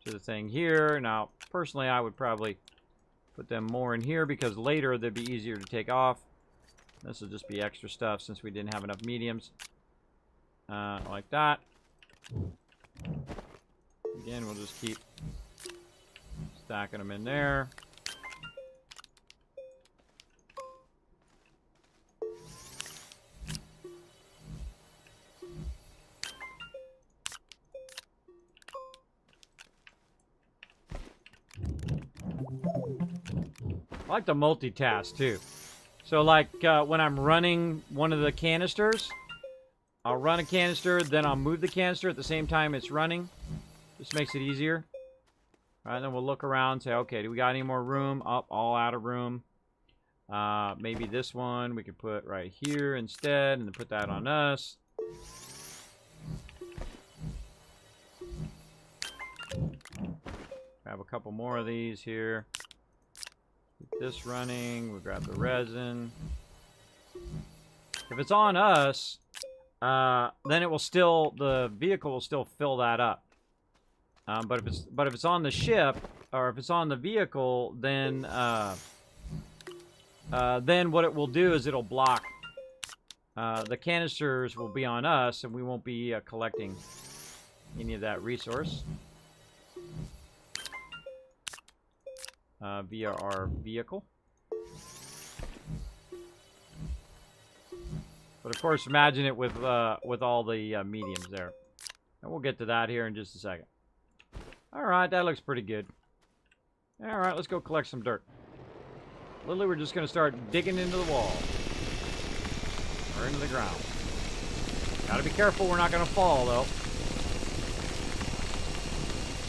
to the thing here. Now, personally, I would probably put them more in here because later they'd be easier to take off. This will just be extra stuff since we didn't have enough mediums. Like that. Again, we'll just keep stacking them in there. I like to multitask too. So like when I'm running one of the canisters, I'll run a canister, then I'll move the canister at the same time it's running. Just makes it easier. All right, then we'll look around and say, okay, do we got any more room? Up, all out of room. Maybe this one we could put right here instead, and then put that on us. Grab a couple more of these here. Keep this running. We grab the resin. If it's on us, then it will still, the vehicle will still fill that up. But if it's on the ship, or if it's on the vehicle, then what it will do is it'll block. The canisters will be on us, and we won't be collecting any of that resource via our vehicle. But of course, imagine it with all the mediums there. And we'll get to that here in just a second. All right, that looks pretty good. All right, let's go collect some dirt. Literally, we're just going to start digging into the wall. Or into the ground. Gotta be careful, we're not going to fall, though.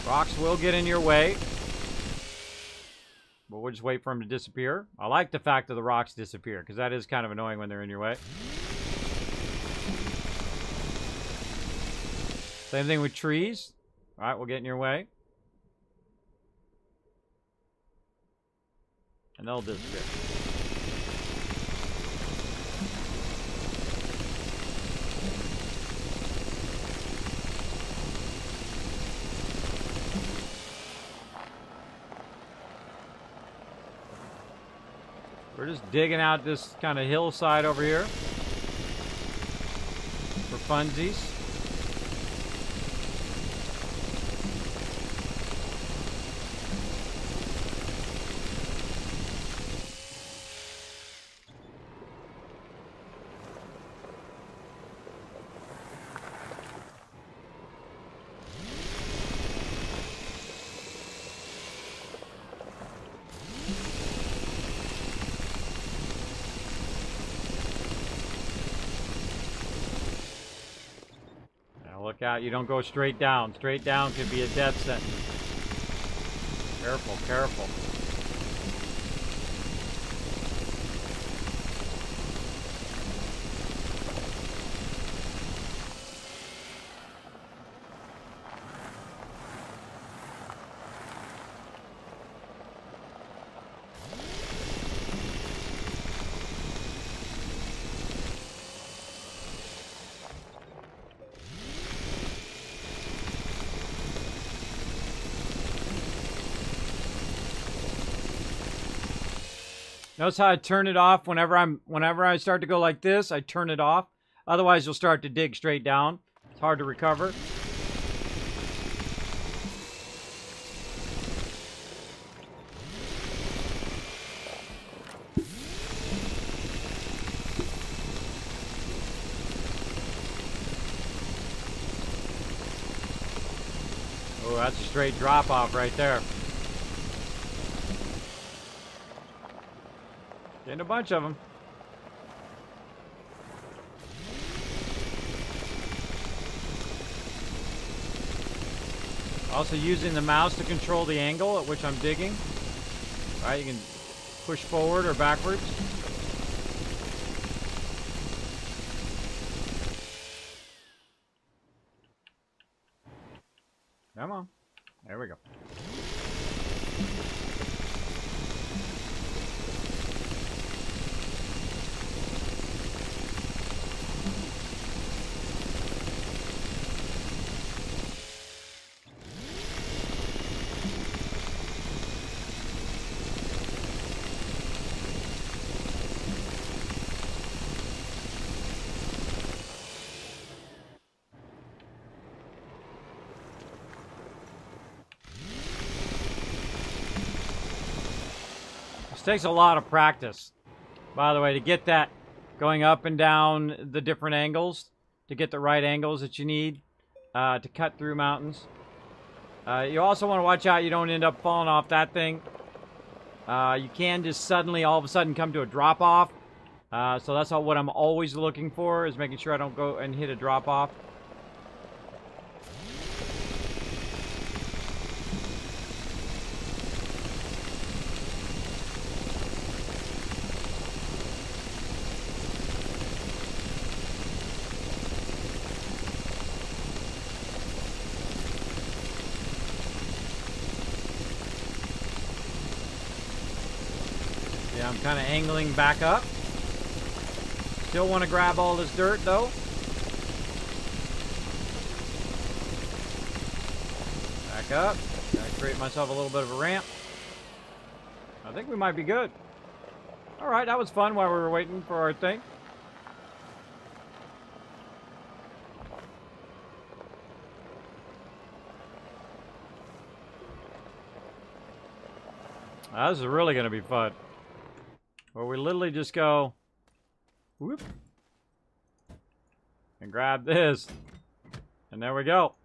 Rocks will get in your way. But we'll just wait for them to disappear. I like the fact that the rocks disappear, because that is kind of annoying when they're in your way. Same thing with trees. All right, we'll get in your way. And they'll disappear. We're just digging out this kind of hillside over here. funsies. Look out, you don't go straight down. Straight down could be a death sentence. Careful, careful. Notice how I turn it off whenever I start to go like this, I turn it off. Otherwise you'll start to dig straight down. It's hard to recover. Oh, that's a straight drop off right there. Getting a bunch of them. Also using the mouse to control the angle at which I'm digging. All right, you can push forward or backwards. Come on. There we go. This takes a lot of practice, by the way, to get that going up and down the different angles, to get the right angles that you need to cut through mountains. You also want to watch out you don't end up falling off that thing. You can just suddenly, all of a sudden, come to a drop-off. So that's what I'm always looking for, is making sure I don't go and hit a drop-off. Yeah, I'm kind of angling back up. Still want to grab all this dirt, though. Back up. Gotta create myself a little bit of a ramp. I think we might be good. Alright, that was fun while we were waiting for our thing. This is really going to be fun. Where we literally just go, whoop, and grab this, and there we go.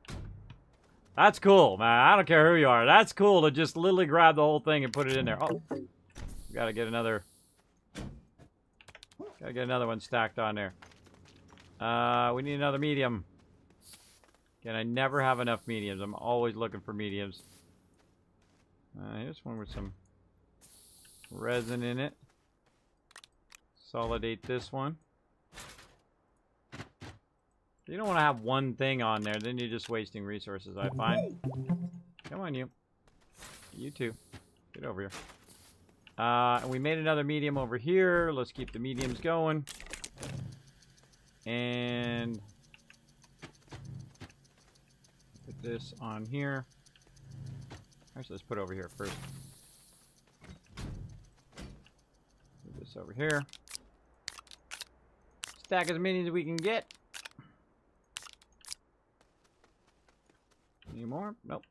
That's cool, man. I don't care who you are. That's cool to just literally grab the whole thing and put it in there. Oh, we gotta get another one stacked on there. We need another medium. Again, I never have enough mediums. I'm always looking for mediums. Here's one with some resin in it. Consolidate this one. You don't want to have one thing on there, then you're just wasting resources, I find. Come on, you. You too. Get over here. And we made another medium over here. Let's keep the mediums going. And put this on here. Actually, let's put it over here first. Put this over here. Stack as many as we can get. Any more? Nope.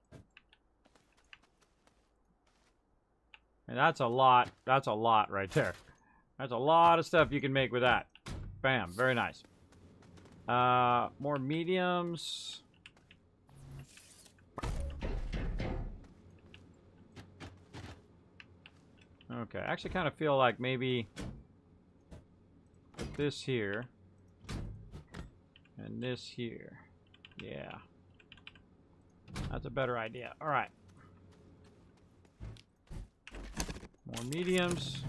And that's a lot. That's a lot right there. That's a lot of stuff you can make with that. Bam. Very nice. More mediums. Okay. I actually kind of feel like maybe put this here. And this here. Yeah. That's a better idea. All right. More mediums.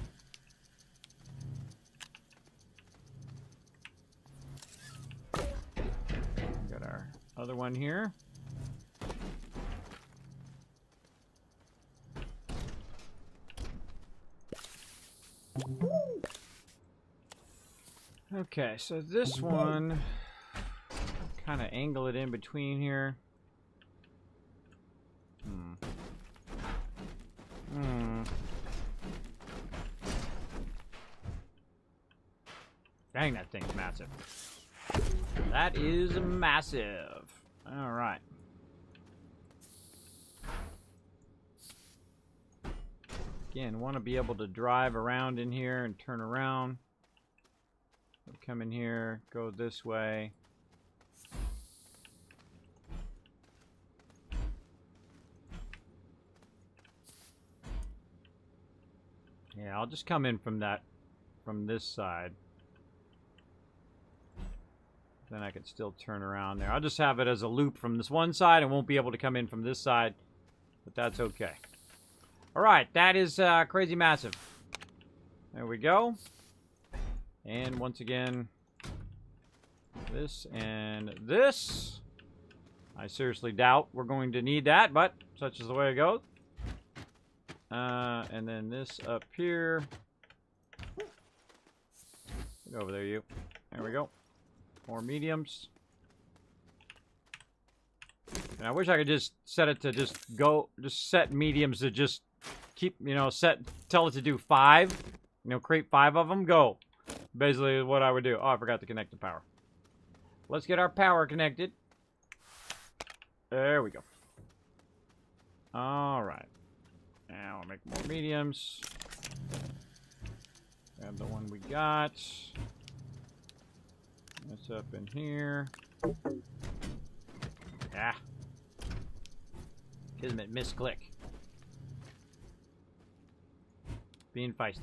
Got our other one here. Okay, so this one, kind of angle it in between here. Dang, that thing's massive. That is massive. All right. Again, want to be able to drive around in here and turn around. Come in here, go this way. Yeah, I'll just come in from this side. Then I could still turn around there. I'll just have it as a loop from this one side and won't be able to come in from this side. But that's okay. Alright, that is crazy massive. There we go. And once again, this and this. I seriously doubt we're going to need that, but such is the way it goes. And then this up here. Get over there, you. There we go. More mediums. And I wish I could just set it to just set mediums to just keep, tell it to do 5. Create 5 of them, go. Basically what I would do. Oh, I forgot to connect the power. Let's get our power connected. There we go. All right. Now I'll make more mediums. Grab the one we got. That's up in here. Ah. Kismet misclick. Being feisty.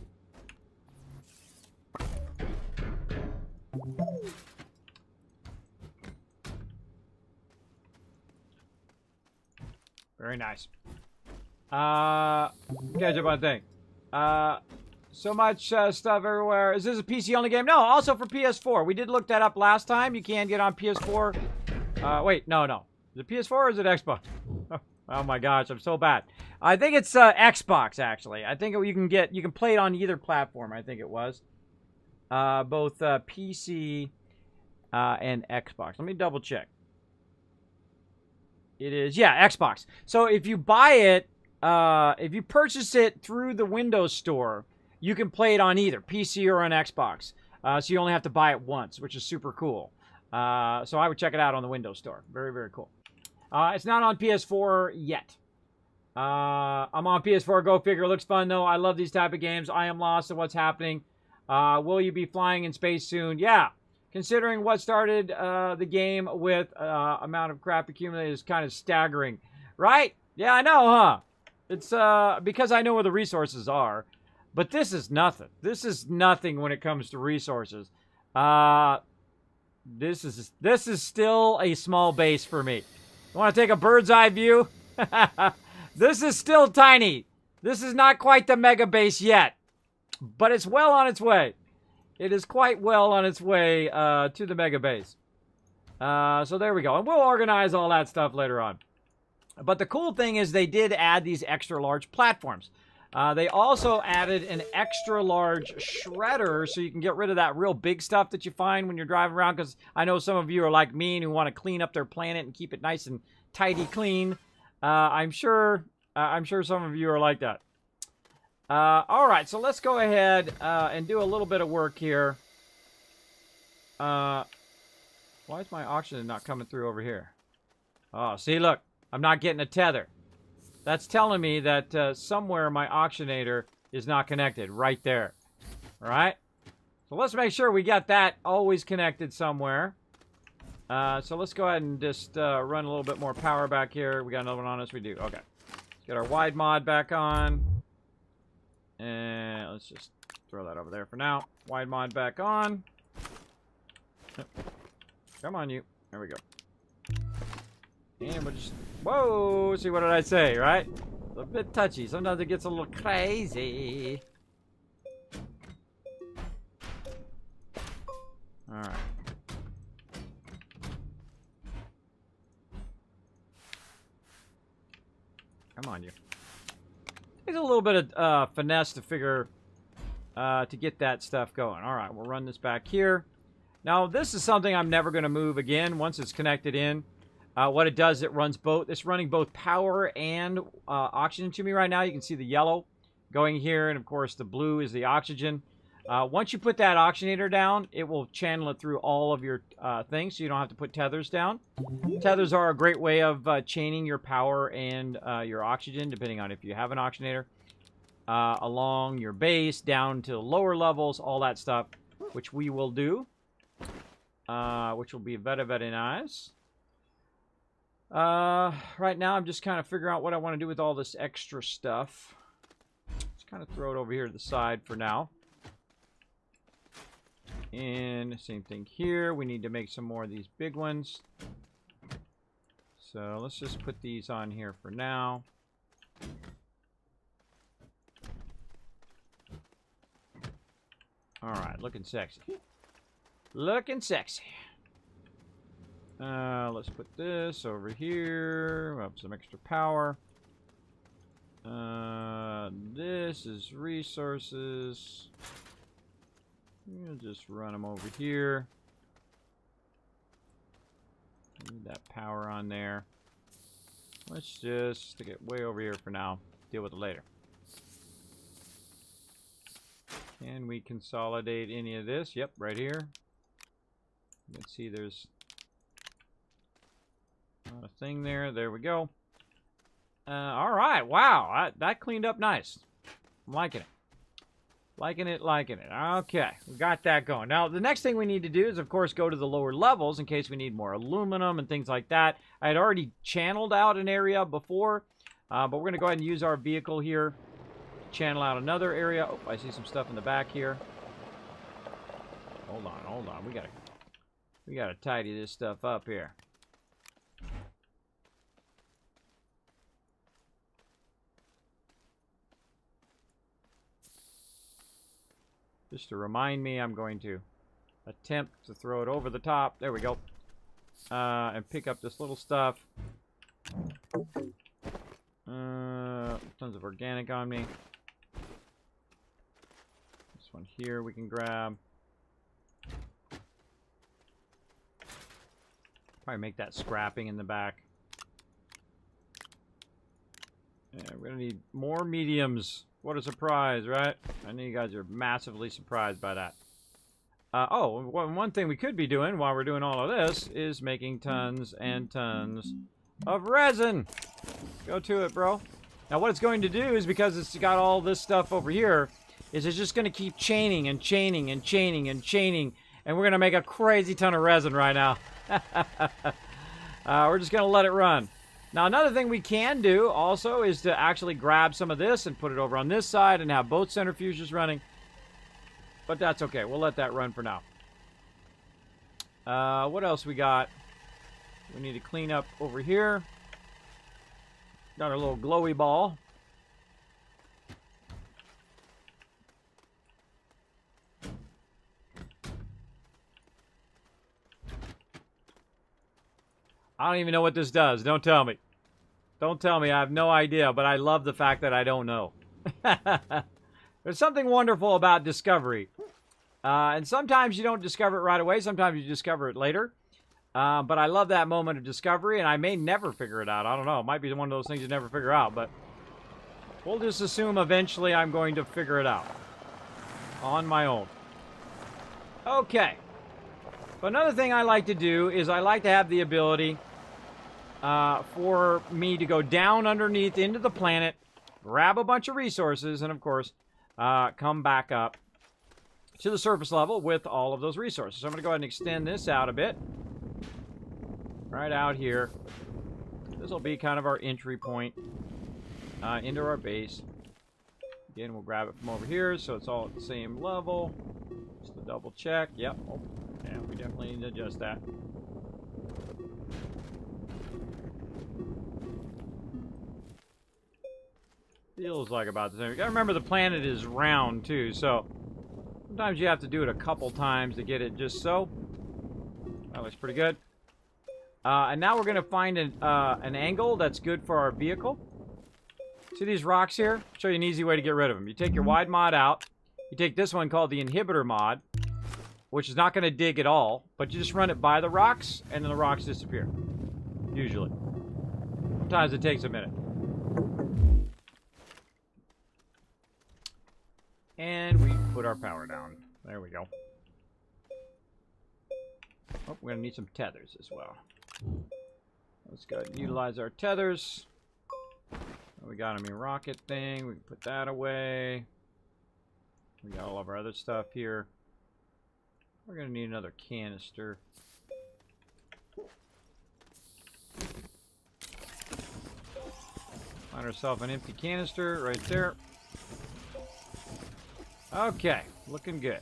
Very nice. Catch up on thing. So much stuff everywhere. Is this a PC only game? No, also for PS4. We did look that up last time. You can get on PS4. Wait, no. Is it PS4 or is it Xbox? Oh my gosh, I'm so bad. I think it's Xbox actually. I think you can play it on either platform. I think it was both PC and Xbox. Let me double check. It is, yeah, Xbox. So if you buy it, if you purchase it through the Windows Store, you can play it on either PC or on Xbox. So you only have to buy it once, which is super cool. So I would check it out on the Windows Store. Very, very cool. It's not on PS4 yet. I'm on PS4. Go figure. Looks fun, though. I love these type of games. I am lost in what's happening. Will you be flying in space soon? Yeah. Considering what started the game with amount of crap accumulated is kind of staggering. Right? Yeah, I know, huh? It's because I know where the resources are. But this is nothing. This is nothing when it comes to resources. This is still a small base for me. You want to take a bird's eye view? This is still tiny. This is not quite the mega base yet. But it's well on its way. It is quite well on its way to the mega base. So there we go. And we'll organize all that stuff later on. But the cool thing is they did add these extra large platforms. They also added an extra large shredder so you can get rid of that real big stuff that you find when you're driving around, because I know some of you are like me and who want to clean up their planet and keep it nice and tidy clean. I'm sure some of you are like that. All right, so let's go ahead and do a little bit of work here. Why is my oxygen not coming through over here? Oh, see, look. I'm not getting a tether. That's telling me that somewhere my oxygenator is not connected. Right there. All right? So let's make sure we got that always connected somewhere. So let's go ahead and just run a little bit more power back here. We got another one on us. We do. Okay. Let's get our wide mod back on. And let's just throw that over there for now. Wide mod back on. Come on, you. There we go. And we'll just... Whoa! See, what did I say, right? A bit touchy. Sometimes it gets a little crazy. Alright. Come on, you. It's a little bit of finesse to figure... to get that stuff going. Alright, we'll run this back here. Now, this is something I'm never going to move again once it's connected in. What it does, it runs both. It's running both power and oxygen to me right now. You can see the yellow going here, and of course the blue is the oxygen. Once you put that oxygenator down, it will channel it through all of your things, so you don't have to put tethers down. Tethers are a great way of chaining your power and your oxygen, depending on if you have an oxygenator, along your base, down to lower levels, all that stuff, which we will do, which will be very, very nice. Right now, I'm just kind of figuring out what I want to do with all this extra stuff. Just kind of throw it over here to the side for now. And same thing here. We need to make some more of these big ones. So let's just put these on here for now. Alright, looking sexy. Looking sexy. Let's put this over here. We'll have some extra power. This is resources. We'll just run them over here. Need that power on there. Let's just stick it way over here for now. Deal with it later. Can we consolidate any of this? Yep, right here. You can see there's a thing there. There we go. Alright, wow. That cleaned up nice. I'm liking it. Liking it, liking it. Okay, we got that going. Now, the next thing we need to do is, of course, go to the lower levels in case we need more aluminum and things like that. I had already channeled out an area before, but we're going to go ahead and use our vehicle here. Channel out another area. Oh, I see some stuff in the back here. Hold on, hold on. We gotta tidy this stuff up here. Just to remind me, I'm going to attempt to throw it over the top. There we go. And pick up this little stuff. Tons of organic on me. This one here we can grab. Probably make that scrapping in the back. Yeah, we're gonna need more mediums. What a surprise, right? I know you guys are massively surprised by that. One thing we could be doing while we're doing all of this is making tons and tons of resin. Go to it, bro. Now, what it's going to do is, because it's got all this stuff over here, is it's just going to keep chaining and chaining and chaining and chaining, and we're going to make a crazy ton of resin right now. We're just going to let it run. Now, another thing we can do also is to actually grab some of this and put it over on this side and have both centrifuges running. But that's okay. We'll let that run for now. What else we got? We need to clean up over here. Got our little glowy ball. I don't even know what this does. Don't tell me. Don't tell me. I have no idea, but I love the fact that I don't know. There's something wonderful about discovery. And sometimes you don't discover it right away. Sometimes you discover it later. But I love that moment of discovery, and I may never figure it out. I don't know. It might be one of those things you never figure out, but we'll just assume eventually I'm going to figure it out on my own. Okay. But another thing I like to do is I like to have the ability for me to go down underneath into the planet, grab a bunch of resources, and of course, come back up to the surface level with all of those resources. So I'm going to go ahead and extend this out a bit. Right out here. This will be kind of our entry point into our base. Again, we'll grab it from over here so it's all at the same level. Just to double check. Yep. Oh, yeah, we definitely need to adjust that. Feels like about the same. You gotta remember the planet is round too, so sometimes you have to do it a couple times to get it just so. That looks pretty good. And now we're gonna find an angle that's good for our vehicle. See these rocks here? I'll show you an easy way to get rid of them. You take your wide mod out. You take this one called the inhibitor mod, which is not gonna dig at all, but you just run it by the rocks, and then the rocks disappear. Usually. Sometimes it takes a minute. And we put our power down. There we go. Oh, we're going to need some tethers as well. Let's go ahead and utilize our tethers. We got them in rocket thing. We can put that away. We got all of our other stuff here. We're going to need another canister. Find ourselves an empty canister right there. Okay, looking good.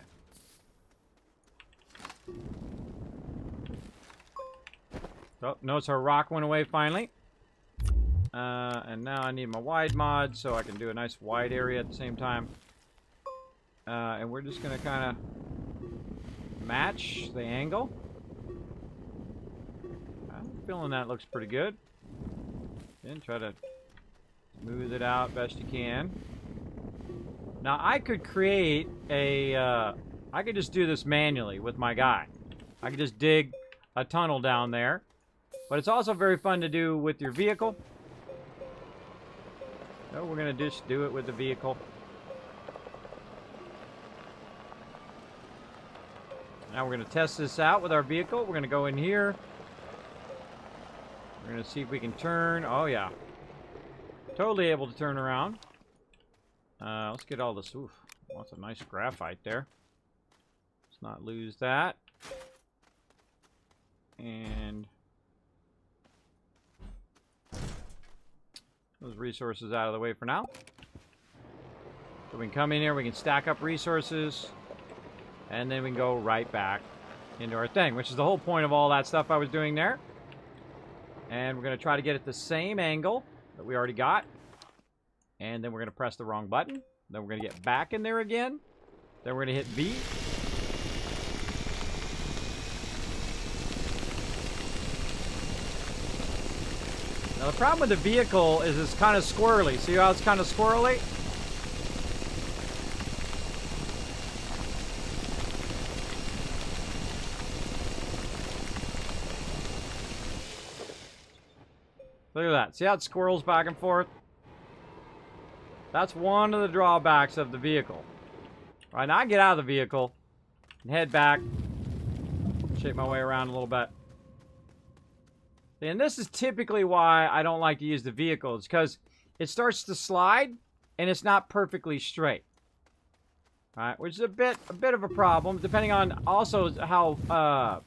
Oh, notice our rock went away finally. And now I need my wide mod so I can do a nice wide area at the same time. And we're just going to kind of match the angle. I'm feeling that looks pretty good. And try to smooth it out best you can. Now, I could create a, I could just do this manually with my guy. I could just dig a tunnel down there. But it's also very fun to do with your vehicle. So we're going to just do it with the vehicle. Now we're going to test this out with our vehicle. We're going to go in here. We're going to see if we can turn. Oh, yeah. Totally able to turn around. Let's get all this. Oof, lots of nice graphite there. Let's not lose that. And those resources out of the way for now. So we can come in here, we can stack up resources, and then we can go right back into our thing, which is the whole point of all that stuff I was doing there. And we're going to try to get at the same angle that we already got. And then we're going to press the wrong button. Then we're going to get back in there again. Then we're going to hit B. Now the problem with the vehicle is it's kind of squirrely. See how it's kind of squirrely? Look at that. See how it squirrels back and forth? That's one of the drawbacks of the vehicle. Right, now I get out of the vehicle and head back. Shape my way around a little bit. And this is typically why I don't like to use the vehicle. It's because it starts to slide and it's not perfectly straight. All right, which is a bit of a problem, depending on also how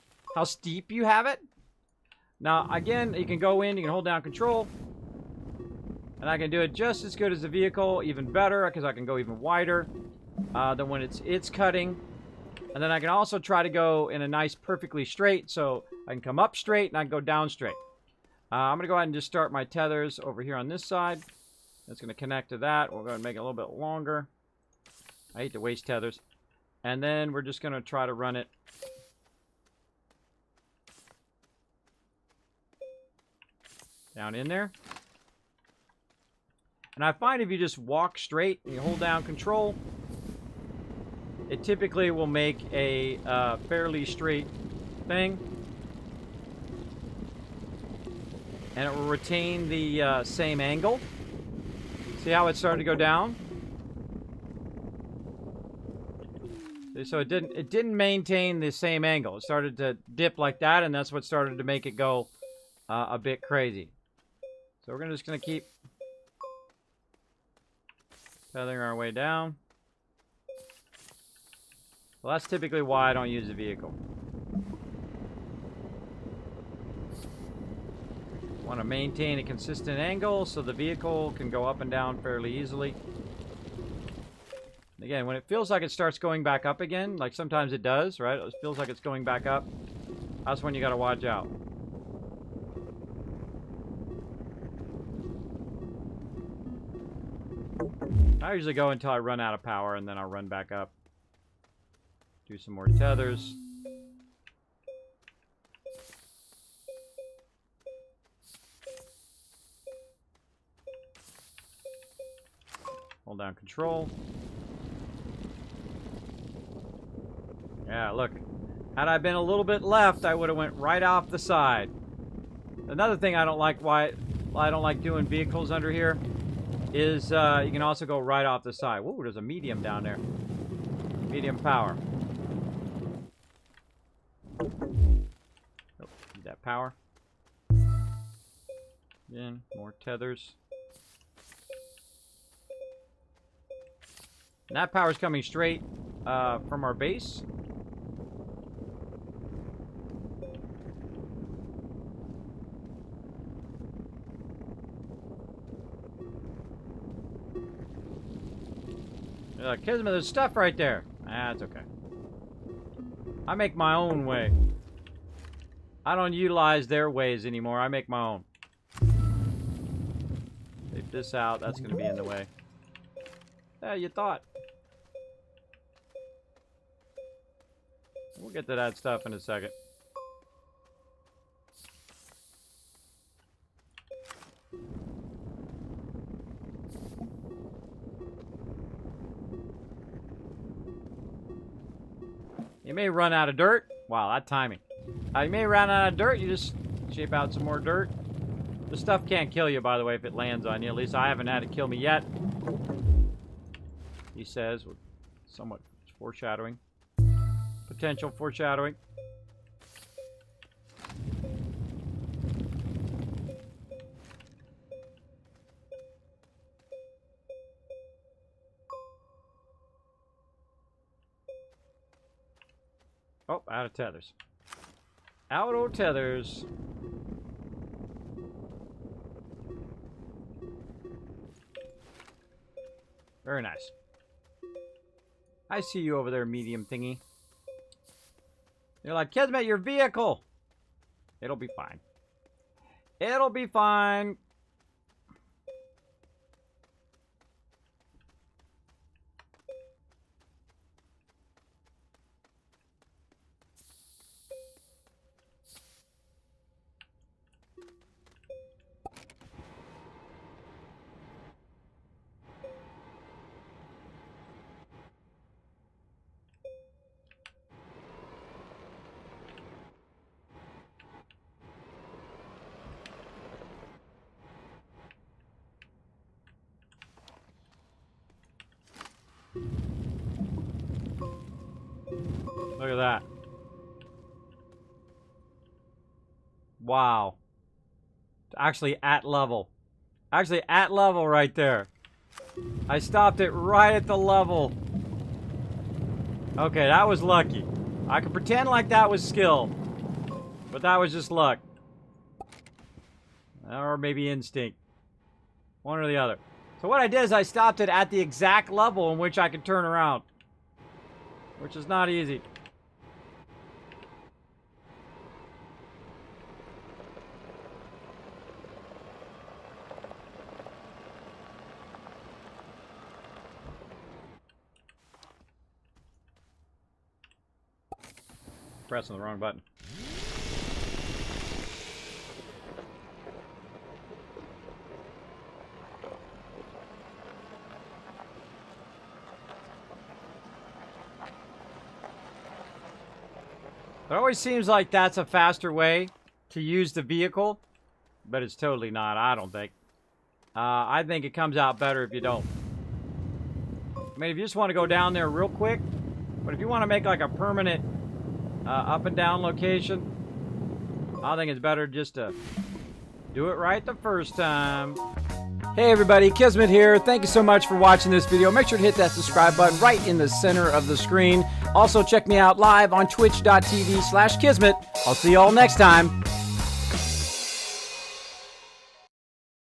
steep you have it. Now, again, you can go in, you can hold down control. And I can do it just as good as the vehicle, even better, because I can go even wider than when it's cutting. And then I can also try to go in a nice, perfectly straight, so I can come up straight and I can go down straight. I'm going to go ahead and just start my tethers over here on this side. It's going to connect to that. We're going to make it a little bit longer. I hate to waste tethers. And then we're just going to try to run it down in there. And I find if you just walk straight and you hold down control, it typically will make a fairly straight thing. And it will retain the same angle. See how it started to go down? So it didn't maintain the same angle. It started to dip like that, and that's what started to make it go a bit crazy. So we're just going to keep feathering our way down. Well, that's typically why I don't use the vehicle. Want to maintain a consistent angle so the vehicle can go up and down fairly easily. Again, when it feels like it starts going back up again, like sometimes it does, right? It feels like it's going back up. That's when you got to watch out. I usually go until I run out of power, and then I'll run back up. Do some more tethers. Hold down control. Yeah, look. Had I been a little bit left, I would have went right off the side. Another thing I don't like, why I don't like doing vehicles under here, is you can also go right off the side. Whoa, there's a medium down there. Medium power. Oh, need that power. Again, more tethers. And that power's coming straight from our base. Kismet, there's stuff right there. That's okay. I make my own way. I don't utilize their ways anymore. I make my own. Take this out. That's going to be in the way. Yeah, you thought. We'll get to that stuff in a second. You may run out of dirt. Wow, that timing. You may run out of dirt. You just shape out some more dirt. The stuff can't kill you, by the way, if it lands on you. At least I haven't had it kill me yet. He says, with somewhat foreshadowing. Potential foreshadowing. Oh, out of tethers. Out of tethers. Very nice. I see you over there, medium thingy. You're like, Kismet, your vehicle. It'll be fine. It'll be fine. Look at that. Wow. Actually at level. Actually at level right there. I stopped it right at the level. Okay, that was lucky. I could pretend like that was skill. But that was just luck. Or maybe instinct. One or the other. So what I did is I stopped it at the exact level in which I could turn around. Which is not easy. Pressing the wrong button. It always seems like that's a faster way to use the vehicle, but it's totally not, I don't think. I think it comes out better if you don't. I mean, if you just want to go down there real quick, but if you want to make like a permanent up and down location, I think it's better just to Do it right the first time. Hey everybody, Kismet here. Thank you so much for watching this video. Make sure to hit that subscribe button right in the center of the screen. Also check me out live on twitch.tv/Kismet. I'll see you all next time.